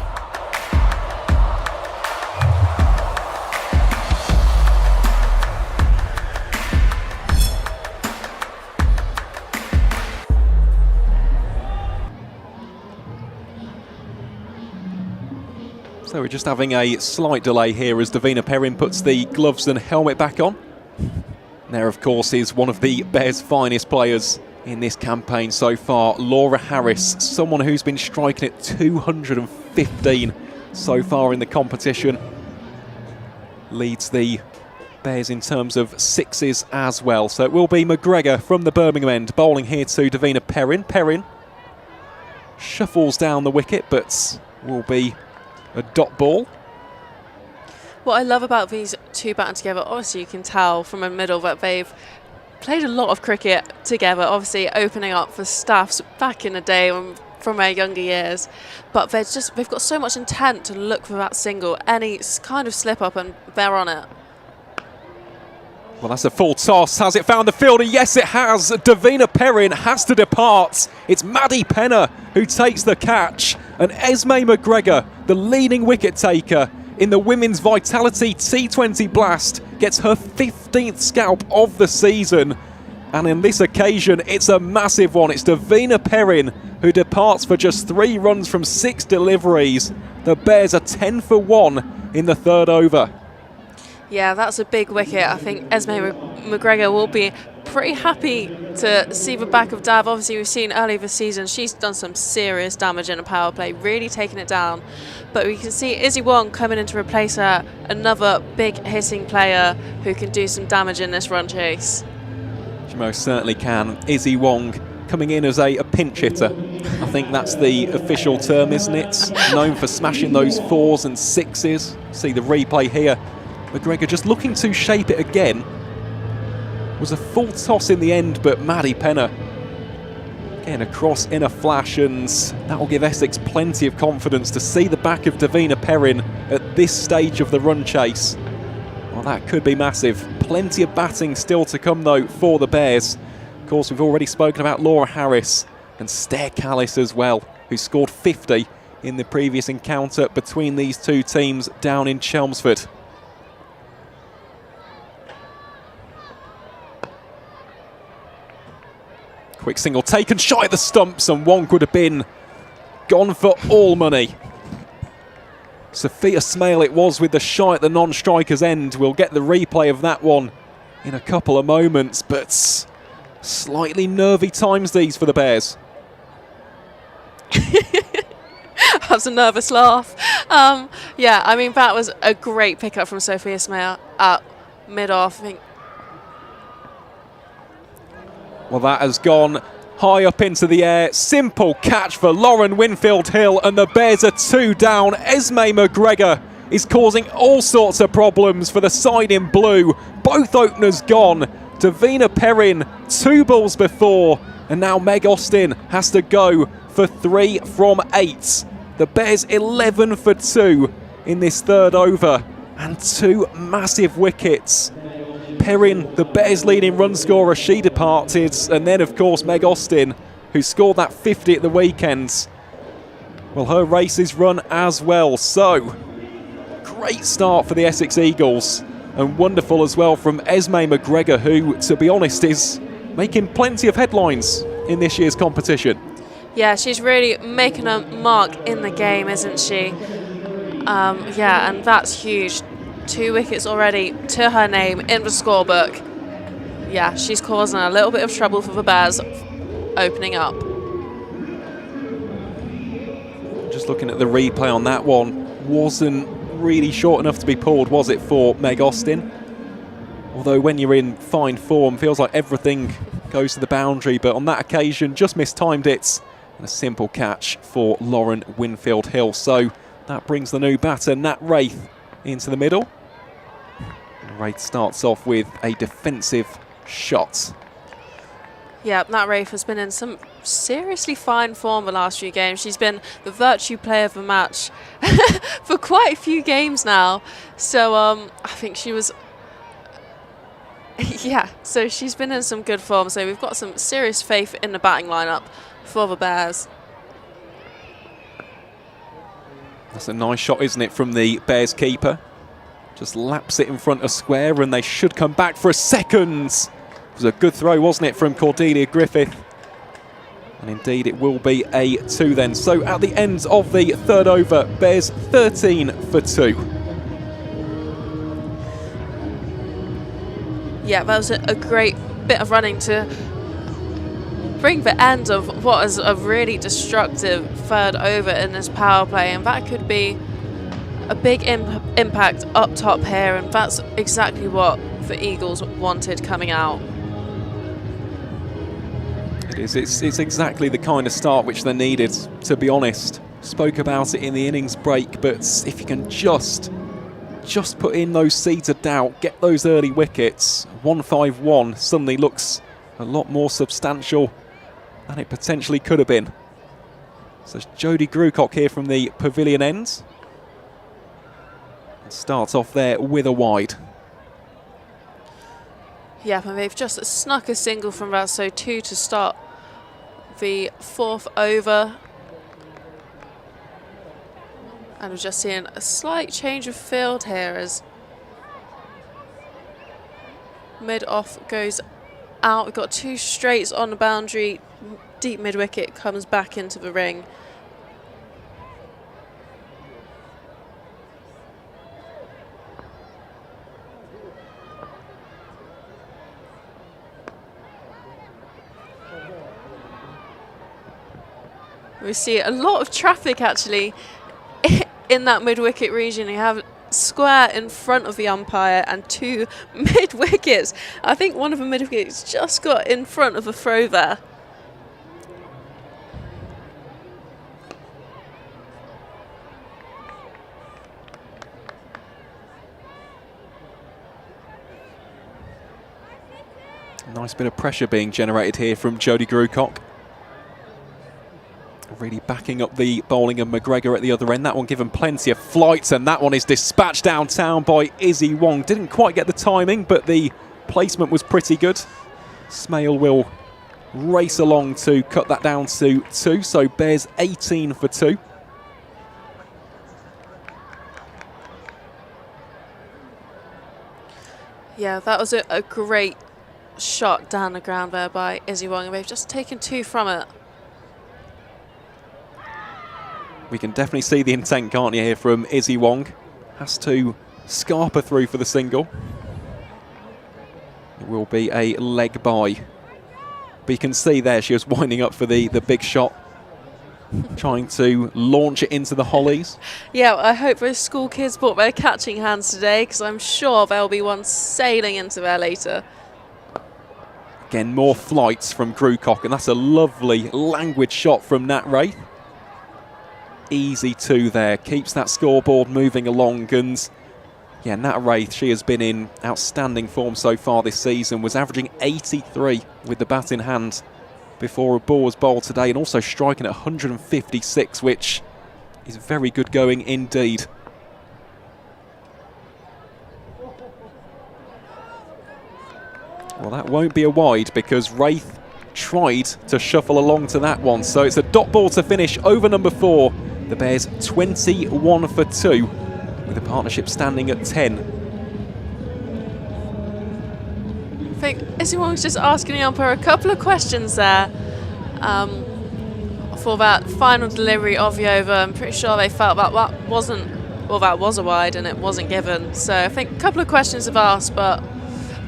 So we're just having a slight delay here as Davina Perrin puts the gloves and helmet back on. There, of course, is one of the Bears' finest players in this campaign so far, Laura Harris, someone who's been striking at 215 so far in the competition. Leads the Bears in terms of sixes as well. So it will be McGregor from the Birmingham end bowling here to Davina Perrin. Perrin shuffles down the wicket, but will be a dot ball. What I love about these two batting together, obviously you can tell from a middle that they've played a lot of cricket together, obviously opening up for staffs back in the day from their younger years, but they've got so much intent to look for that single, any kind of slip up and they're on it. Well, that's a full toss. Has it found the fielder? Yes, it has. Davina Perrin has to depart. It's Maddie Penner who takes the catch. And Esme McGregor, the leading wicket taker in the Women's Vitality T20 Blast, gets her 15th scalp of the season. And in this occasion, it's a massive one. It's Davina Perrin who departs for just 3 runs from 6 deliveries. The Bears are 10 for 1 in the 3rd over. Yeah, that's a big wicket. I think Esme McGregor will be pretty happy to see the back of Dav. Obviously, we've seen earlier this season, she's done some serious damage in a power play, really taking it down. But we can see Izzy Wong coming in to replace her, another big hitting player who can do some damage in this run chase. She most certainly can. Izzy Wong coming in as a pinch hitter. I think that's the official term, isn't it? Known for smashing those 4s and 6s. See the replay here. McGregor just looking to shape it again. Was a full toss in the end, but Maddie Penner getting across in a flash, and that will give Essex plenty of confidence to see the back of Davina Perrin at this stage of the run chase. Well, that could be massive. Plenty of batting still to come, though, for the Bears. Of course, we've already spoken about Laura Harris and Stair Callis as well, who scored 50 in the previous encounter between these two teams down in Chelmsford. Quick single taken shy of the stumps, and Wong could have been gone for all money. Sophia Smale it was with the shy at the non-striker's end. We'll get the replay of that one in a couple of moments, but slightly nervy times these for the Bears. That's a nervous laugh. Yeah, I mean, that was a great pickup from Sophia Smale at mid-off. I think. Well, that has gone high up into the air. Simple catch for Lauren Winfield-Hill, and the Bears are 2 down. Esme McGregor is causing all sorts of problems for the side in blue. Both openers gone. Davina Perrin, 2 balls before, and now Meg Austin has to go for 3 from 8. The Bears 11 for 2 in this 3rd over, and 2 massive wickets. Perrin, the Bears' leading run scorer, she departed, and then of course Meg Austin, who scored that 50 at the weekend. Well, her race is run as well, so great start for the Essex Eagles, and wonderful as well from Esme McGregor, who, to be honest, is making plenty of headlines in this year's competition. Yeah, she's really making a mark in the game, isn't she? Yeah, and that's huge. 2 wickets already to her name in the scorebook. Yeah, she's causing a little bit of trouble for the Bears opening up. Just looking at the replay on that one, wasn't really short enough to be pulled, was it, for Meg Austin? Although when you're in fine form, feels like everything goes to the boundary, but on that occasion just mistimed it. And a simple catch for Lauren Winfield-Hill. So that brings the new batter, Nat Wraith, into the middle. Wraith starts off with a defensive shot. Yeah, Nat Wraith has been in some seriously fine form the last few games. She's been the virtue player of the match for quite a few games now. So I think she was... yeah, so she's been in some good form. So we've got some serious faith in the batting lineup for the Bears. That's a nice shot, isn't it, from the Bears keeper? Just laps it in front of square, and they should come back for a second. It was a good throw, wasn't it, from Cordelia Griffith? And indeed, it will be a 2 then. So at the end of the 3rd over, Bears 13 for 2. Yeah, that was a great bit of running to bring the end of what is a really destructive 3rd over in this power play, and that could be a big impact up top here, and that's exactly what the Eagles wanted coming out. It is. It's exactly the kind of start which they needed, to be honest. Spoke about it in the innings break, but if you can just put in those seeds of doubt, get those early wickets, 151 suddenly looks a lot more substantial than it potentially could have been. So Jodie Grucock here from the pavilion end. Starts off there with a wide. Yeah, and they've just snuck a single from that, so 2 to start the 4th over. And we're just seeing a slight change of field here as mid-off goes out. We've got 2 straights on the boundary. Deep mid-wicket comes back into the ring. We see a lot of traffic actually in that mid-wicket region. You have square in front of the umpire and 2 mid-wickets. I think one of the mid-wickets just got in front of a throw there. Nice bit of pressure being generated here from Jodie Grucock. Really backing up the bowling of McGregor at the other end. That one given plenty of flights, and that one is dispatched downtown by Izzy Wong. Didn't quite get the timing, but the placement was pretty good. Smale will race along to cut that down to 2, so Bears 18 for 2. Yeah, that was a great shot down the ground there by Izzy Wong, and they've just taken 2 from it. We can definitely see the intent, can't you, here from Izzy Wong. Has to scarper through for the single. It will be a leg by. But you can see there she was winding up for the big shot. Trying to launch it into the hollies. Yeah, I hope those school kids brought their catching hands today, because I'm sure there'll be one sailing into there later. Again, more flights from Grucock, and that's a lovely languid shot from Nat Wraith. Easy 2 there, keeps that scoreboard moving along, and yeah, Nat Wraith, she has been in outstanding form so far this season, was averaging 83 with the bat in hand before a ball was bowled today, and also striking at 156, which is very good going indeed. Well, that won't be a wide because Wraith tried to shuffle along to that one, so it's a dot ball to finish over number 4. The Bears 21 for 2, with the partnership standing at 10. I think Izzy Wong's just asking the umpire a couple of questions there for that final delivery of the over. I'm pretty sure they felt that that was a wide and it wasn't given. So I think a couple of questions have asked, but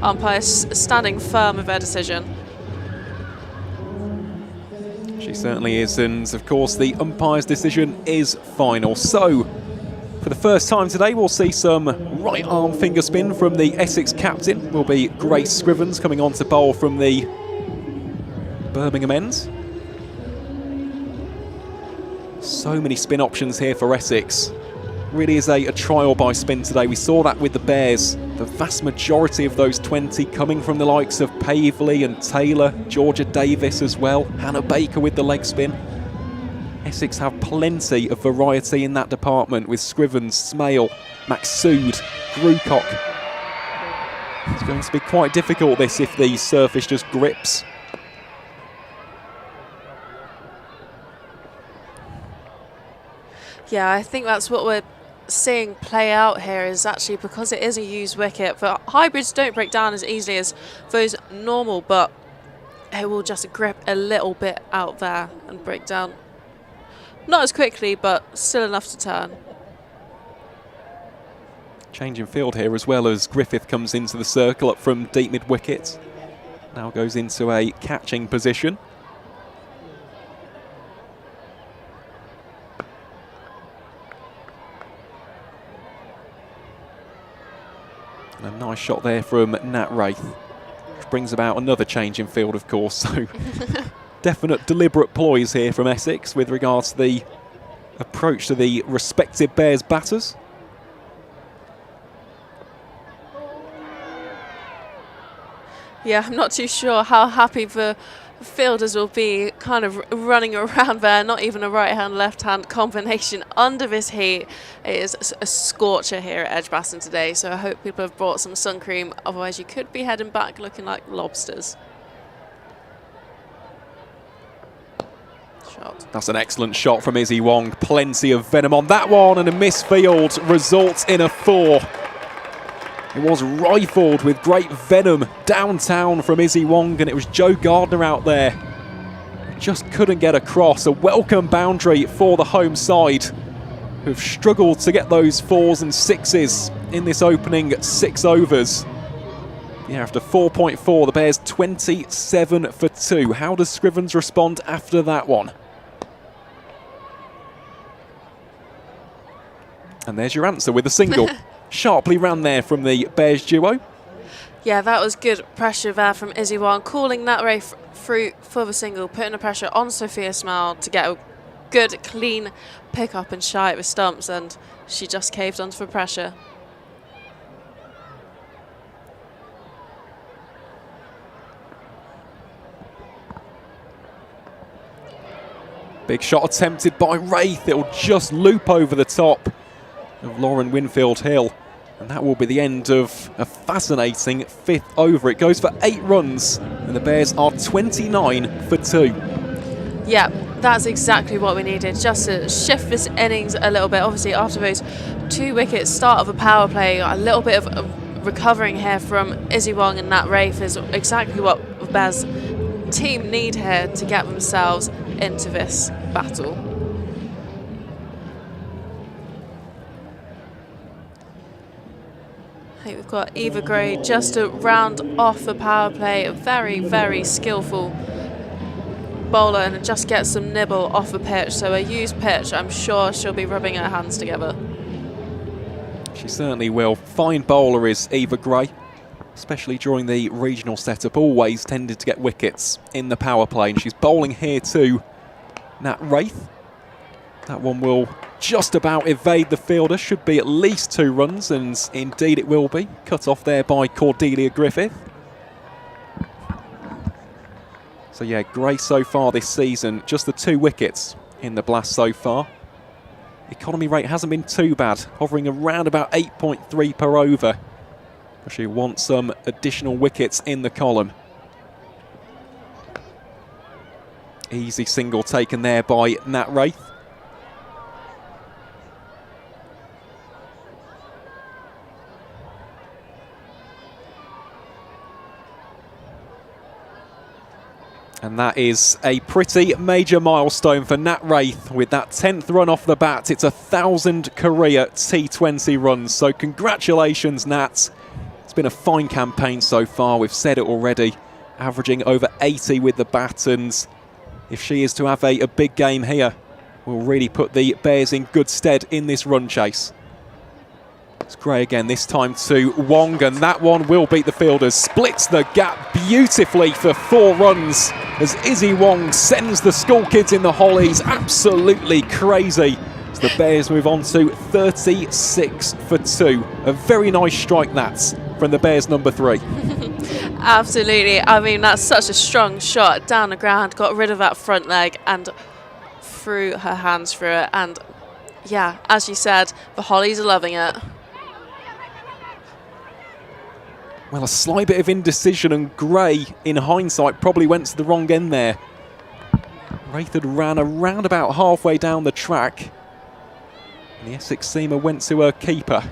umpires standing firm with their decision. She certainly is, and of course the umpire's decision is final. So, for the first time today, we'll see some right arm finger spin from the Essex captain. Will be Grace Scrivens coming on to bowl from the Birmingham end. So many spin options here for Essex. Really is a trial by spin today. We saw that with the Bears. The vast majority of those 20 coming from the likes of Pavley and Taylor, Georgia Davis as well, Hannah Baker with the leg spin. Essex have plenty of variety in that department with Scrivens, Smale, Maxsood, Grucock. It's going to be quite difficult this if the surface just grips. Yeah, I think that's what we're seeing play out here, is actually because it is a used wicket. But hybrids don't break down as easily as those normal, but it will just grip a little bit out there and break down. Not as quickly, but still enough to turn. Change in field here as well as Griffith comes into the circle up from deep mid-wicket. Now goes into a catching position. And a nice shot there from Nat Wraith, which brings about another change in field, of course. So definite deliberate ploys here from Essex with regards to the approach to the respective Bears batters. Yeah, I'm not too sure how happy the fielders will be kind of running around there. Not even a right-hand, left-hand combination under this heat. It is a scorcher here at EdgBLASTon today, so I hope people have brought some sun cream. Otherwise, you could be heading back looking like lobsters. Shot. That's an excellent shot from Izzy Wong. Plenty of venom on that one, and a misfield results in a 4. It was rifled with great venom downtown from Izzy Wong, and it was Joe Gardner out there. Just couldn't get across. A welcome boundary for the home side, who've struggled to get those 4s and 6s in this opening 6 overs. Yeah, after 4.4, the Bears 27 for 2. How does Scrivens respond after that one? And there's your answer with a single. Sharply ran there from the Bears duo. Yeah, that was good pressure there from Izzy Wong, calling that Ray through for the single, putting the pressure on Sophia Smile to get a good, clean pick up and shy at the stumps, and she just caved under the pressure. Big shot attempted by Wraith. It'll just loop over the top of Lauren Winfield Hill. And that will be the end of a fascinating 5th over. It goes for 8 runs, and the Bears are 29 for 2. Yeah, that's exactly what we needed, just to shift this innings a little bit. Obviously, after those 2 wickets, start of a power play, a little bit of recovering here from Izzy Wong and Nat Rafe is exactly what the Bears team need here to get themselves into this battle. I think we've got Eva Gray just to round off the power play. A very, very skillful bowler, and just get some nibble off the pitch. So a used pitch, I'm sure she'll be rubbing her hands together. She certainly will. Fine bowler is Eva Gray, especially during the regional setup. Always tended to get wickets in the power play, and she's bowling here too. Nat Wraith. That one will just about evade the fielder. Should be at least 2 runs, and indeed it will be. Cut off there by Cordelia Griffith. So yeah, Gray so far this season, just the 2 wickets in the Blast so far. Economy rate hasn't been too bad, hovering around about 8.3 per over. But she wants some additional wickets in the column. Easy single taken there by Nat Wraith. And that is a pretty major milestone for Nat Wraith with that 10th run off the bat. It's 1,000 career T20 runs. So congratulations, Nat. It's been a fine campaign so far. We've said it already. Averaging over 80 with the bat. And if she is to have a big game here, will really put the Bears in good stead in this run chase. It's Gray again, this time to Wong, and that one will beat the fielders. Splits the gap beautifully for 4 runs as Izzy Wong sends the school kids in the Hollies absolutely crazy. As the Bears move on to 36 for 2. A very nice strike, that's from the Bears number 3. Absolutely. I mean, that's such a strong shot down the ground. Got rid of that front leg and threw her hands through it. And yeah, as you said, the Hollies are loving it. Well, a slight bit of indecision, and Gray, in hindsight, probably went to the wrong end there. Wraith had ran around about halfway down the track, and the Essex seamer went to her keeper.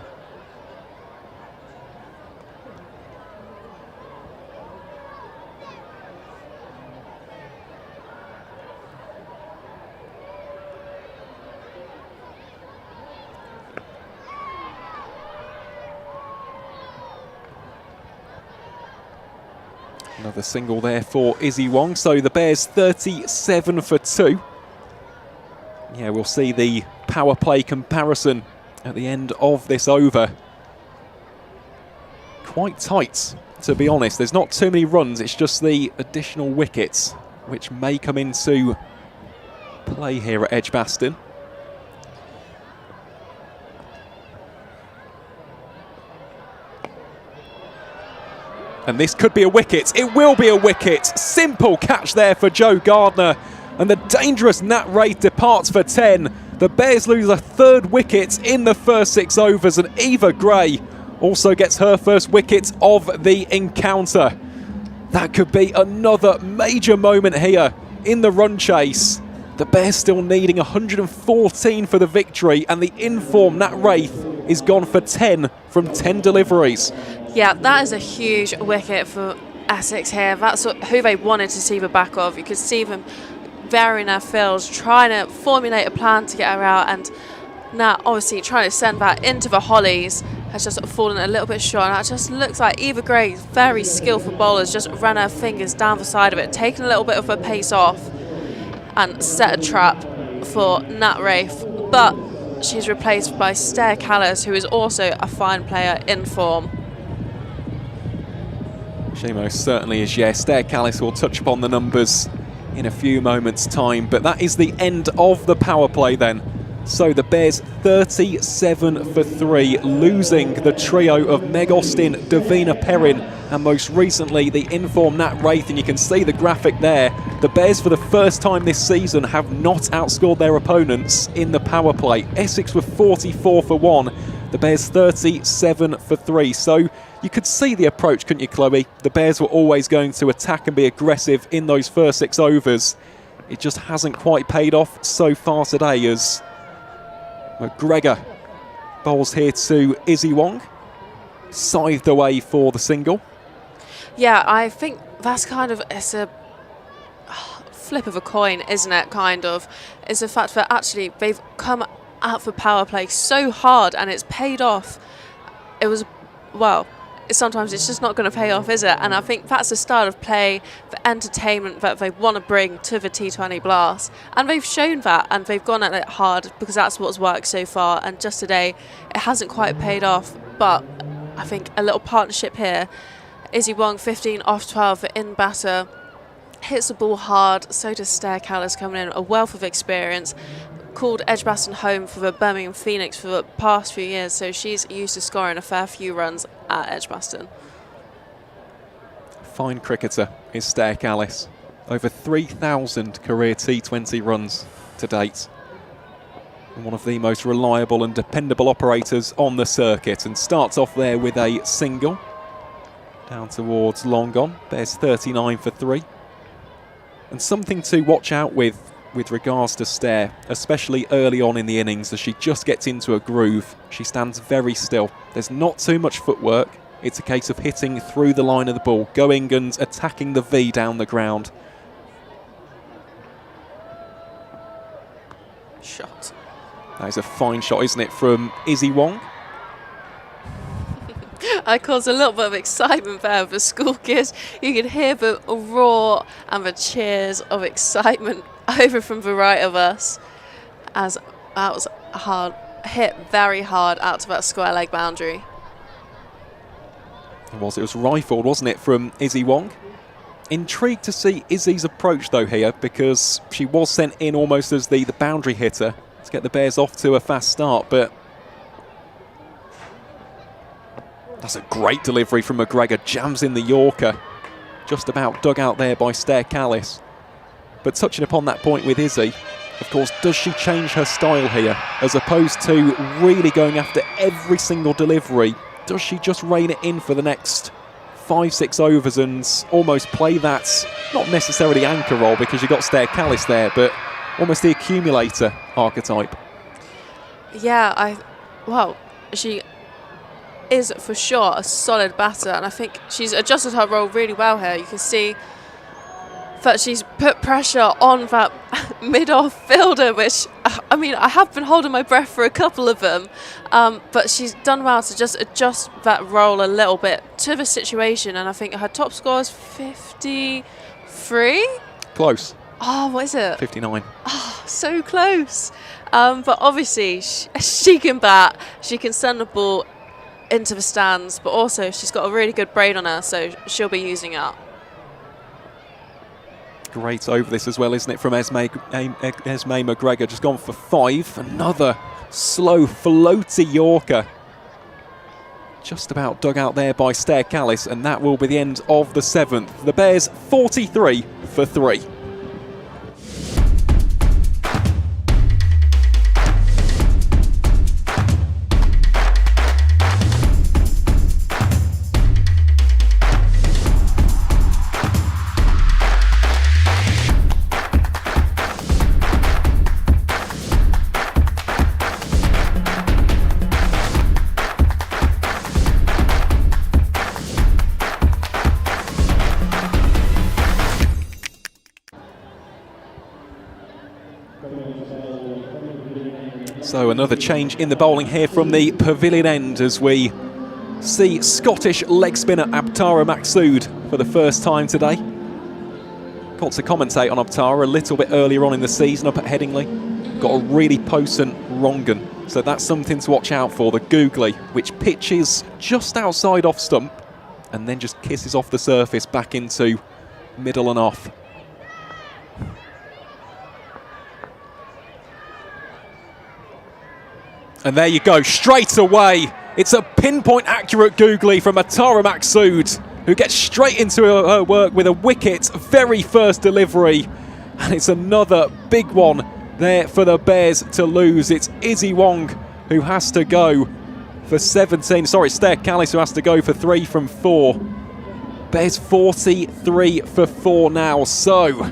Another single there for Izzy Wong. So the Bears 37 for 2. Yeah, we'll see the power play comparison at the end of this over. Quite tight, to be honest. There's not too many runs. It's just the additional wickets which may come into play here at EdgBLASTon. And this could be a wicket. It will be a wicket. Simple catch there for Joe Gardner. And the dangerous Nat Wraith departs for 10. The Bears lose a third wicket in the first 6 overs, and Eva Gray also gets her first wicket of the encounter. That could be another major moment here in the run chase. The Bears still needing 114 for the victory, and the in-form Nat Wraith is gone for 10 from 10 deliveries. Yeah, that is a huge wicket for Essex here. That's who they wanted to see the back of. You could see them varying their fields, trying to formulate a plan to get her out, and now obviously trying to send that into the hollies has just fallen a little bit short. And that just looks like Eva Gray, very skillful bowlers, just ran her fingers down the side of it, taking a little bit of her pace off and set a trap for Nat Wraith. But she's replaced by Stair Callis, who is also a fine player in form. She most certainly is, yes. Stair Callis will touch upon the numbers in a few moments' time, but that is the end of the power play then. So the Bears 37 for 3, losing the trio of Meg Austin, Davina Perrin, and most recently the in-form Nat Wraith. And you can see the graphic there. The Bears for the first time this season have not outscored their opponents in the power play. Essex were 44 for 1, the Bears 37 for 3. So you could see the approach, couldn't you, Chloe? The Bears were always going to attack and be aggressive in those first 6 overs. It just hasn't quite paid off so far today, as McGregor bowls here to Izzy Wong, scythed away for the single. Yeah, I think that's kind of, it's a flip of a coin, isn't it, kind of? It's the fact that actually they've come out for power play so hard and it's paid off. It was, well, sometimes it's just not going to pay off, is it? And I think that's the style of play, the entertainment that they want to bring to the T20 Blast. And they've shown that, and they've gone at it hard because that's what's worked so far. And just today, it hasn't quite paid off. But I think a little partnership here. Izzy Wong, 15 off 12 for in batter. Hits the ball hard, so does Stair Callis coming in, a wealth of experience. Called EdgBLASTon home for the Birmingham Phoenix for the past few years, so she's used to scoring a fair few runs at EdgBLASTon. Fine cricketer is Stair Callis. Over 3,000 career T20 runs to date. And one of the most reliable and dependable operators on the circuit, and starts off there with a single. Down towards long on. There's 39 for 3. And something to watch out with regards to Stair, especially early on in the innings, as she just gets into a groove. She stands very still. There's not too much footwork. It's a case of hitting through the line of the ball, going and attacking the V down the ground. Shot. That is a fine shot, isn't it, from Izzy Wong? I caused a little bit of excitement there with the school kids. You could hear the roar and the cheers of excitement over from the right of us, as that was hard, hit very hard out to that square leg boundary. It was rifled, wasn't it, from Izzy Wong? Intrigued to see Izzy's approach though here, because she was sent in almost as the boundary hitter to get the Bears off to a fast start, but that's a great delivery from McGregor. Jams in the Yorker. Just about dug out there by Stair Callis. But touching upon that point with Izzy, of course, does she change her style here? As opposed to really going after every single delivery, does she just rein it in for the next 5-6 overs and almost play that, not necessarily anchor role because you got Stair Callis there, but almost the accumulator archetype? Yeah, well, she is for sure a solid batter, and I think she's adjusted her role really well here. You can see that she's put pressure on that mid-off fielder, which, I mean, I have been holding my breath for a couple of them, but she's done well to just adjust that role a little bit to the situation, and I think her top score is 53? Close. Oh, what is it? 59. Oh, so close. But obviously, she can bat, she can send the ball into the stands, but also she's got a really good braid on her, so she'll be using it. Great over this as well, isn't it, from Esme McGregor, just gone for 5. Another slow, floaty Yorker. Just about dug out there by Stair Callis, and that will be the end of the 7th. The Bears 43 for 3. So another change in the bowling here from the pavilion end as we see Scottish leg spinner Abtara Maksood for the first time today. Got to commentate on Abtara a little bit earlier on in the season up at Headingley. Got a really potent wrongen, so that's something to watch out for. The googly, which pitches just outside off stump and then just kisses off the surface back into middle and off. And there you go, straight away. It's a pinpoint accurate googly from Abtara Maksood, who gets straight into her work with a wicket, very first delivery. And it's another big one there for the Bears to lose. It's Izzy Wong who has to go for 17. Sorry, Stair Callis who has to go for 3 from 4. Bears 43 for 4 now. So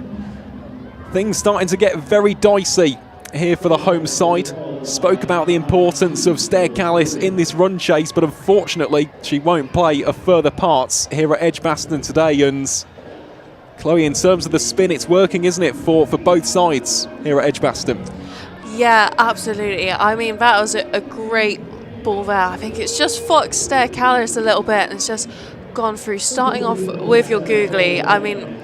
things starting to get very dicey here for the home side. Spoke about the importance of Stair Callis in this run chase, but unfortunately she won't play a further part here at EdgBLASTon today. And Chloe, in terms of the spin, it's working, isn't it, for both sides here at EdgBLASTon? Yeah, absolutely. I mean, that was a great ball there. I think it's just fucked Stair Callis a little bit, and it's just gone through. Starting off with your googly, I mean,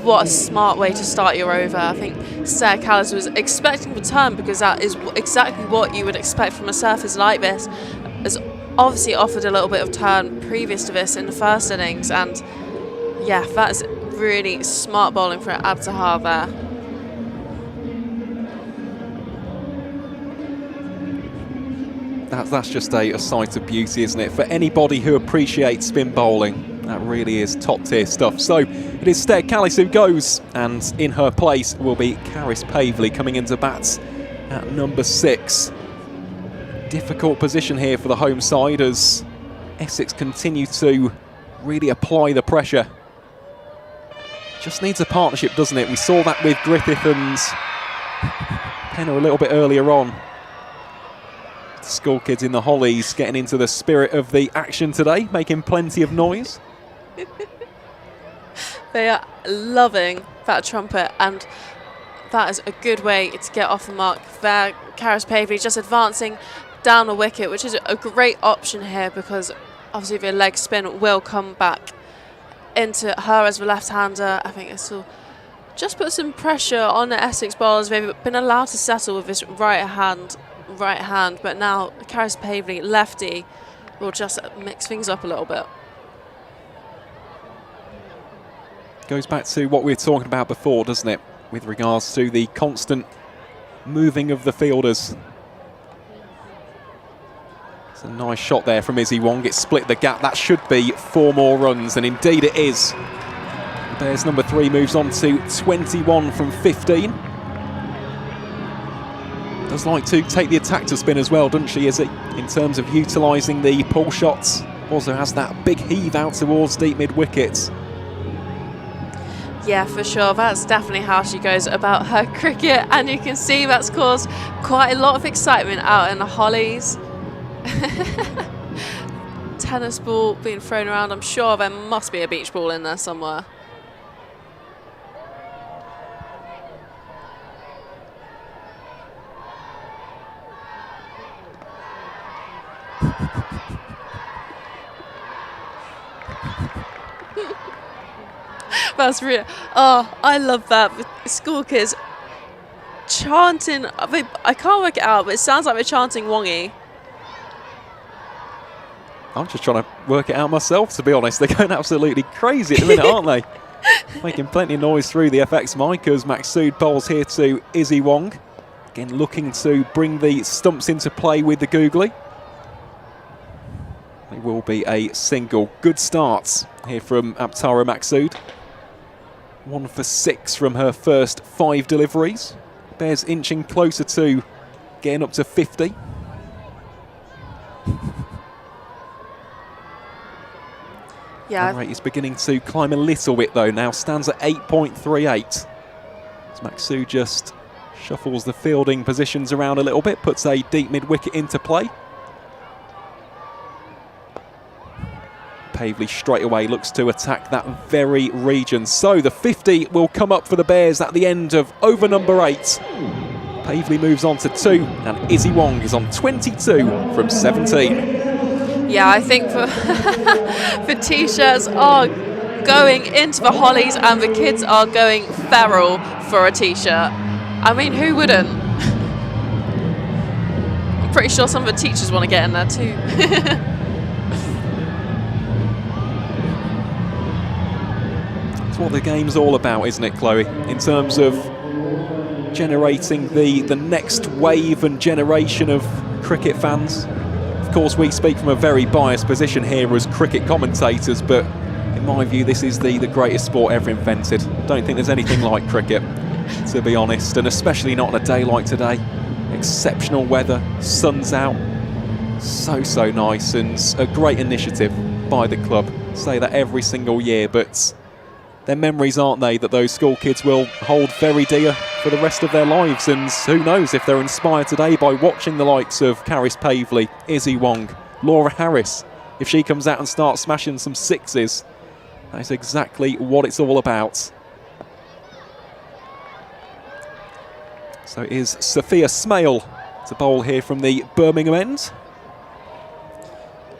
what a smart way to start your over. I think Stair Callis was expecting the turn, because that is exactly what you would expect from a surface like this. Has obviously offered a little bit of turn previous to this in the first innings, and yeah, that is really smart bowling for Abtara there. That's just a sight of beauty, isn't it? For anybody who appreciates spin bowling, that really is top tier stuff. So it is Stair Callis who goes, and in her place will be Caris Pavley coming into bats at number 6. Difficult position here for the home side as Essex continue to really apply the pressure. Just needs a partnership, doesn't it? We saw that with Griffith and Penner a little bit earlier on. The school kids in the Hollies getting into the spirit of the action today, making plenty of noise. They are loving that trumpet, and that is a good way to get off the mark there. Caris Pavley just advancing down a wicket, which is a great option here, because obviously the leg spin will come back into her as the left-hander. I think this will just put some pressure on the Essex bowlers. They've been allowed to settle with this right hand, but now Caris Pavley, lefty, will just mix things up a little bit. Goes back to what we were talking about before, doesn't it, with regards to the constant moving of the fielders. It's a nice shot there from Izzy Wong. It split the gap. That should be 4 more runs, and indeed it is. Bears number 3 moves on to 21 from 15. Does like to take the attack to spin as well, doesn't she, Izzy? In terms of utilising the pull shots. Also has that big heave out towards deep mid-wickets. Yeah, for sure. That's definitely how she goes about her cricket, and you can see that's caused quite a lot of excitement out in the Hollies. Tennis ball being thrown around. I'm sure there must be a beach ball in there somewhere. That's real. Oh, I love that. The school kids chanting. I can't work it out, but it sounds like they're chanting Wongy. I'm just trying to work it out myself, to be honest. They're going absolutely crazy at the minute, aren't they? Making plenty of noise through the FX mic as Maksood bowls here to Izzy Wong. Again, looking to bring the stumps into play with the googly. They It will be a single. Good start here from Aptara Maksud. 1 for 6 from her first 5 deliveries. Bears inching closer to getting up to 50. Yeah. The rate is beginning to climb a little bit though now. Stands at 8.38. As Maksud just shuffles the fielding positions around a little bit, puts a deep mid-wicket into play. Pavley straight away looks to attack that very region. So the 50 will come up for the Bears at the end of over number 8. Pavley moves on to 2 and Izzy Wong is on 22 from 17. Yeah, I think for the T-shirts are going into the Hollies and the kids are going feral for a T-shirt. I mean, who wouldn't? I'm pretty sure some of the teachers want to get in there too. It's what the game's all about, isn't it, Chloe? In terms of generating the next wave and generation of cricket fans. Of course, we speak from a very biased position here as cricket commentators, but in my view, this is the greatest sport ever invented. Don't think there's anything like cricket, to be honest, and especially not on a day like today. Exceptional weather, sun's out, so nice, and a great initiative by the club. Say that every single year, but they're memories, aren't they, that those school kids will hold very dear for the rest of their lives. And who knows if they're inspired today by watching the likes of Caris Pavley, Izzy Wong, Laura Harris. If she comes out and starts smashing some sixes, that is exactly what it's all about. So it is Sophia Smale to bowl here from the Birmingham end.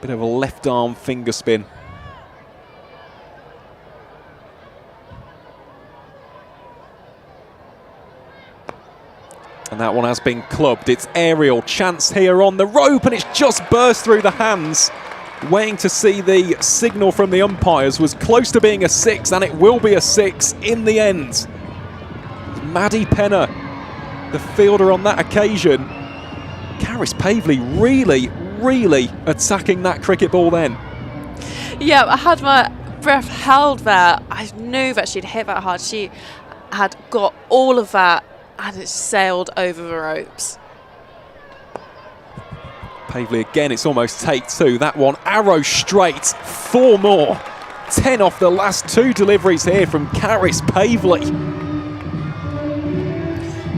Bit of a left arm finger spin. And that one has been clubbed. It's aerial chance here on the rope, and it's just burst through the hands. Waiting to see the signal from the umpires. Was close to being a 6, and it will be a 6 in the end. Maddie Penner, the fielder on that occasion. Caris Pavley really attacking that cricket ball then. Yeah, I had my breath held there. I knew that she'd hit that hard. She had got all of that, and it sailed over the ropes. Pavley again, it's almost take 2. That one, arrow straight, 4 more. 10 off the last 2 deliveries here from Caris Pavley.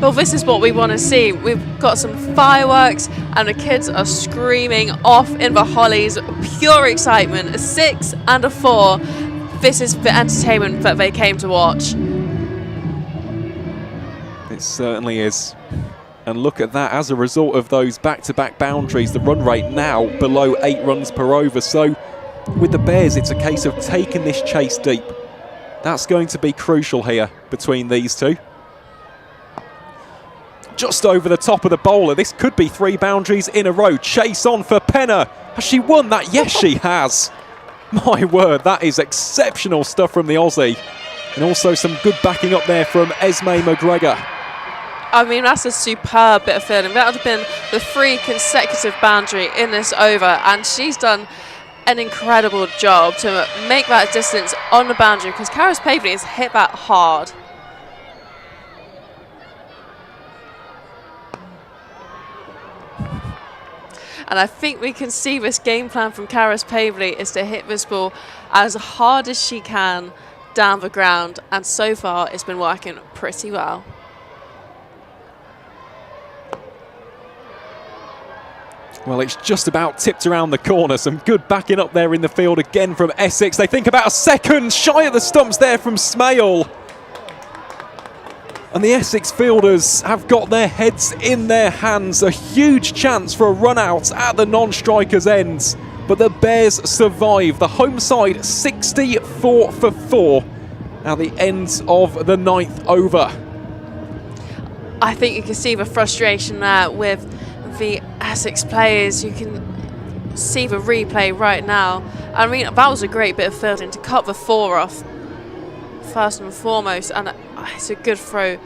Well, this is what we want to see. We've got some fireworks and the kids are screaming off in the Hollies. Pure excitement. A 6 and a 4. This is the entertainment that they came to watch. It certainly is. And look at that, as a result of those back-to-back boundaries, the run rate now below 8 runs per over. So with the Bears, it's a case of taking this chase deep. That's going to be crucial here between these two. Just over the top of the bowler. This could be 3 boundaries in a row. Chase on for Penner. Has she won that? Yes, she has. My word, that is exceptional stuff from the Aussie. And also some good backing up there from Esme McGregor. I mean, that's a superb bit of fielding. That would have been the 3 consecutive boundary in this over, and she's done an incredible job to make that distance on the boundary, because Caris Pavley has hit that hard. And I think we can see this game plan from Caris Pavley is to hit this ball as hard as she can down the ground, and so far it's been working pretty well. Well, it's just about tipped around the corner. Some good backing up there in the field again from Essex. They think about a second, shy of the stumps there from Smale. And the Essex fielders have got their heads in their hands. A huge chance for a run out at the non-striker's ends. But the Bears survive. The home side 64 for 4 at the end of the 9th over. I think you can see the frustration there with the Essex players. You can see the replay right now. I mean, that was a great bit of fielding to cut the 4 off first and foremost, and it's a good throw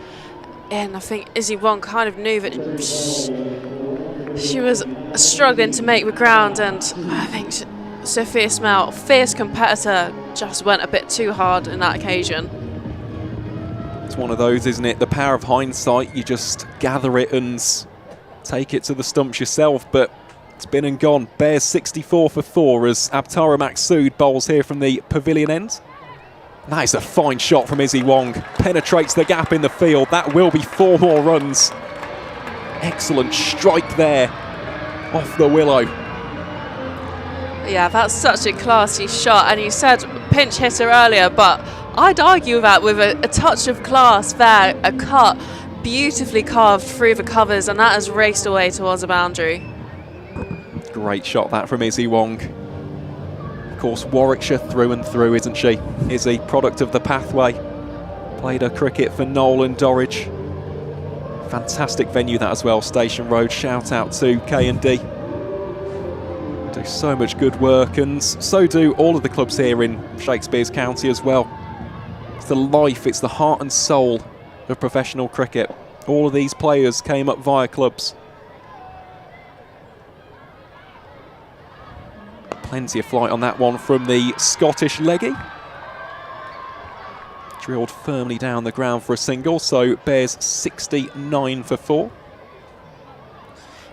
in. I think Izzy Wong kind of knew that she was struggling to make the ground, and I think Sophia Smell, fierce competitor, just went a bit too hard in that occasion. It's one of those, isn't it? The power of hindsight, you just gather it and take it to the stumps yourself, but it's been and gone. Bears 64 for 4 as Abtara Maksood bowls here from the pavilion end. That is a fine shot from Izzy Wong. Penetrates the gap in the field. That will be 4 more runs. Excellent strike there off the willow. Yeah, that's such a classy shot. And you said pinch hitter earlier, but I'd argue that with a touch of class there, a cut beautifully carved through the covers, and that has raced away towards the boundary. Great shot that from Izzy Wong. Of course, Warwickshire through and through, isn't she? Izzy, product of the pathway. Played her cricket for Nolan Dorridge. Fantastic venue that as well, Station Road. Shout out to K&D. Do so much good work, and so do all of the clubs here in Shakespeare's County as well. It's the life, it's the heart and soul of professional cricket. All of these players came up via clubs. Plenty of flight on that one from the Scottish leggy. Drilled firmly down the ground for a single, so Bears 69 for 4.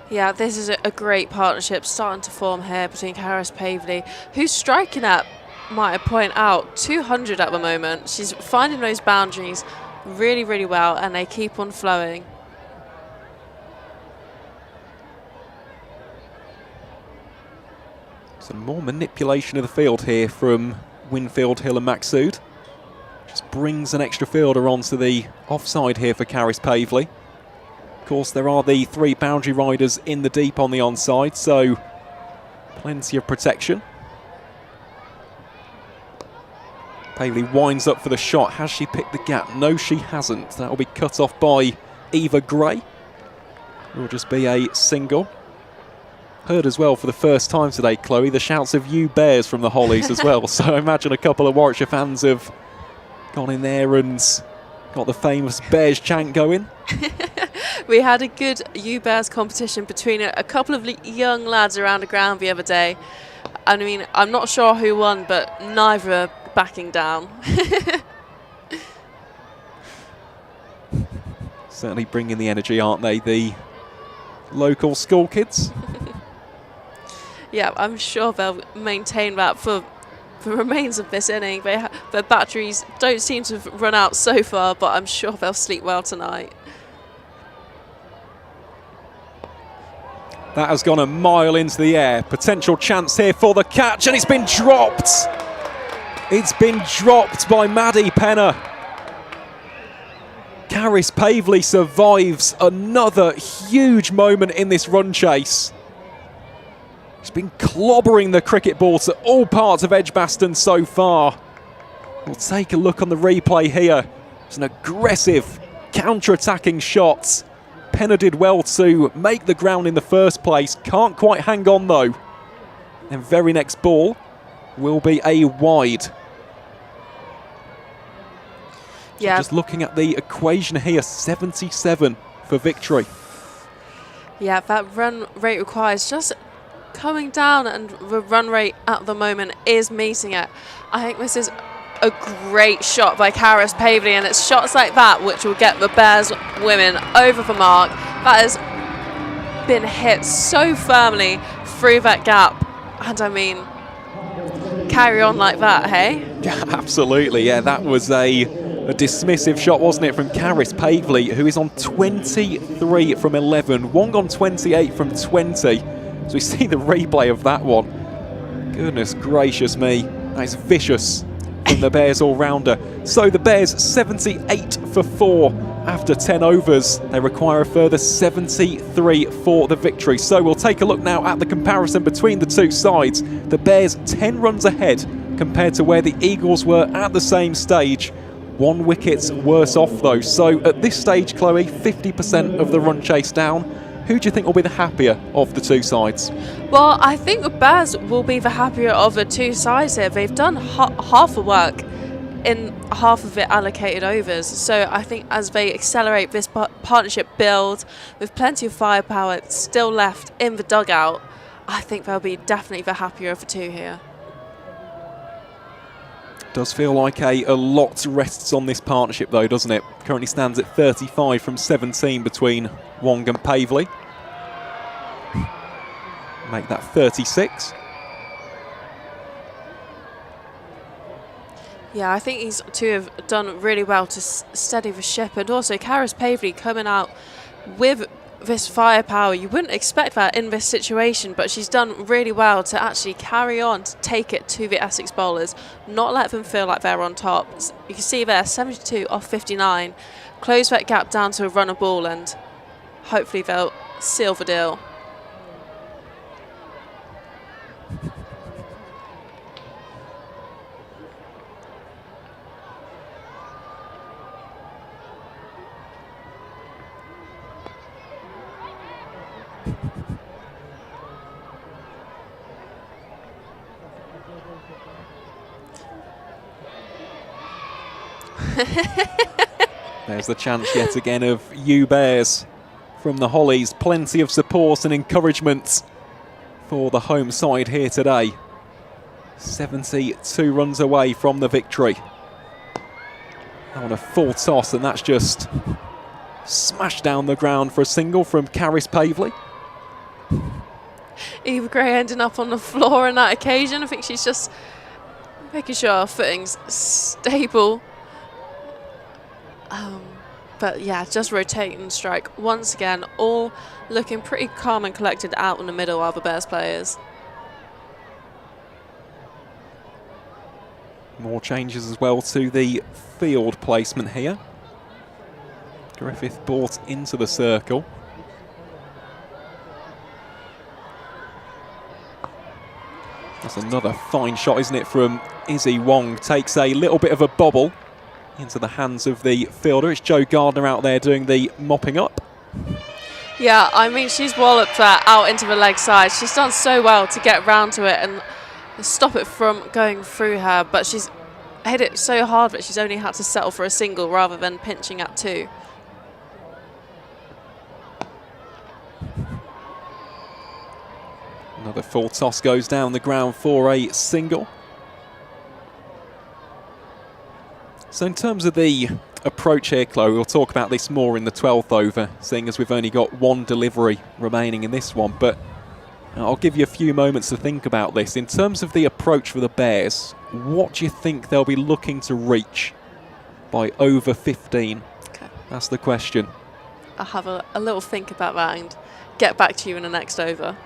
Yeah, this is a great partnership starting to form here between Karis Pavley, who's striking at, might I point out, 200 at the moment. She's finding those boundaries really, really well, and they keep on flowing. Some more manipulation of the field here from Winfield, Hill and Maksood. Just brings an extra fielder onto the offside here for Karis Pavley. Of course, there are the 3 boundary riders in the deep on the onside, so plenty of protection. Pavley winds up for the shot. Has she picked the gap? No, she hasn't. That will be cut off by Eva Gray. It will just be a single. Heard as well for the first time today, Chloe, the shouts of "You Bears" from the Hollies as well. So I imagine a couple of Warwickshire fans have gone in there and got the famous Bears chant going. We had a good "You Bears" competition between a couple of young lads around the ground the other day. I mean, I'm not sure who won, but neither are backing down. Certainly bringing the energy, aren't they? The local school kids. Yeah, I'm sure they'll maintain that for the remains of this inning. Their batteries don't seem to have run out so far, but I'm sure they'll sleep well tonight. That has gone a mile into the air. Potential chance here for the catch, and it's been dropped. It's been dropped by Maddie Penner. Karis Pavley survives another huge moment in this run chase. He's been clobbering the cricket ball to all parts of EdgBLASTon so far. We'll take a look on the replay here. It's an aggressive counter-attacking shot. Penner did well to make the ground in the first place. Can't quite hang on though. And very next ball will be a wide. Yeah. So just looking at the equation here, 77 for victory. Yeah, that run rate requires just coming down, and the run rate at the moment is meeting it. I think this is a great shot by Karis Pavley, and it's shots like that which will get the Bears women over the mark. That has been hit so firmly through that gap, and I mean, carry on like that, hey? Yeah, absolutely. Yeah, that was a dismissive shot, wasn't it, from Karis Pavley, who is on 23 from 11. Wong on 28 from 20. So we see the replay of that one. Goodness gracious me. That is vicious from the Bears all-rounder. So the Bears 78 for 4 after 10 overs. They require a further 73 for the victory. So we'll take a look now at the comparison between the two sides. The Bears 10 runs ahead compared to where the Eagles were at the same stage. 1 wicket worse off though. So at this stage, Chloe, 50% of the run chase down. Who do you think will be the happier of the two sides? Well, I think the Bears will be the happier of the two sides here. They've done half the work in half of it allocated overs. So I think as they accelerate this partnership build with plenty of firepower still left in the dugout, I think they'll be definitely the happier of the two here. Does feel like a lot rests on this partnership though, doesn't it? Currently stands at 35 from 17 between Wong and Pavely. Make that 36. Yeah, I think these two have done really well to steady the ship, and also Karis Pavely coming out with this firepower. You wouldn't expect that in this situation, but she's done really well to actually carry on, to take it to the Essex bowlers, not let them feel like they're on top. You can see there, 72 off 59, close that gap down to a runner ball, and hopefully they'll seal the deal. There's the chance yet again of you Bears from the Hollies. Plenty of support and encouragement for the home side here today. 72 runs away from the victory. On a full toss, and that's just smashed down the ground for a single from Karis Pavely. Eva Gray ending up on the floor on that occasion. I think she's just making sure her footing's stable. But yeah, just rotating strike once again, all looking pretty calm and collected out in the middle of the Bears players. More changes as well to the field placement here. Griffith brought into the circle. That's another fine shot, isn't it, from Izzy Wong. Takes a little bit of a bobble into the hands of the fielder. It's Jo Gardner out there doing the mopping up. Yeah, I mean, she's walloped that out into the leg side. She's done so well to get round to it and stop it from going through her, but she's hit it so hard that she's only had to settle for a single rather than pinching at two. Another full toss goes down the ground for a single. So in terms of the approach here, Chloe, we'll talk about this more in the 12th over, seeing as we've only got one delivery remaining in this one. But I'll give you a few moments to think about this. In terms of the approach for the Bears, what do you think they'll be looking to reach by over 15? Okay. That's the question. I'll have a little think about that and get back to you in the next over.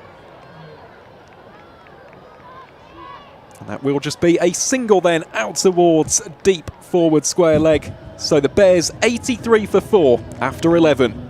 And that will just be a single then out towards deep forward square leg. So the Bears 83 for 4 after 11.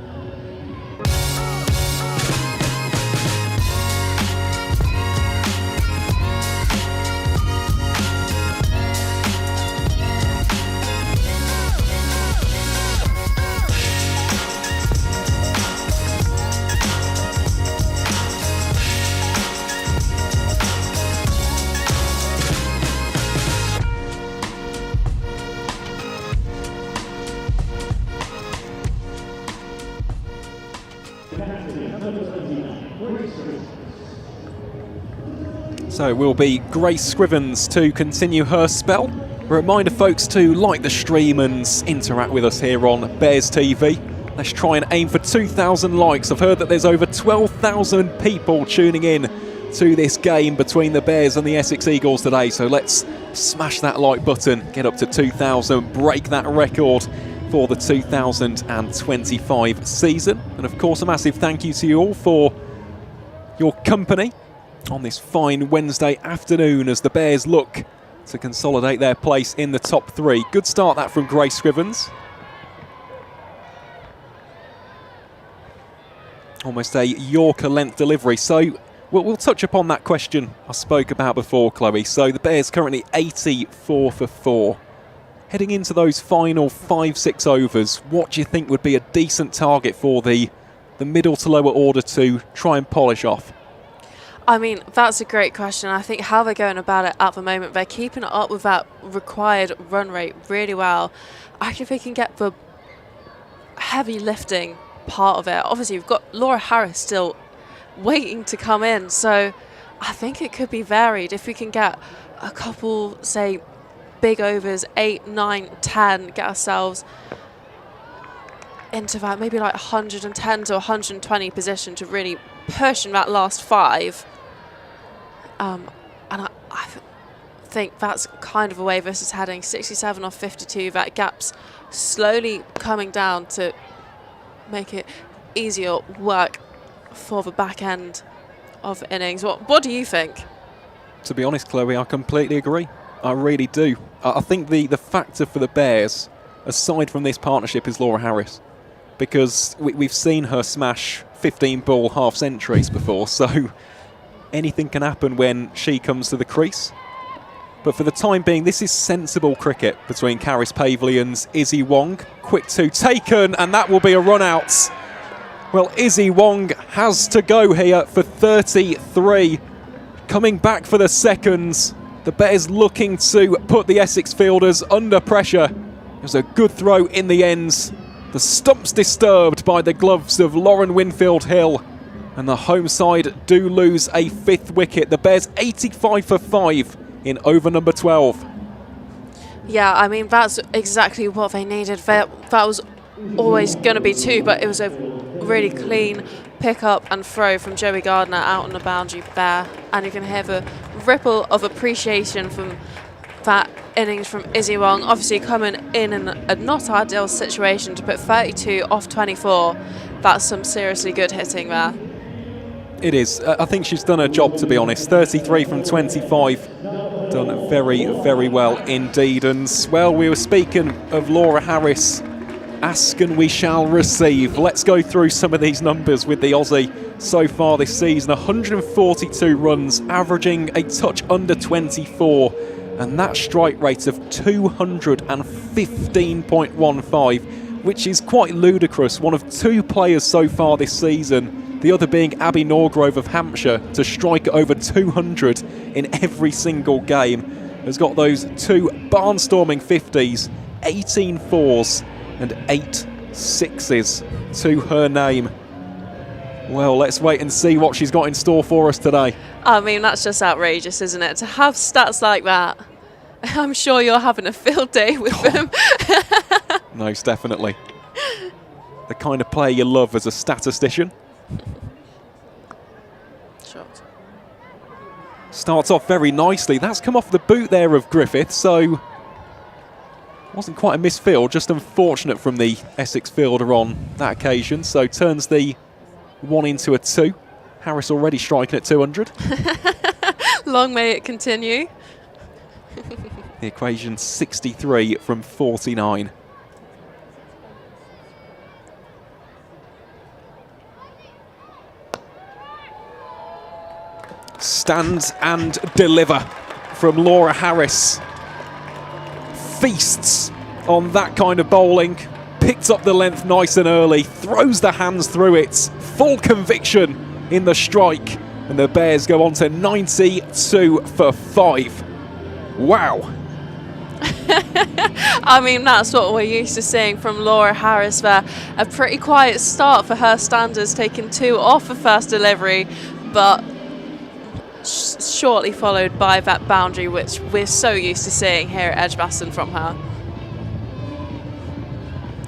So it will be Grace Scrivens to continue her spell. A reminder, folks, to like the stream and interact with us here on Bears TV. Let's try and aim for 2,000 likes. I've heard that there's over 12,000 people tuning in to this game between the Bears and the Essex Eagles today. So let's smash that like button, get up to 2,000, break that record for the 2025 season. And of course, a massive thank you to you all for your company on this fine Wednesday afternoon as the Bears look to consolidate their place in the top three. Good start that from Grace Scrivens. Almost a Yorker length delivery. So we'll touch upon that question I spoke about before, Chloe. So the Bears currently 84 for 4. Heading into those final 5-6 overs, what do you think would be a decent target for the middle to lower order to try and polish off? I mean, that's a great question. I think how they're going about it at the moment, they're keeping it up with that required run rate really well. I think they can get the heavy lifting part of it. Obviously, we've got Laura Harris still waiting to come in. So I think it could be varied. If we can get a couple, say, big overs, 8, 9, 10, get ourselves into that maybe like 110 to 120 position to really push in that last 5. And I think that's kind of a way this is heading. 67 off 52, that gap's slowly coming down to make it easier work for the back end of innings. What do you think? To be honest, Chloe, I completely agree. I really do. I think the factor for the Bears, aside from this partnership, is Laura Harris. Because we've seen her smash 15-ball half-centuries before, so anything can happen when she comes to the crease. But for the time being, this is sensible cricket between Caris Pavley and Izzy Wong. Quick 2 taken, and that will be a run-out. Well, Izzy Wong has to go here for 33. Coming back for the seconds. The Bears looking to put the Essex fielders under pressure. It was a good throw in the end. The stumps disturbed by the gloves of Lauren Winfield Hill. And the home side do lose a 5th wicket. The Bears 85 for 5 in over number 12. Yeah, I mean, that's exactly what they needed. That was always going to be 2, but it was a really clean pick up and throw from Joey Gardner out on the boundary there. And you can hear the ripple of appreciation from that innings from Izzy Wong. Obviously coming in a not ideal situation to put 32 off 24. That's some seriously good hitting there. It is. I think she's done her job, to be honest. 33 from 25. Done very, very well indeed. And, well, we were speaking of Laura Harris. Ask and we shall receive. Let's go through some of these numbers with the Aussie so far this season. 142 runs, averaging a touch under 24. And that strike rate of 215.15, which is quite ludicrous. One of 2 players so far this season, the other being Abby Norgrove of Hampshire, to strike over 200 in every single game. Has got those 2 barnstorming 50s, 18 4s and 8 6s to her name. Well, let's wait and see what she's got in store for us today. I mean, that's just outrageous, isn't it? To have stats like that, I'm sure you're having a field day with them. Most definitely. The kind of player you love as a statistician. Shot. Starts off very nicely. That's come off the boot there of Griffith, so wasn't quite a misfield, just unfortunate from the Essex fielder on that occasion. So turns the 1 into a 2. Harris already striking at 200. Long may it continue. The equation 63 from 49. Stand and deliver from Laura Harris. Feasts on that kind of bowling. Picks up the length nice and early. Throws the hands through it. Full conviction in the strike. And the Bears go on to 92 for 5. Wow. I mean, that's what we're used to seeing from Laura Harris there. A pretty quiet start for her standards, taking 2 off the first delivery, but shortly followed by that boundary, which we're so used to seeing here at EdgBLASTon from her.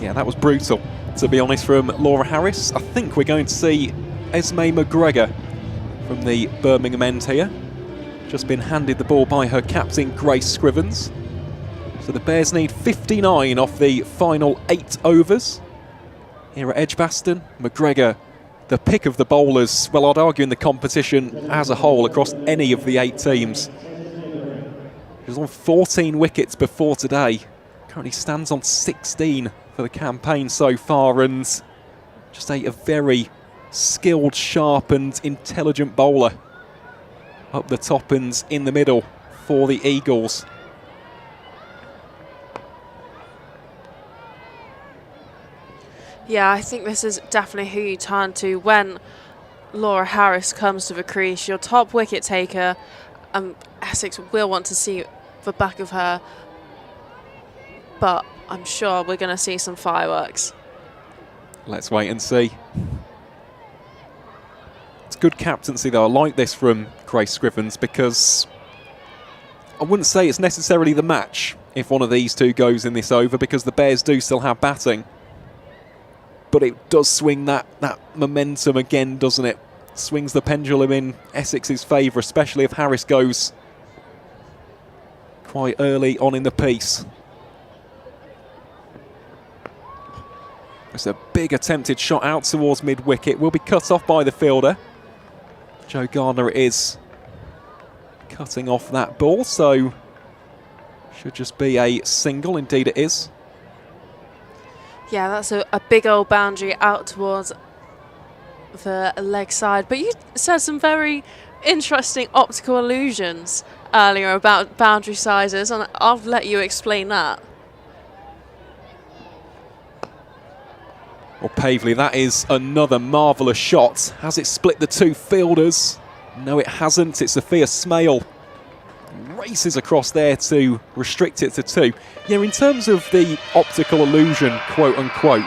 Yeah, that was brutal, to be honest, from Laura Harris. I think we're going to see Esme McGregor from the Birmingham end here. Just been handed the ball by her captain, Grace Scrivens. So the Bears need 59 off the final 8 overs. Here at EdgBLASTon, McGregor, the pick of the bowlers, well, I'd argue in the competition as a whole across any of the 8 teams. She was on 14 wickets before today. Currently stands on 16 for the campaign so far, and just a very skilled, sharp and intelligent bowler up the top and in the middle for the Eagles. Yeah, I think this is definitely who you turn to when Laura Harris comes to the crease. Your top wicket taker. Essex will want to see the back of her, but I'm sure we're going to see some fireworks. Let's wait and see. It's Good captaincy though. I like this from Grace Scrivens, because I wouldn't say it's necessarily the match if one of these two goes in this over, because the Bears do still have batting. But it does swing that momentum again, doesn't it? Swings the pendulum in Essex's favour, especially if Harris goes quite early on in the piece. It's a big attempted shot out towards mid-wicket. Will be cut off by the fielder. Joe Gardner is cutting off that ball, so should just be a single. Indeed it is. Yeah, that's a big old boundary out towards the leg side. But you said some very interesting optical illusions earlier about boundary sizes, and I'll let you explain that. Well, Pavley, that is another marvellous shot. Has it split the two fielders? No, it hasn't. It's Sophia Smale. Races across there to restrict it to two. Yeah, in terms of the optical illusion, quote unquote,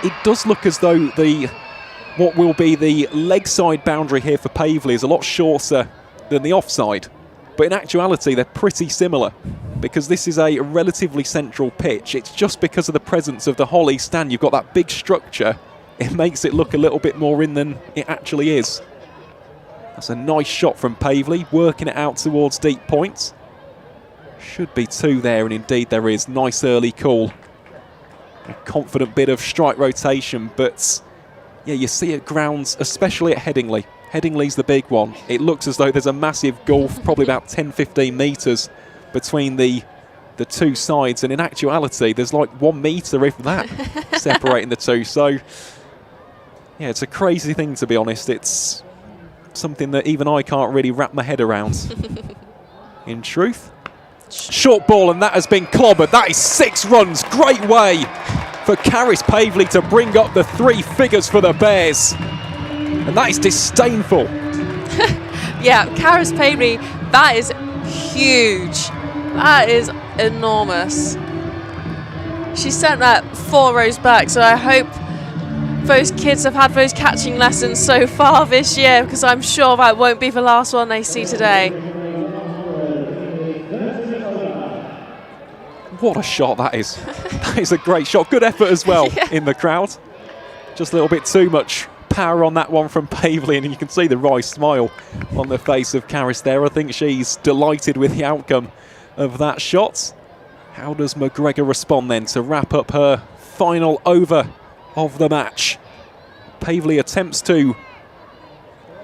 it does look as though what will be the leg side boundary here for Pavley is a lot shorter than the offside. But in actuality, they're pretty similar, because this is a relatively central pitch. It's just because of the presence of the Holly stand. You've got that big structure. It makes it look a little bit more in than it actually is. That's a nice shot from Pavley, working it out towards deep points. Should be two there, and indeed there is. Nice early call. A confident bit of strike rotation, but yeah, you see at grounds, especially at Headingley. Headingley's the big one. It looks as though there's a massive gulf, probably about 10-15 metres between the two sides, and in actuality there's like 1 metre, if that, separating the two. So yeah, it's a crazy thing, to be honest. It's something that even I can't really wrap my head around. In truth. Short ball, and that has been clobbered. That is 6 runs. Great way for Caris Pavley to bring up the 3 figures for the Bears. And that is disdainful. Yeah, Caris Pavley, that is huge. That is enormous. She sent that 4 rows back, so I hope those kids have had those catching lessons so far this year, because I'm sure that won't be the last one they see today. What a shot that is. That is a great shot. Good effort as well in the crowd. Just a little bit too much power on that one from Pavley, and you can see the wry smile on the face of Caris there. I think she's delighted with the outcome of that shot. How does McGregor respond then to wrap up her final over of the match? Pavley attempts to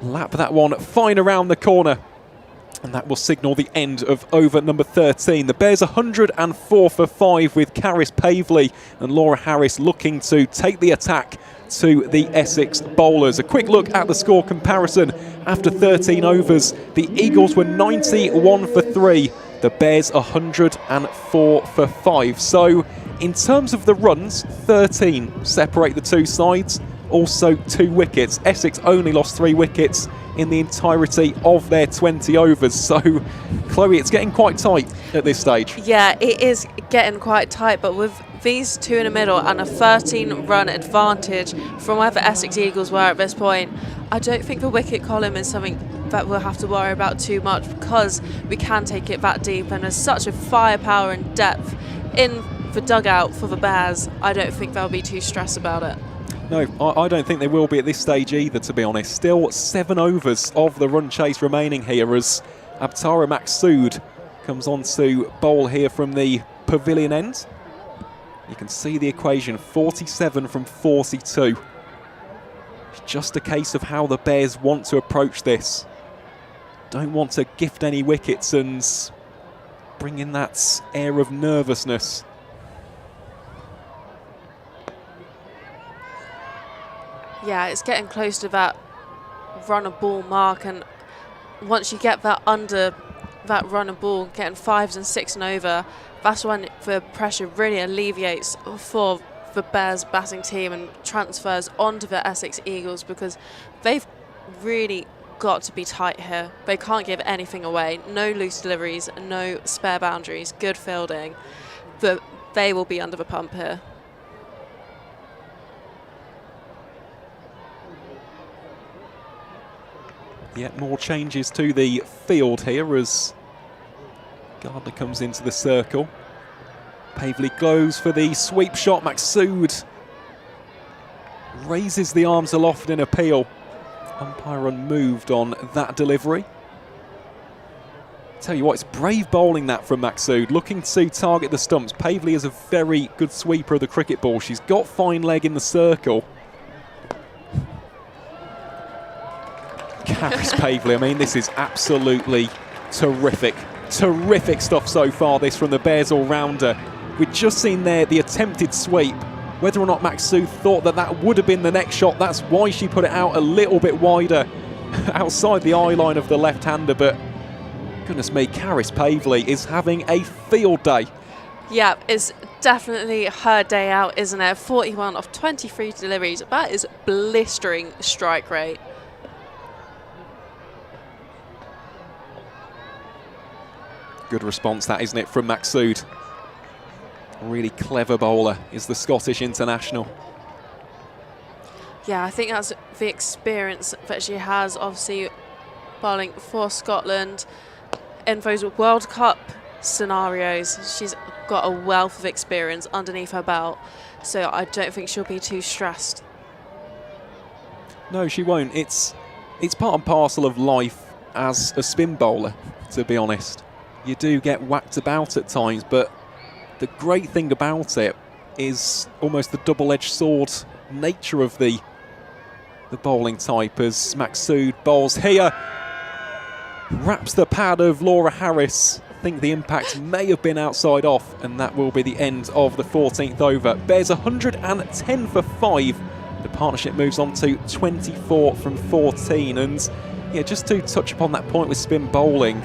lap that one fine around the corner, and that will signal the end of over number 13. The Bears 104 for 5 with Caris Pavley and Laura Harris looking to take the attack to the Essex bowlers. A quick look at the score comparison after 13 overs. The Eagles were 91 for 3. The Bears 104 for 5. So in terms of the runs, 13 separate the two sides. Also 2 wickets. Essex only lost 3 wickets in the entirety of their 20 overs. So, Chloe, it's getting quite tight at this stage. Yeah, it is getting quite tight, but with these 2 in the middle and a 13-run advantage from where the Essex Eagles were at this point, I don't think the wicket column is something that we'll have to worry about too much, because we can take it that deep, and there's such a firepower and depth in the dugout for the Bears. I don't think they'll be too stressed about it. No, I don't think they will be at this stage either, to be honest. Still 7 overs of the run chase remaining here as Abtara Maqsood comes on to bowl here from the pavilion end. You can see the equation, 47 from 42. It's just a case of how the Bears want to approach this. Don't want to gift any wickets and bring in that air of nervousness. Yeah, it's getting close to that run a ball mark, and once you get that under that run a ball, getting 5s and 6 and over, that's when the pressure really alleviates for the Bears batting team and transfers onto the Essex Eagles, because they've really got to be tight here. They can't give anything away. No loose deliveries, no spare boundaries, good fielding. But they will be under the pump here. Yet more changes to the field here as Gardner comes into the circle. Pavely goes for the sweep shot. Maqsood raises the arms aloft in appeal. Umpire unmoved on that delivery. Tell you what, it's brave bowling that from Maqsood, looking to target the stumps. Pavely is a very good sweeper of the cricket ball. She's got fine leg in the circle. Caris Pavely, I mean, this is absolutely terrific. Terrific stuff so far, this from the Bears all-rounder. We've just seen there the attempted sweep. Whether or not Maqsood thought that that would have been the next shot, that's why she put it out a little bit wider outside the eye line of the left-hander. But goodness me, Caris Pavely is having a field day. Yeah, it's definitely her day out, isn't it? 41 of 23 deliveries. That is blistering strike rate. Good response that, isn't it, from Maqsood. Really clever bowler is the Scottish international. Yeah, I think that's the experience that she has, obviously bowling for Scotland in those World Cup scenarios. She's got a wealth of experience underneath her belt, so I don't think she'll be too stressed. No, she won't. It's part and parcel of life as a spin bowler, to be honest. You do get whacked about at times, but the great thing about it is almost the double-edged sword nature of the bowling type, as Maqsood bowls here. Wraps the pad of Laura Harris. I think the impact may have been outside off, and that will be the end of the 14th over. Bears 110 for 5. The partnership moves on to 24 from 14. And yeah, just to touch upon that point with spin bowling,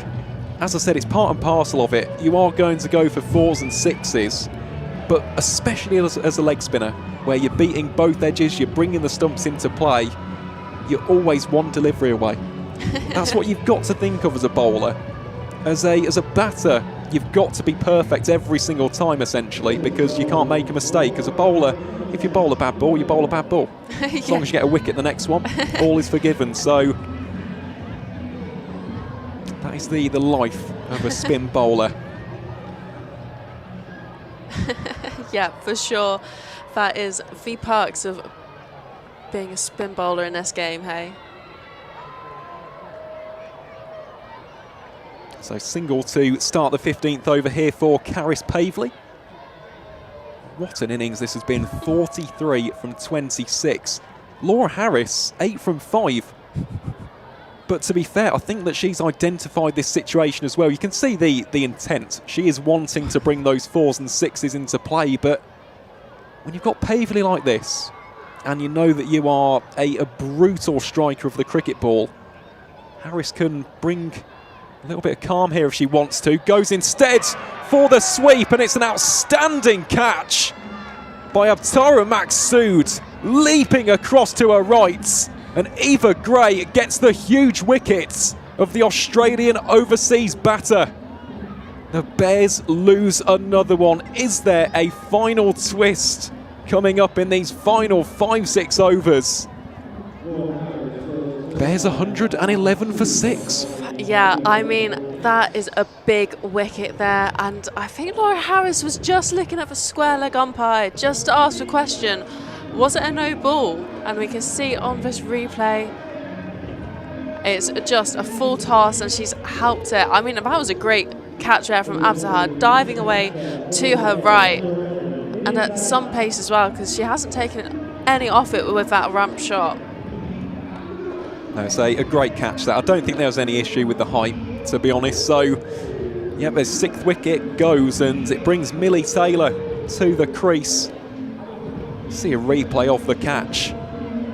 as I said, it's part and parcel of it. You are going to go for 4s and 6s, but especially as a leg spinner, where you're beating both edges, you're bringing the stumps into play, you're always one delivery away. That's what you've got to think of as a bowler. As a batter, you've got to be perfect every single time, essentially, because you can't make a mistake. As a bowler, if you bowl a bad ball, you bowl a bad ball. As long as you get a wicket the next one, all is forgiven. So that is the life of a spin bowler. Yeah, for sure. That is the perks of being a spin bowler in this game, hey? So single to start the 15th over here for Caris Pavely. What an innings this has been, 43 from 26. Laura Harris, 8 from 5. But to be fair, I think that she's identified this situation as well. You can see the intent. She is wanting to bring those 4s and 6s into play, but when you've got Pavely like this, and you know that you are a brutal striker of the cricket ball, Harris can bring a little bit of calm here if she wants to. Goes instead for the sweep, and it's an outstanding catch by Abtara Maqsood, leaping across to her right. And Eva Gray gets the huge wicket of the Australian overseas batter. The Bears lose another one. Is there a final twist coming up in these final 5-6 overs? Bears 111 for 6. Yeah, I mean, that is a big wicket there, and I think Laura Harris was just looking at the square leg umpire just to ask the question, was it a no ball? And we can see on this replay, it's just a full toss, and she's helped it. I mean, that was a great catch there from Abtahar, diving away to her right, and at some pace as well, because she hasn't taken any off it with that ramp shot. No, it's a great catch that. I don't think there was any issue with the height, to be honest. So, yeah, their 6th wicket goes, and it brings Millie Taylor to the crease. See a replay of the catch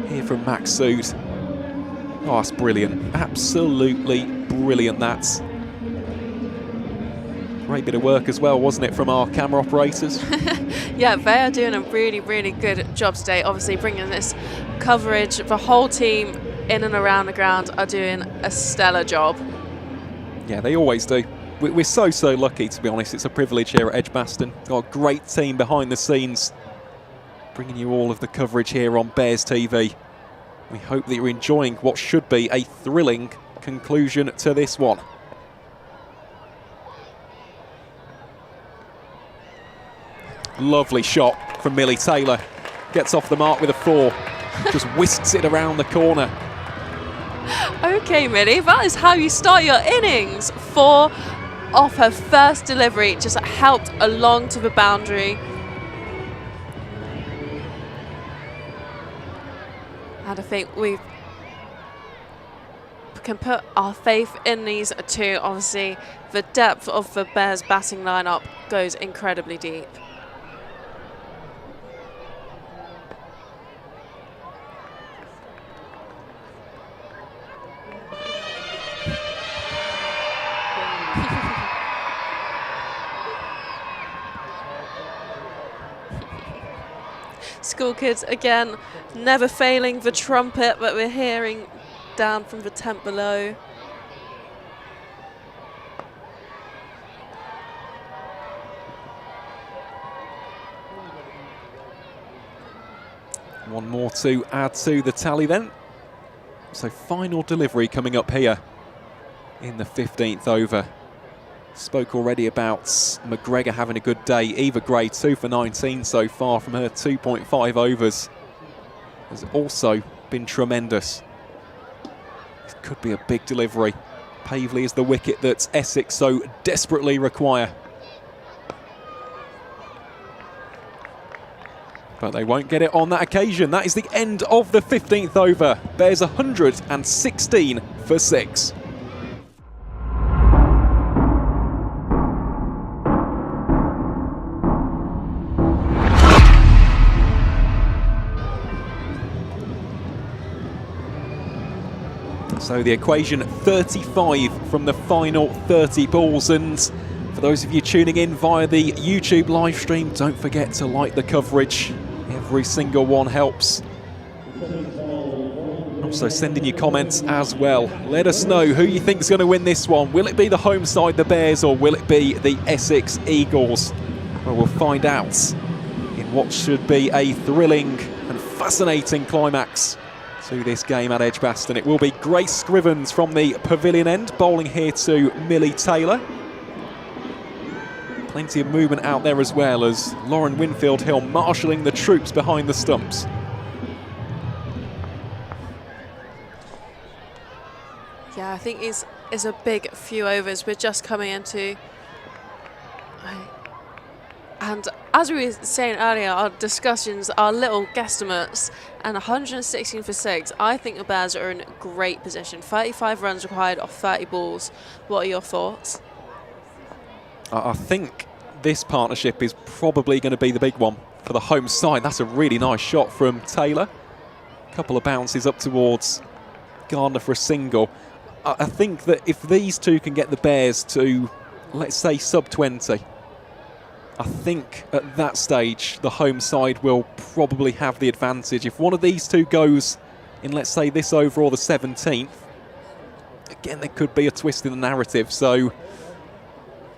here from Maqsood. Oh, that's brilliant. Absolutely brilliant, that's. Great bit of work as well, wasn't it, from our camera operators? Yeah, they are doing a really, really good job today, obviously bringing this coverage. The whole team in and around the ground are doing a stellar job. Yeah, they always do. We're so lucky, to be honest. It's a privilege here at EdgBLASTon. Got a great team behind the scenes, bringing you all of the coverage here on Bears TV. We hope that you're enjoying what should be a thrilling conclusion to this one. Lovely shot from Millie Taylor. Gets off the mark with a 4. Just whisks it around the corner. Okay, Millie, that is how you start your innings. 4 off her first delivery, just helped along to the boundary. And I think we can put our faith in these two. Obviously, the depth of the Bears batting lineup goes incredibly deep. School kids again, never failing the trumpet that we're hearing down from the tent below. One more to add to the tally then. So final delivery coming up here in the 15th over. Spoke already about McGregor having a good day. Eva Gray, 2 for 19 so far from her 2.5 overs. Has also been tremendous. This could be a big delivery. Pavley is the wicket that Essex so desperately require. But they won't get it on that occasion. That is the end of the 15th over. Bears 116 for 6. So the equation 35 from the final 30 balls. And for those of you tuning in via the YouTube live stream, don't forget to like the coverage. Every single one helps. Also send in your comments as well. Let us know who you think is going to win this one. Will it be the home side, the Bears, or will it be the Essex Eagles? Well, we'll find out in what should be a thrilling and fascinating climax to this game at EdgBLASTon. It will be Grace Scrivens from the pavilion end, bowling here to Millie Taylor. Plenty of movement out there as well as Lauren Winfield Hill marshalling the troops behind the stumps. Yeah, I think it's a big few overs. We're just coming into... And as we were saying earlier, our discussions are little guesstimates, and 116 for 6. I think the Bears are in great position. 35 runs required off 30 balls. What are your thoughts? I think this partnership is probably going to be the big one for the home side. That's a really nice shot from Taylor. A couple of bounces up towards Gardner for a single. I think that if these two can get the Bears to, let's say, sub 20, I think at that stage the home side will probably have the advantage. If one of these two goes in, let's say, this over or the 17th, again, there could be a twist in the narrative. So,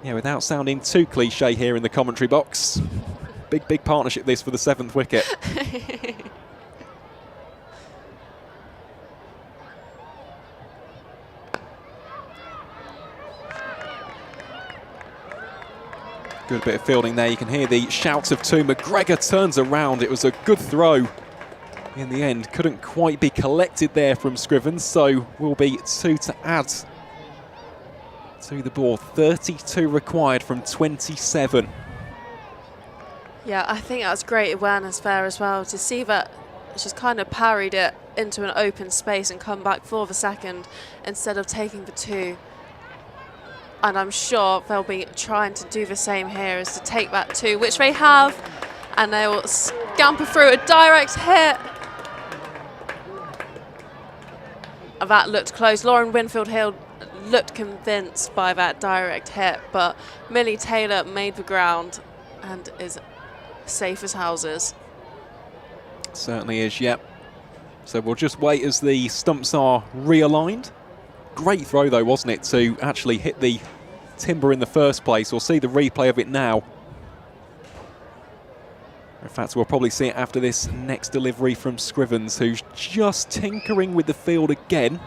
yeah, without sounding too cliche here in the commentary box, big partnership this for the 7th wicket. Good bit of fielding there. You can hear the shouts of two. McGregor turns around. It was a good throw in the end. Couldn't quite be collected there from Scrivens, so will be 2 to add to the board. 32 required from 27. Yeah, I think that was great awareness there as well, to see that she's kind of parried it into an open space and come back for the second instead of taking the 2. And I'm sure they'll be trying to do the same here, is to take that 2, which they have, and they will scamper through a direct hit. And that looked close. Lauren Winfield Hill looked convinced by that direct hit, but Millie Taylor made the ground and is safe as houses. Certainly is, yep. So we'll just wait as the stumps are realigned. Great throw though, wasn't it, to actually hit the timber in the first place. We'll see the replay of it now. In fact, we'll probably see it after this next delivery from Scrivens, who's just tinkering with the field again.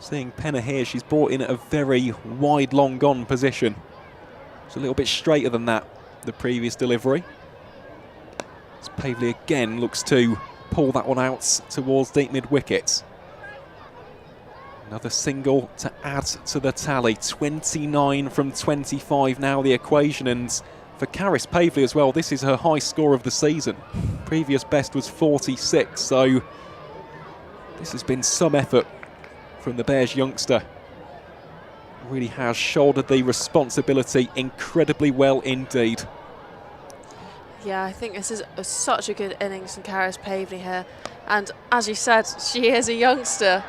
Seeing Penner here, she's brought in a very wide, long gone position. It's a little bit straighter than that, the previous delivery. As Pavley again looks to pull that one out towards deep mid-wicket. Another single to add to the tally. 29 from 25 now the equation, and for Caris Pavley as well, this is her high score of the season. Previous best was 46, so this has been some effort from the Bears youngster. Really has shouldered the responsibility incredibly well indeed. Yeah, I think this is such a good innings from Caris Pavley here. And as you said, she is a youngster.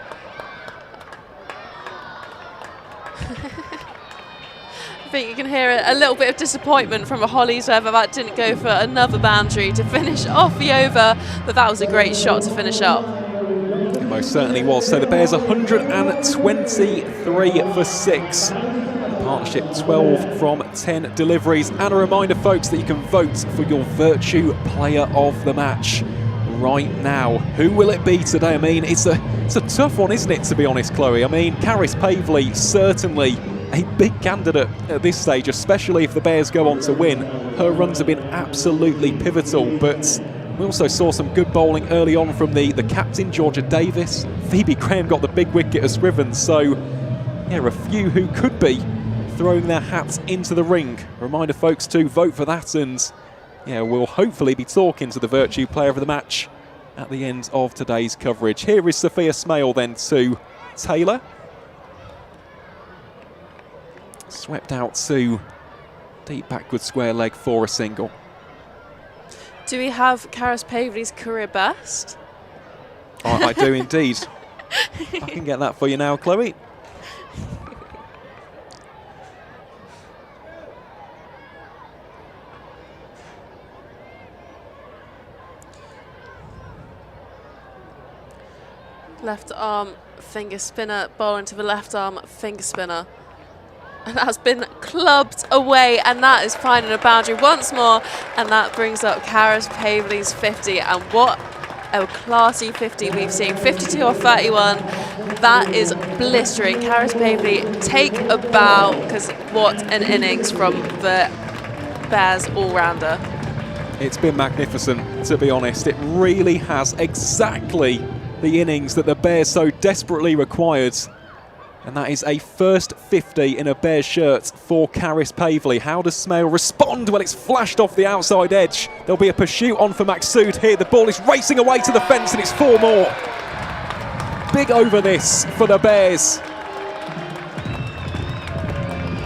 I think you can hear a little bit of disappointment from a Hollies whoever that didn't go for another boundary to finish off the over, but that was a great shot to finish up. It most certainly was. So the Bears 123 for 6. The partnership 12 from 10 deliveries. And a reminder, folks, that you can vote for your Virtue Player of the Match right now. Who will it be today? I mean, it's a tough one, isn't it, to be honest, Chloe? I mean, Caris Pavley certainly a big candidate at this stage, especially if the Bears go on to win. Her runs have been absolutely pivotal, but we also saw some good bowling early on from the captain, Georgia Davis. Phoebe Graham got the big wicket as Scriven, so yeah, a few who could be throwing their hats into the ring. Reminder, folks, to vote for that, and yeah, we'll hopefully be talking to the Virtue Player of the Match at the end of today's coverage. Here is Sophia Smale then to Taylor. Swept out to deep backward square leg for a single. Do we have Caris Pavley's career best? I do indeed. I can get that for you now, Chloe. Left arm finger spinner, bowling to the left arm finger spinner. And that's been clubbed away, and that is finding a boundary once more, and that brings up Caris Pavley's 50. And what a classy 50 we've seen. 52 or 31. That is blistering. Caris Pavley, take a bow, because what an innings from the Bears all-rounder. It's been magnificent, to be honest. It really has exactly the innings that the Bears so desperately required. And that is a first 50 in a Bears shirt for Caris Pavley. How does Smale respond? Well, it's flashed off the outside edge. There'll be a pursuit on for Maxsood here. The ball is racing away to the fence, and it's 4 more. Big over this for the Bears.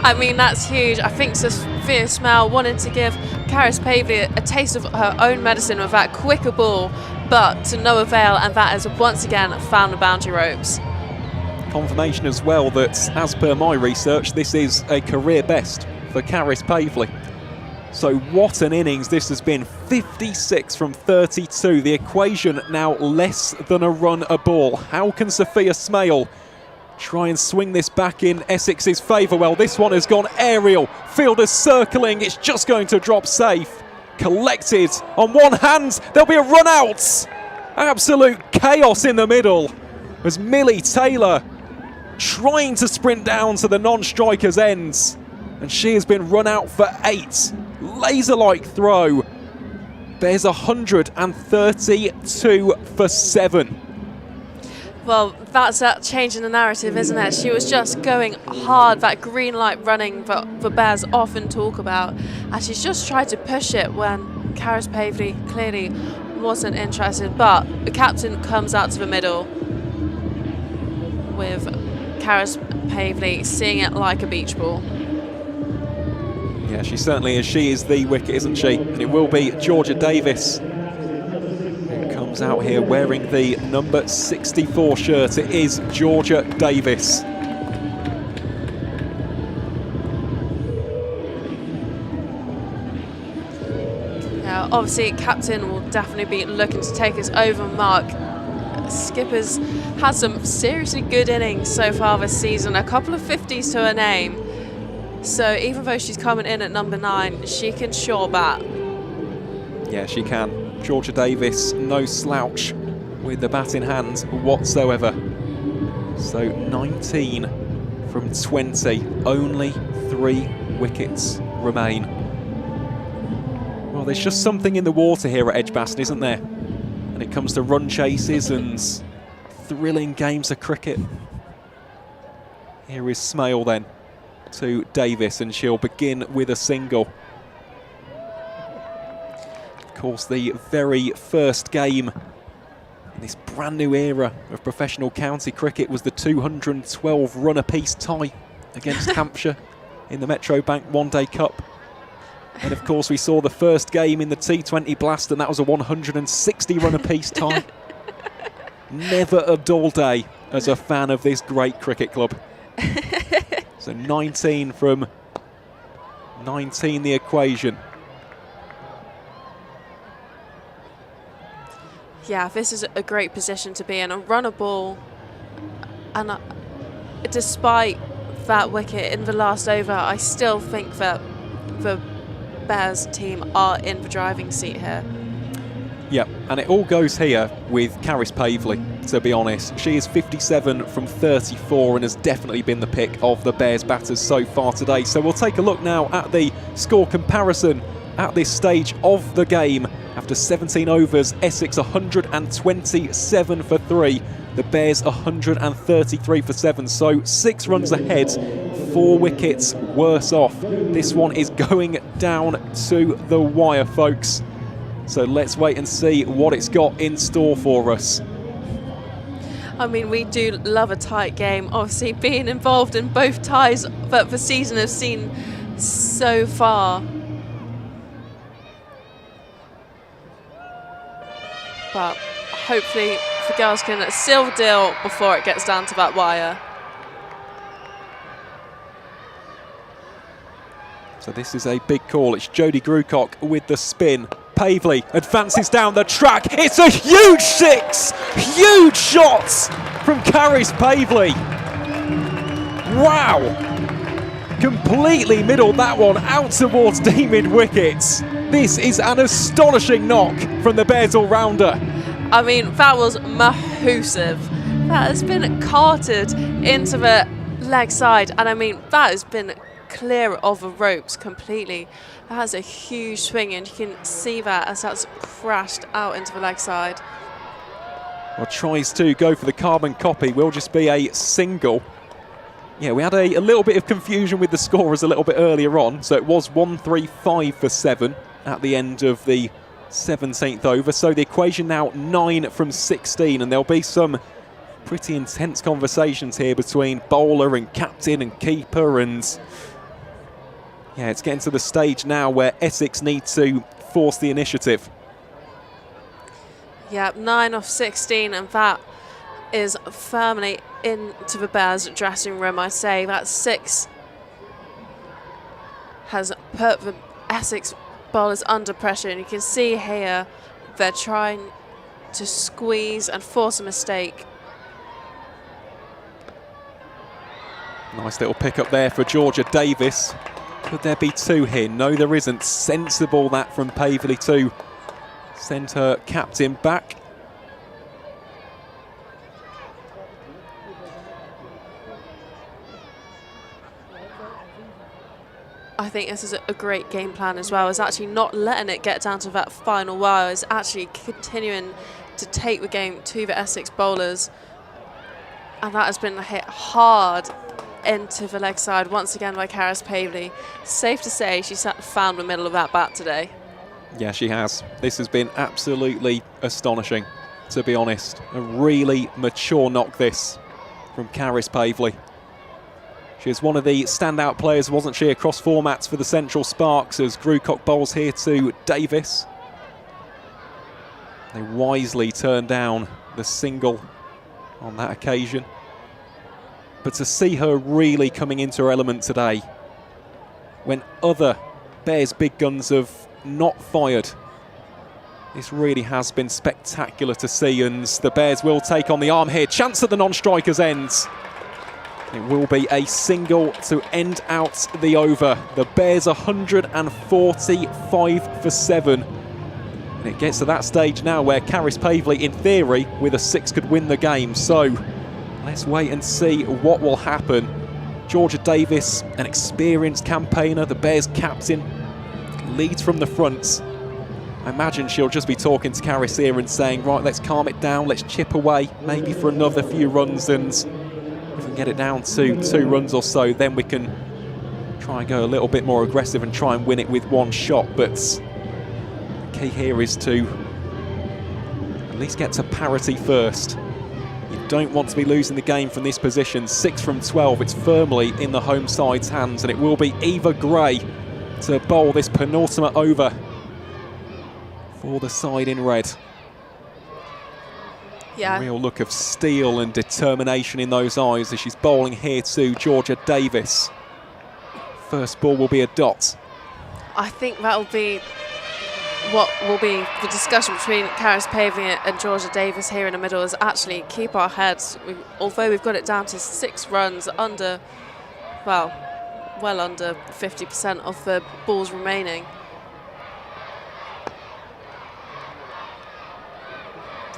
I mean, that's huge. I think Sophia Smale wanted to give Caris Pavley a taste of her own medicine with that quicker ball, but to no avail, and that has once again found the boundary ropes. Confirmation as well that, as per my research, this is a career best for Caris Pavley. So what an innings this has been. 56 from 32. The equation now less than a run a ball. How can Sophia Smale try and swing this back in Essex's favour? Well, this one has gone aerial. Fielders circling. It's just going to drop safe. Collected on one hand. There'll be a run out. Absolute chaos in the middle as Millie Taylor trying to sprint down to the non-striker's ends, and she has been run out for 8. Laser-like throw. There's 132 for 7. Well, that's that change in the narrative, isn't it? She was just going hard, that green light running that the Bears often talk about, and she's just tried to push it when Caris Pavley clearly wasn't interested, but the captain comes out to the middle with Caris Pavley seeing it like a beach ball. Yeah, she certainly is. She is the wicket, isn't she? And it will be Georgia Davis who comes out here wearing the number 64 shirt. It is Georgia Davis. Now, obviously, captain will definitely be looking to take his over mark. Skipper's had some seriously good innings so far this season, a couple of 50s to her name. So even though she's coming in at number 9, she can sure bat. Yeah, she can. Georgia Davis, no slouch with the bat in hand whatsoever. So 19 from 20, only 3 wickets remain. Well, there's just something in the water here at EdgBLASTon, isn't there? When it comes to run chases and thrilling games of cricket. Here is Smale then to Davis, and she'll begin with a single. Of course, the very first game in this brand new era of professional county cricket was the 212 run apiece tie against Hampshire in the Metro Bank One Day Cup. And of course we saw the first game in the T20 Blast, and that was a 160 run apiece tie. Never a dull day as a fan of this great cricket club. So 19 from 19 the equation. Yeah, this is a great position to be in. A run a ball, and despite that wicket in the last over, I still think that the Bears team are in the driving seat here. Yeah, and it all goes here with Caris Pavley, to be honest. She is 57 from 34 and has definitely been the pick of the Bears batters so far today. So we'll take a look now at the score comparison at this stage of the game. After 17 overs, Essex 127 for 3. The Bears 133 for 7. So 6 runs ahead, 4 wickets worse off. This one is going down to the wire, folks. So let's wait and see what it's got in store for us. I mean, we do love a tight game. Obviously, being involved in both ties that the season has seen so far. But hopefully the girls can seal the deal before it gets down to that wire. So this is a big call. It's Jodie Grucock with the spin. Pavley advances down the track. It's a huge 6! Huge shots from Caris Pavley. Wow! Completely middled that one out towards deep mid wickets. This is an astonishing knock from the Bears all-rounder. I mean, that was mahoosive. That has been carted into the leg side, and I mean, that has been clear of the ropes completely. That has a huge swing, and you can see that as that's crashed out into the leg side. Well, tries to go for the carbon copy, will just be a single. Yeah, we had a little bit of confusion with the scorers a little bit earlier on, so it was 135 for 7 at the end of the 17th over. So the equation now 9 from 16, and there'll be some pretty intense conversations here between bowler and captain and keeper, and yeah, it's getting to the stage now where Essex need to force the initiative. Yeah, 9 off 16, and that is firmly into the Bears dressing room, I say. That 6 has put the Essex bowlers under pressure, and you can see here they're trying to squeeze and force a mistake. Nice little pick up there for Georgia Davis. Could there be 2 here? No, there isn't. Sensible that from Pavley to send her captain back. I think this is a great game plan as well. It's actually not letting it get down to that final wire. It's actually continuing to take the game to the Essex bowlers. And that has been hit hard into the leg side once again by Caris Pavley. Safe to say she's found the middle of that bat today. Yeah, she has. This has been absolutely astonishing, to be honest. A really mature knock, this, from Caris Pavley. She is one of the standout players, wasn't she, across formats for the Central Sparks, as Grucock bowls here to Davis. They wisely turned down the single on that occasion. But to see her really coming into her element today, when other Bears big guns have not fired, this really has been spectacular to see, and the Bears will take on the arm here. Chance at the non-striker's end. It will be a single to end out the over. The Bears 145 for 7. And it gets to that stage now where Caris Pavley, in theory, with a 6 could win the game. So Let's wait and see what will happen. Georgia Davis, an experienced campaigner, the Bears captain, leads from the front. I imagine she'll just be talking to Karis here and saying, right, let's calm it down, let's chip away, maybe for another few runs, and if we can get it down to 2 runs or so, then we can try and go a little bit more aggressive and try and win it with 1 shot. But the key here is to at least get to parity first. You don't want to be losing the game from this position. 6 from 12, it's firmly in the home side's hands, and it will be Eva Gray to bowl this penultimate over for the side in red. Yeah. A real look of steel and determination in those eyes as she's bowling here to Georgia Davis. First ball will be a dot. I think that will be what will be the discussion between Karis Pavey and Georgia Davis here in the middle, is actually keep our heads. Although we've got it down to 6 runs under, well under 50% of the balls remaining.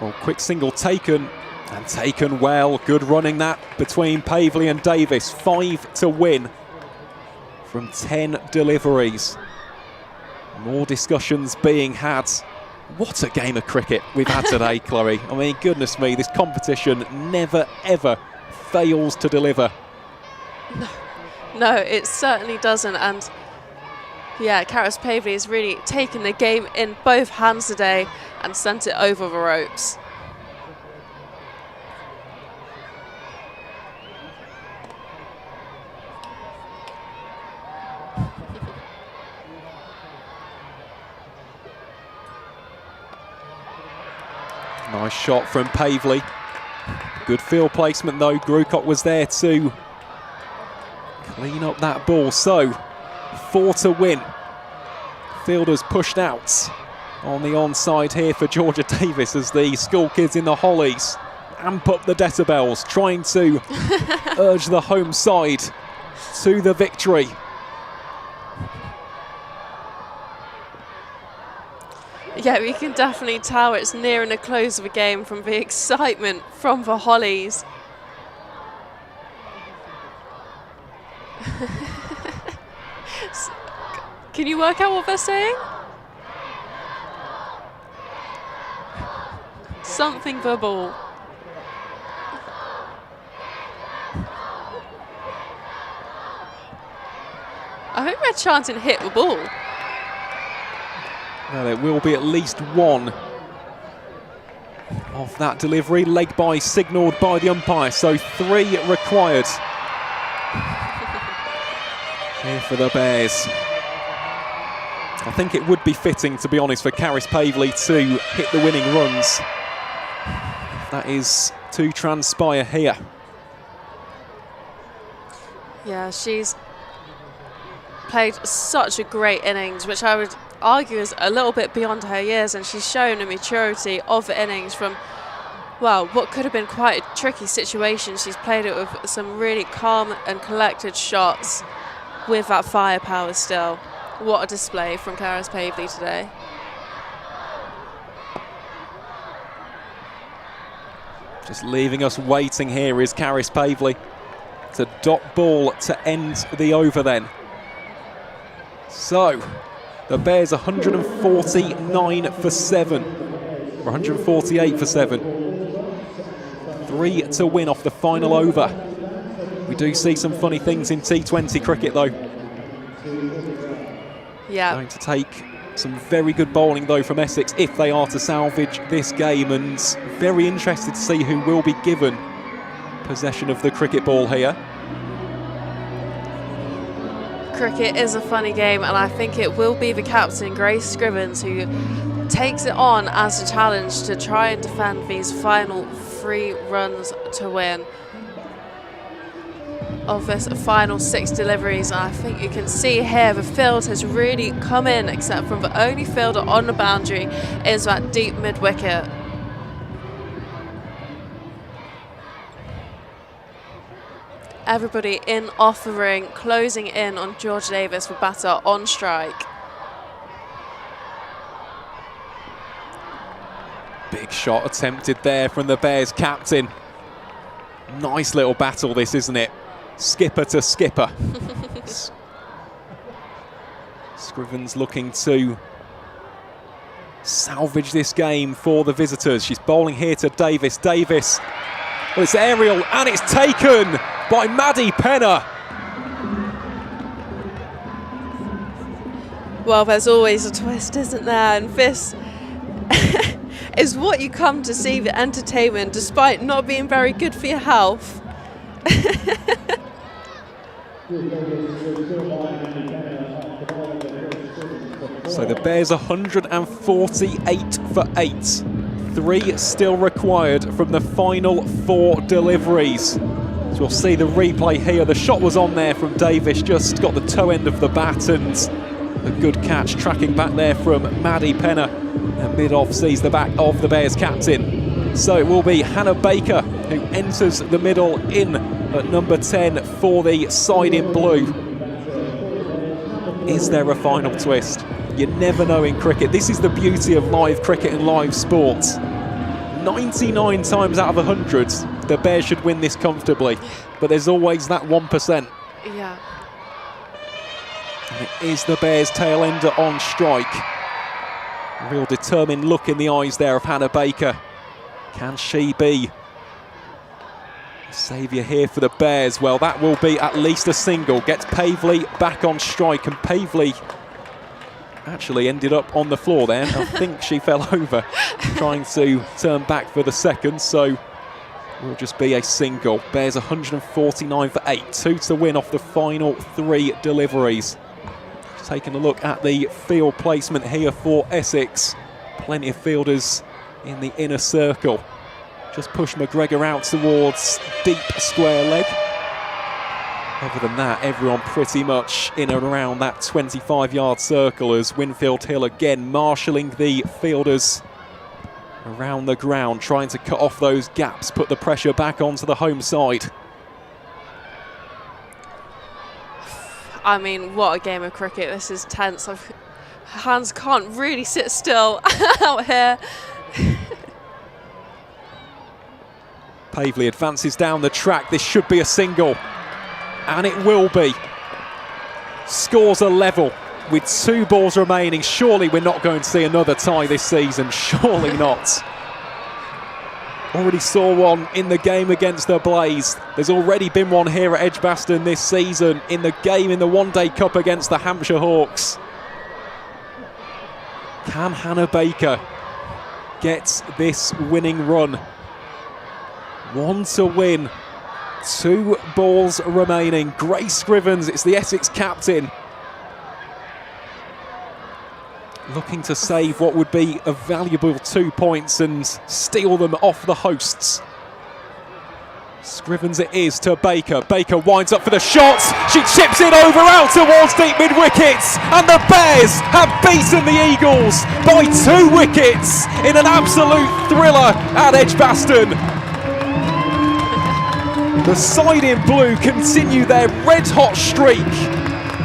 Oh, quick single taken, and taken well. Good running that between Pavley and Davis. 5 to win from 10 deliveries. More discussions being had. What a game of cricket we've had today, Chloe. I mean, goodness me, this competition never, ever fails to deliver. No, it certainly doesn't. And yeah, Karis Pavey has really taken the game in both hands today and sent it over the ropes. Nice shot from Pavley. Good field placement though. Grucott was there to clean up that ball. So 4 to win. Fielders pushed out on the onside here for Georgia Davis as the school kids in the Hollies amp up the decibels, trying to urge the home side to the victory. Yeah, we can definitely tell it's nearing the close of the game from the excitement from the Hollies. Can you work out what they're saying? Something verbal. I think they're chanting hit the ball. Now there will be at least one of that delivery. Leg by signalled by the umpire, so 3 required here for the Bears. I think it would be fitting, to be honest, for Karis Pavley to hit the winning runs. That is to transpire here. Yeah, she's played such a great innings, which I would argue is a little bit beyond her years, and she's shown the maturity of the innings from, well, what could have been quite a tricky situation. She's played it with some really calm and collected shots with that firepower still. What a display from Karis Pavley today. Just leaving us waiting here is Karis Pavley. It's a dot ball to end the over then. So, the Bears 149 for 7, or 148 for 7. 3 to win off the final over. We do see some funny things in T20 cricket though. Yeah. Going to take some very good bowling though from Essex if they are to salvage this game, and very interested to see who will be given possession of the cricket ball here. Cricket is a funny game, and I think it will be the captain, Grace Scrivens, who takes it on as a challenge to try and defend these final 3 runs to win of this final 6 deliveries. And I think you can see here the field has really come in, except from the only fielder on the boundary is that deep mid-wicket. Everybody in off the ring, closing in on Georgia Davis for batter on strike. Big shot attempted there from the Bears captain. Nice little battle this, isn't it? Skipper to skipper. Scrivens looking to salvage this game for the visitors. She's bowling here to Davis. Davis, well, it's aerial and it's taken by Maddie Penner. Well, there's always a twist, isn't there? And this is what you come to see, the entertainment, despite not being very good for your health. So the Bears 148 for 8. 3 still required from the final 4 deliveries. So we'll see the replay here. The shot was on there from Davis, just got the toe end of the bat, and a good catch tracking back there from Maddie Penner. And mid-off sees the back of the Bears captain. So it will be Hannah Baker who enters the middle in at number 10 for the side in blue. Is there a final twist? You never know in cricket. This is the beauty of live cricket and live sports. 99 times out of 100, the Bears should win this comfortably. But there's always that 1%. Yeah. And it is the Bears tail ender on strike. Real determined look in the eyes there of Hannah Baker. Can she be a saviour here for the Bears? Well, that will be at least a single. Gets Pavley back on strike, and Pavley actually ended up on the floor there. I think she fell over trying to turn back for the second, so will just be a single. Bears 149 for 8, 2 to win off the final 3 deliveries. Just taking a look at the field placement here for Essex. Plenty of fielders in the inner circle. Just push McGregor out towards deep square leg. Other than that, everyone pretty much in and around that 25-yard circle, as Winfield Hill again marshalling the fielders around the ground, trying to cut off those gaps, put the pressure back onto the home side. I mean, what a game of cricket. This is tense. Hands can't really sit still out here. Pavley advances down the track. This should be a single. And it will be. Scores are level with 2 balls remaining. Surely we're not going to see another tie this season. Surely not. Already saw one in the game against the Blaze. There's already been one here at EdgBLASTon this season in the game in the One Day Cup against the Hampshire Hawks. Can Hannah Baker get this winning run? 1 to win. 2 balls remaining. Grace Scrivens, it's the Essex captain, looking to save what would be a valuable 2 points and steal them off the hosts. Scrivens it is to Baker. Baker winds up for the shot. She chips it over out towards deep mid-wickets, and the Bears have beaten the Eagles by 2 wickets in an absolute thriller at EdgBLASTon. The side in blue continue their red-hot streak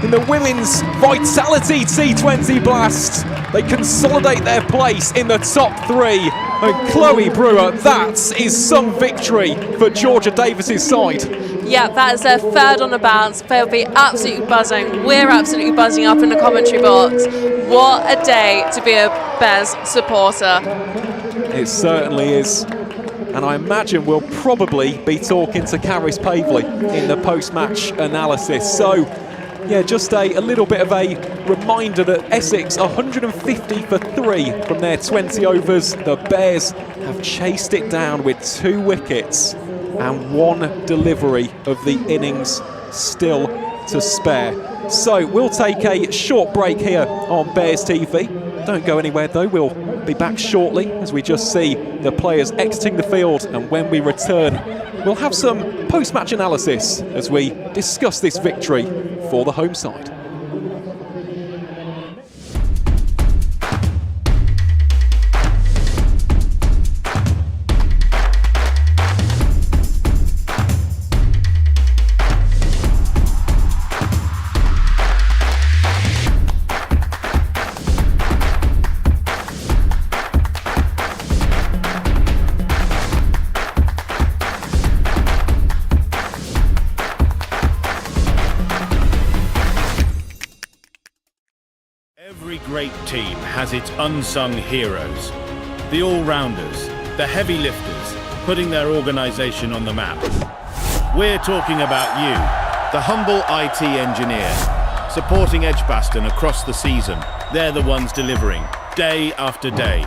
in the Women's Vitality T20 Blast. They consolidate their place in the top 3. And Chloe Brewer, that is some victory for Georgia Davis's side. Yeah, that is their 3rd on the bounce. They'll be absolutely buzzing. We're absolutely buzzing up in the commentary box. What a day to be a Bears supporter. It certainly is. And I imagine we'll probably be talking to Caris Pavley in the post-match analysis. So, yeah, just a little bit of a reminder that Essex 150 for 3 from their 20 overs. The Bears have chased it down with 2 wickets and 1 delivery of the innings still to spare. So we'll take a short break here on Bears TV. Don't go anywhere though, we'll be back shortly as we just see the players exiting the field, and when we return we'll have some post-match analysis as we discuss this victory for the home side. has its unsung heroes. The all-rounders, the heavy lifters, putting their organisation on the map. We're talking about you, the humble IT engineer, supporting EdgBLASTon across the season. They're the ones delivering, day after day.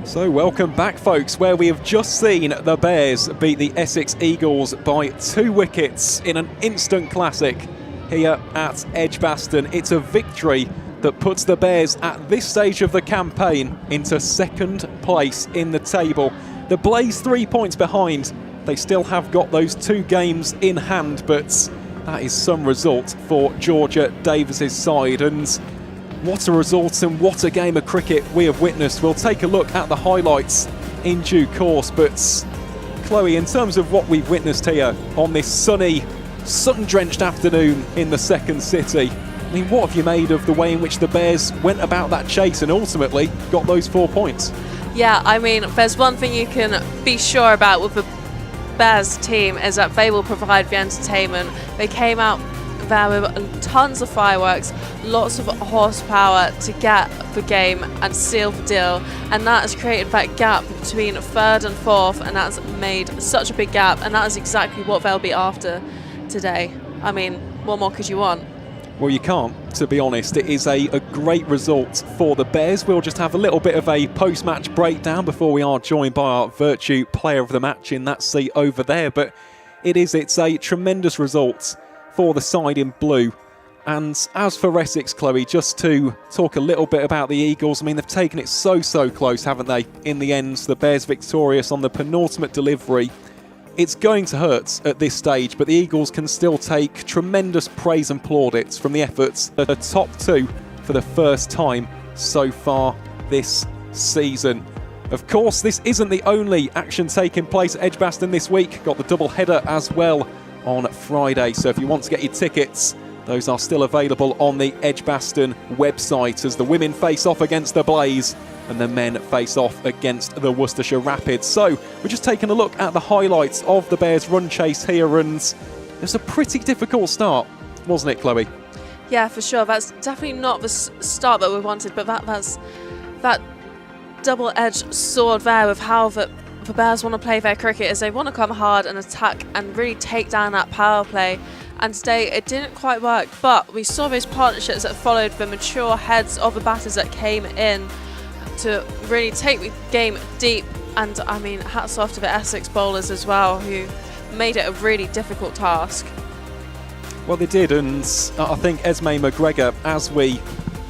So welcome back, folks, where we have just seen the Bears beat the Essex Eagles by 2 wickets in an instant classic here at EdgBLASTon. It's a victory that puts the Bears at this stage of the campaign into second place in the table. The Blaze 3 points behind. They still have got those 2 games in hand, but that is some result for Georgia Davis's side. And what a result and what a game of cricket we have witnessed. We'll take a look at the highlights in due course. But Chloe, in terms of what we've witnessed here on this sunny, sun-drenched afternoon in the second city, I mean, what have you made of the way in which the Bears went about that chase and ultimately got those 4 points? Yeah, I mean, there's one thing you can be sure about with the Bears team is that they will provide the entertainment. They came out there with tons of fireworks, lots of horsepower to get the game and seal the deal, and that has created that gap between 3rd and 4th, and that's made such a big gap, and that is exactly what they'll be after today. I mean, what more could you want? Well, you can't, to be honest. It is a great result for the Bears. We'll just have a little bit of a post-match breakdown before we are joined by our Virtue Player of the Match in that seat over there, but it's a tremendous result for the side in blue. And as for Essex, Chloe, just to talk a little bit about the Eagles, I mean, they've taken it so close, haven't they? In the end, the Bears victorious on the penultimate delivery. It's going to hurt at this stage, but the Eagles can still take tremendous praise and plaudits from the efforts of the top 2 for the first time so far this season. Of course, this isn't the only action taking place at EdgBLASTon this week. Got the double header as well on Friday, so if you want to get your tickets, those are still available on the EdgBLASTon website as the women face off against the Blaze and the men face off against the Worcestershire Rapids. So we're just taking a look at the highlights of the Bears' run chase here, and it was a pretty difficult start, wasn't it, Chloe? Yeah, for sure. That's definitely not the start that we wanted, but that's that double-edged sword there with how the Bears want to play their cricket is they want to come hard and attack and really take down that power play. And today it didn't quite work, but we saw those partnerships that followed the mature heads of the batters that came in to really take the game deep. And I mean, hats off to the Essex bowlers as well, who made it a really difficult task. Well, they did, and I think Esme McGregor, as we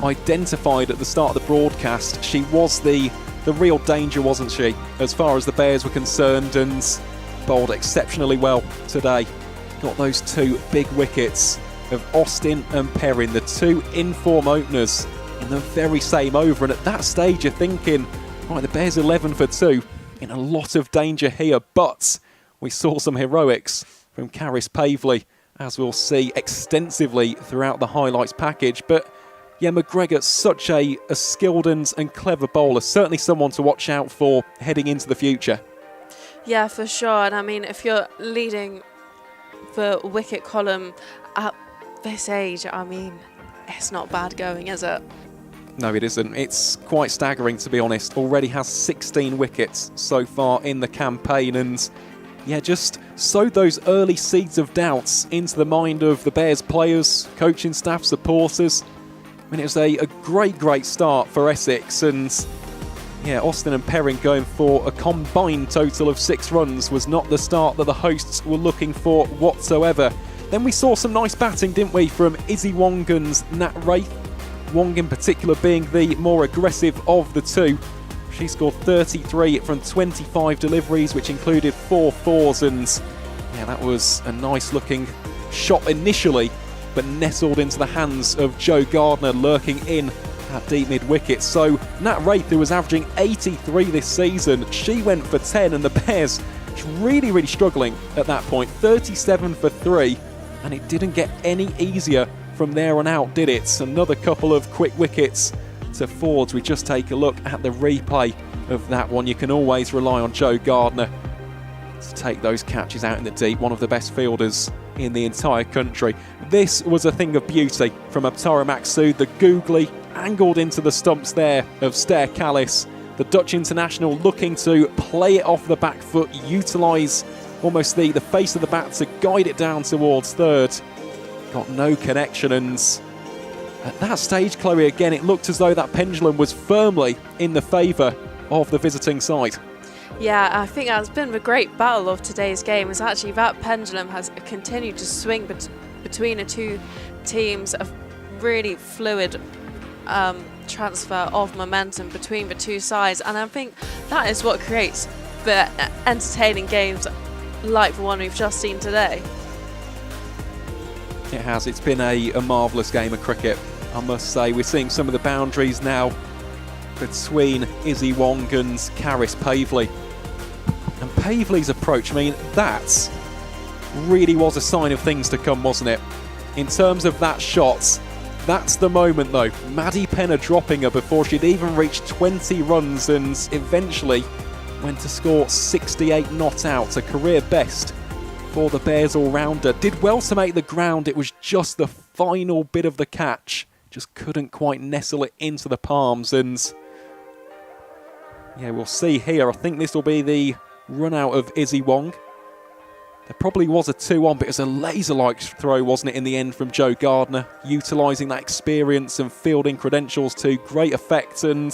identified at the start of the broadcast, she was the real danger, wasn't she, as far as the Bears were concerned, and bowled exceptionally well today. Got those 2 big wickets of Austin and Perrin, the 2 in-form openers in the very same over. And at that stage, you're thinking, right, the Bears 11 for 2, in a lot of danger here. But we saw some heroics from Caris Pavley, as we'll see extensively throughout the highlights package. But yeah, McGregor, such a skilled and clever bowler. Certainly someone to watch out for heading into the future. Yeah, for sure. And I mean, if you're leading the wicket column at this age, I mean, it's not bad going, is it? No, it isn't. It's quite staggering, to be honest. Already has 16 wickets so far in the campaign, and yeah, just sowed those early seeds of doubts into the mind of the Bears players, coaching staff, supporters. I mean, it was a great start for Essex, and Yeah, Austin and Perrin going for a combined total of 6 runs was not the start that the hosts were looking for whatsoever. Then we saw some nice batting, didn't we, from Izzy Wong and Nat Wraith. Wong in particular being the more aggressive of the two. She scored 33 from 25 deliveries, which included 4 fours, and yeah, that was a nice looking shot initially, but nestled into the hands of Joe Gardner, lurking in at deep mid-wicket. So Nat Wraith, who was averaging 83 this season, she went for 10, and the Bears really struggling at that point. 37 for 3, and it didn't get any easier from there on out, did it? Another couple of quick wickets to Fords. We just take a look at the replay of that one. You can always rely on Joe Gardner to take those catches out in the deep, one of the best fielders in the entire country. This was a thing of beauty from Abtara Maksud, the googly angled into the stumps there of Stair Callis. The Dutch international looking to play it off the back foot, utilise almost the face of the bat to guide it down towards third. Got no connection, and at that stage, Chloe, again, it looked as though that pendulum was firmly in the favour of the visiting side. Yeah, I think that's been the great battle of today's game, is actually that pendulum has continued to swing between the two teams, a really fluid transfer of momentum between the two sides, and I think that is what creates the entertaining games like the one we've just seen today. It has. It's been a marvellous game of cricket, I must say. We're seeing some of the boundaries now between Izzy Wong and Caris Pavley. And Pavley's approach, I mean, that really was a sign of things to come, wasn't it? In terms of that shot, that's the moment though. Maddie Penner dropping her before she'd even reached 20 runs, and eventually went to score 68 not out, a career best for the Bears all-rounder. Did well to make the ground, it was just the final bit of the catch. Just couldn't quite nestle it into the palms, and yeah, we'll see here. I think this will be the run out of Izzy Wong. There probably was a 2-on, but it was a laser-like throw, wasn't it, in the end from Joe Gardner, utilising that experience and fielding credentials to great effect. And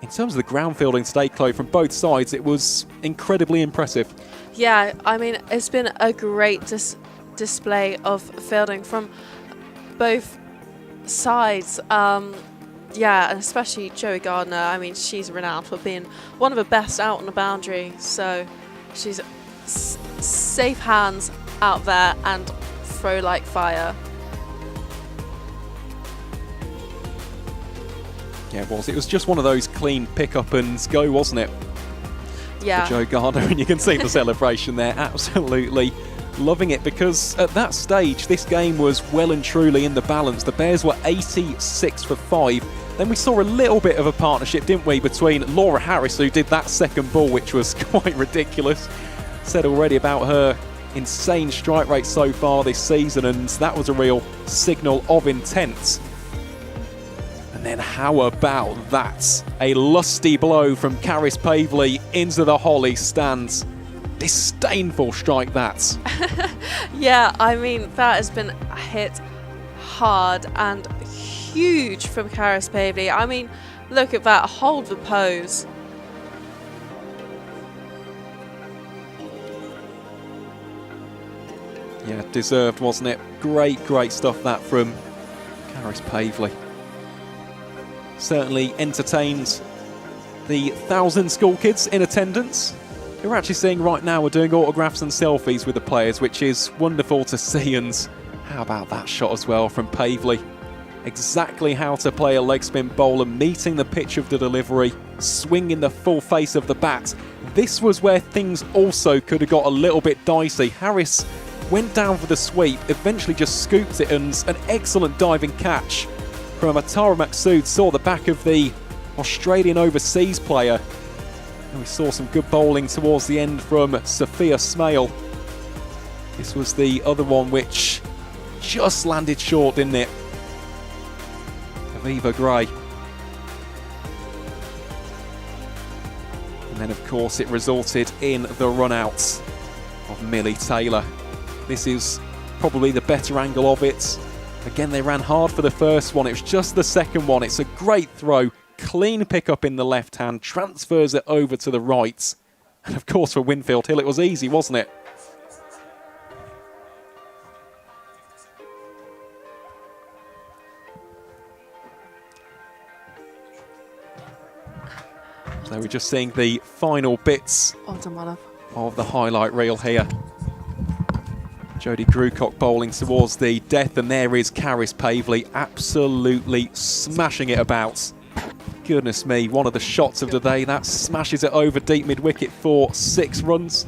in terms of the ground fielding today, Chloe, from both sides, it was incredibly impressive. Yeah, I mean, it's been a great display of fielding from both sides. Yeah, and especially Joey Gardner. I mean, she's renowned for being one of the best out on the boundary. So she's safe hands out there and throw like fire. Yeah, it was. It was just one of those clean pick up and go, wasn't it? Yeah. For Joe Gardner, and you can see the celebration there. Absolutely loving it, because at that stage, this game was well and truly in the balance. The Bears were 86 for 5. Then we saw a little bit of a partnership, didn't we, between Laura Harris, who did that second ball, which was quite ridiculous. Said already about her insane strike rate so far this season, and that was a real signal of intent. And then how about that? A lusty blow from Caris Pavley into the Holly stands. Disdainful strike that. Yeah, I mean, that has been hit hard and huge from Caris Pavley. I mean, look at that, hold the pose. Yeah, deserved, wasn't it? Great stuff that from Caris Pavley. Certainly entertained the 1,000 school kids in attendance, who we're actually seeing right now are doing autographs and selfies with the players, which is wonderful to see. And how about that shot as well from Pavley? Exactly how to play a leg spin bowler, meeting the pitch of the delivery, swinging the full face of the bat. This was where things also could have got a little bit dicey. Harris went down for the sweep, eventually just scooped it, and an excellent diving catch from Atara Maksud saw the back of the Australian overseas player. And we saw some good bowling towards the end from Sophia Smale. This was the other one which just landed short, didn't it? Aviva Gray. And then of course it resulted in the run-out of Millie Taylor. This is probably the better angle of it. Again, they ran hard for the first one. It was just the second one. It's a great throw, clean pick-up in the left hand, transfers it over to the right. And of course for Winfield Hill it was easy, wasn't it? So we're just seeing the final bits of the highlight reel here. Jodie Grucock bowling towards the death, and there is Caris Pavley absolutely smashing it about. Goodness me, one of the shots of the day, that smashes it over deep mid-wicket for 6 runs.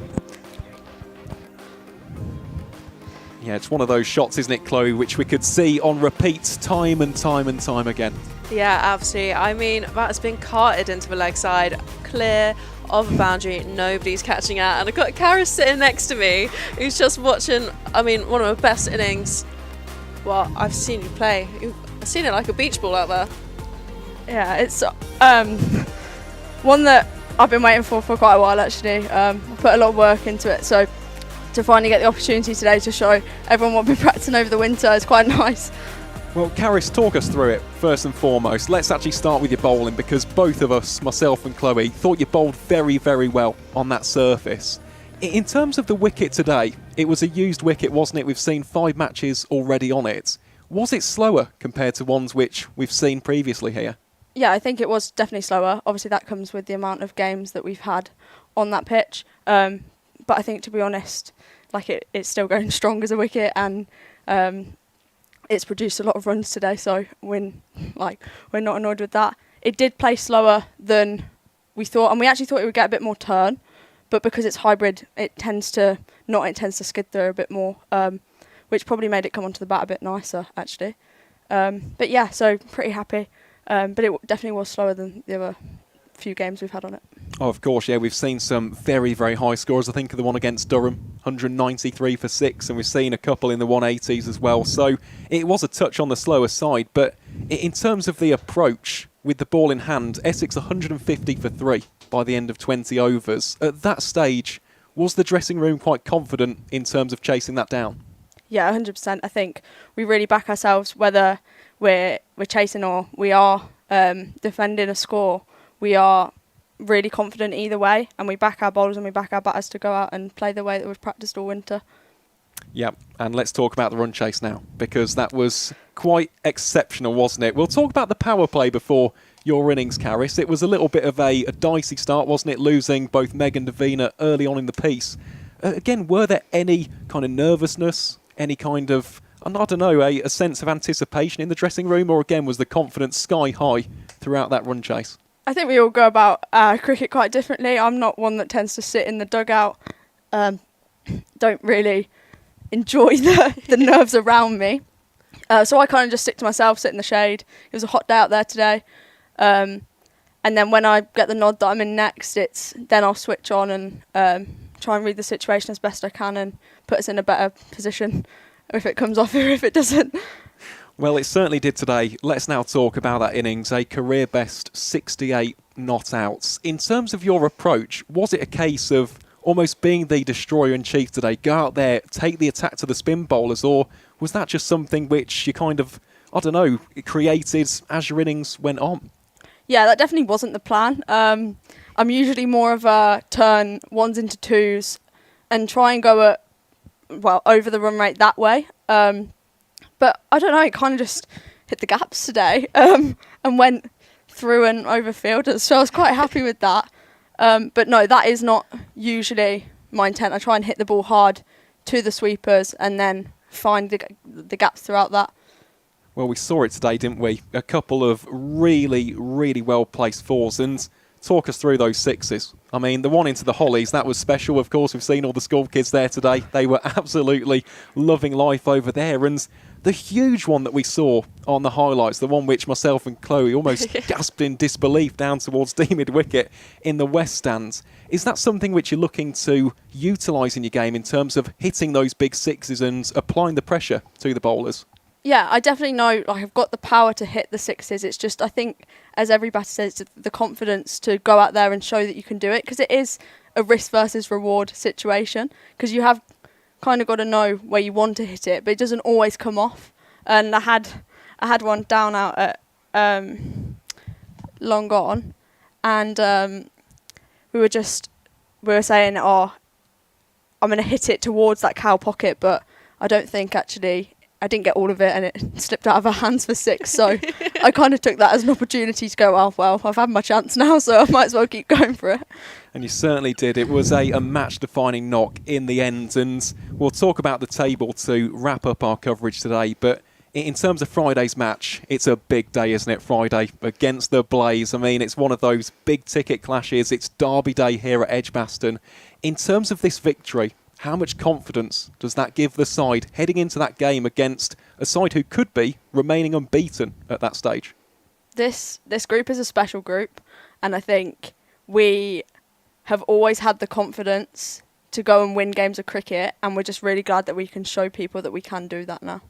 Yeah, it's one of those shots, isn't it, Chloe, which we could see on repeats time and time and time again. Yeah, absolutely. I mean, that has been carted into the leg side, clear of a boundary, nobody's catching out. And I've got Caris sitting next to me, who's just watching, I mean, one of the best innings, well, I've seen you play. I've seen it like a beach ball out there. Yeah, it's one that I've been waiting for quite a while, actually. I put a lot of work into it, so to finally get the opportunity today to show everyone what we've been practicing over the winter is quite nice. Well, Caris, talk us through it first and foremost. Let's actually start with your bowling, because both of us, myself and Chloe, thought you bowled very, very well on that surface. In terms of the wicket today, it was a used wicket, wasn't it? We've seen 5 matches already on it. Was it slower compared to ones which we've seen previously here? Yeah, I think it was definitely slower. Obviously, that comes with the amount of games that we've had on that pitch. But I think, to be honest, like it's still going strong as a wicket, and it's produced a lot of runs today, so we're not annoyed with that. It did play slower than we thought, and we actually thought it would get a bit more turn, but because it's hybrid, it tends to skid through a bit more, which probably made it come onto the bat a bit nicer, actually. But yeah, so pretty happy. But it definitely was slower than the other few games we've had on it. Oh, of course, yeah, we've seen some very, very high scores. I think of the one against Durham, 193 for 6, and we've seen a couple in the 180s as well. So it was a touch on the slower side, but in terms of the approach with the ball in hand, Essex 150 for 3 by the end of 20 overs. At that stage, was the dressing room quite confident in terms of chasing that down? Yeah, 100%. I think we really back ourselves, whether we're chasing or we are defending a score. We are really confident either way, and we back our bowlers and we back our batters to go out and play the way that we've practiced all winter. Yeah, and let's talk about the run chase now, because that was quite exceptional, wasn't it? We'll talk about the power play before your innings, Caris. It was a little bit of a dicey start, wasn't it, losing both Meg and Davina early on in the piece. Again, were there any kind of nervousness, any kind of, I don't know, a sense of anticipation in the dressing room, or again, was the confidence sky high throughout that run chase? I think we all go about cricket quite differently. I'm not one that tends to sit in the dugout. Don't really enjoy the nerves around me. So I kind of just stick to myself, sit in the shade. It was a hot day out there today. And then when I get the nod that I'm in next, then I'll switch on and try and read the situation as best I can and put us in a better position if it comes off or if it doesn't. Well, it certainly did today. Let's now talk about that innings, a career best 68 not outs. In terms of your approach, was it a case of almost being the destroyer-in-chief today, go out there, take the attack to the spin bowlers, or was that just something which you kind of, created as your innings went on? Yeah, that definitely wasn't the plan. I'm usually more of a turn 1s into 2s and try and go over the run rate that way. But I don't know, it kind of just hit the gaps today and went through and over fielders. So I was quite happy with that. But no, that is not usually my intent. I try and hit the ball hard to the sweepers and then find the gaps throughout that. Well, we saw it today, didn't we? A couple of really, really well-placed 4s, and talk us through those 6s. I mean, the one into the Hollies, that was special. Of course, we've seen all the school kids there today. They were absolutely loving life over there. And the huge one that we saw on the highlights, the one which myself and Chloe almost gasped in disbelief down towards the mid-wicket in the West Stands, is that something which you're looking to utilise in your game in terms of hitting those big 6s and applying the pressure to the bowlers? Yeah, I definitely know I've got the power to hit the 6s. It's just, I think, as every batter says, the confidence to go out there and show that you can do it, because it is a risk versus reward situation, because you have kind of got to know where you want to hit it, but it doesn't always come off. And I had one down out at long on, and we were saying, oh, I'm going to hit it towards that cow pocket, but I don't think actually I didn't get all of it and it slipped out of our hands for 6. So I kind of took that as an opportunity to go, oh, well, I've had my chance now, so I might as well keep going for it. And you certainly did. It was a match-defining knock in the end, and we'll talk about the table to wrap up our coverage today. But in terms of Friday's match, it's a big day, isn't it, Friday, against the Blaze? I mean, it's one of those big-ticket clashes. It's Derby Day here at EdgBLASTon. In terms of this victory, how much confidence does that give the side heading into that game against a side who could be remaining unbeaten at that stage? This group is a special group, and I think we have always had the confidence to go and win games of cricket, and we're just really glad that we can show people that we can do that now.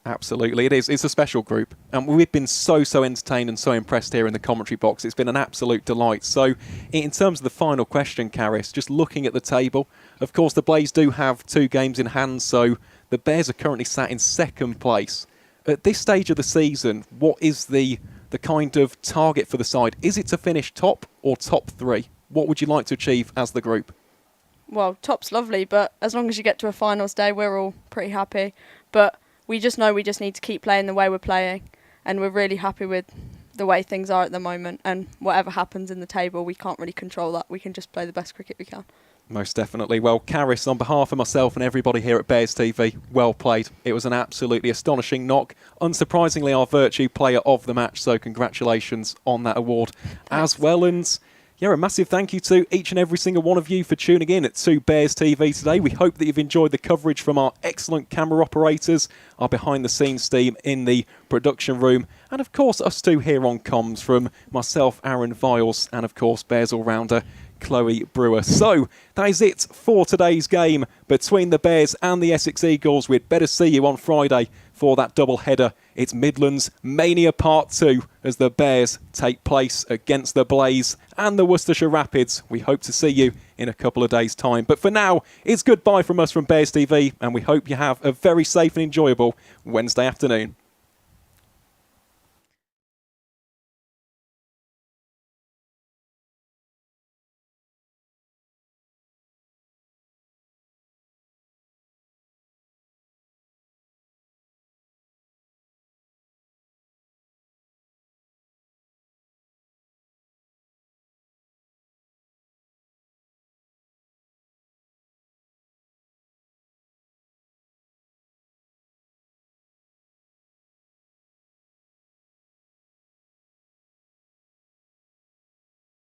Absolutely, it is. It's a special group, and we've been so entertained and so impressed here in the commentary box. It's been an absolute delight. So, in terms of the final question, Caris, just looking at the table, of course, the Blaze do have 2 games in hand, so the Bears are currently sat in 2nd place. At this stage of the season, what is the kind of target for the side? Is it to finish top or top 3? What would you like to achieve as the group? Well, top's lovely, but as long as you get to a finals day, we're all pretty happy. But we just know we just need to keep playing the way we're playing, and we're really happy with the way things are at the moment, and whatever happens in the table, we can't really control that. We can just play the best cricket we can. Most definitely. Well, Caris, on behalf of myself and everybody here at Bears TV, well played. It was an absolutely astonishing knock. Unsurprisingly, our Virtue Player of the Match, so congratulations on that award as well. And yeah, a massive thank you to each and every single one of you for tuning in to Bears TV today. We hope that you've enjoyed the coverage from our excellent camera operators, our behind-the-scenes team in the production room, and of course us two here on comms, from myself, Aaron Viles, and of course Bears all-rounder Chloe Brewer. So that is it for today's game between the Bears and the Essex Eagles. We'd better see you on Friday for that double header. It's Midlands Mania Part 2 as the Bears take place against the Blaze and the Worcestershire Rapids. We hope to see you in a couple of days' time. But for now, it's goodbye from us from Bears TV, and we hope you have a very safe and enjoyable Wednesday afternoon.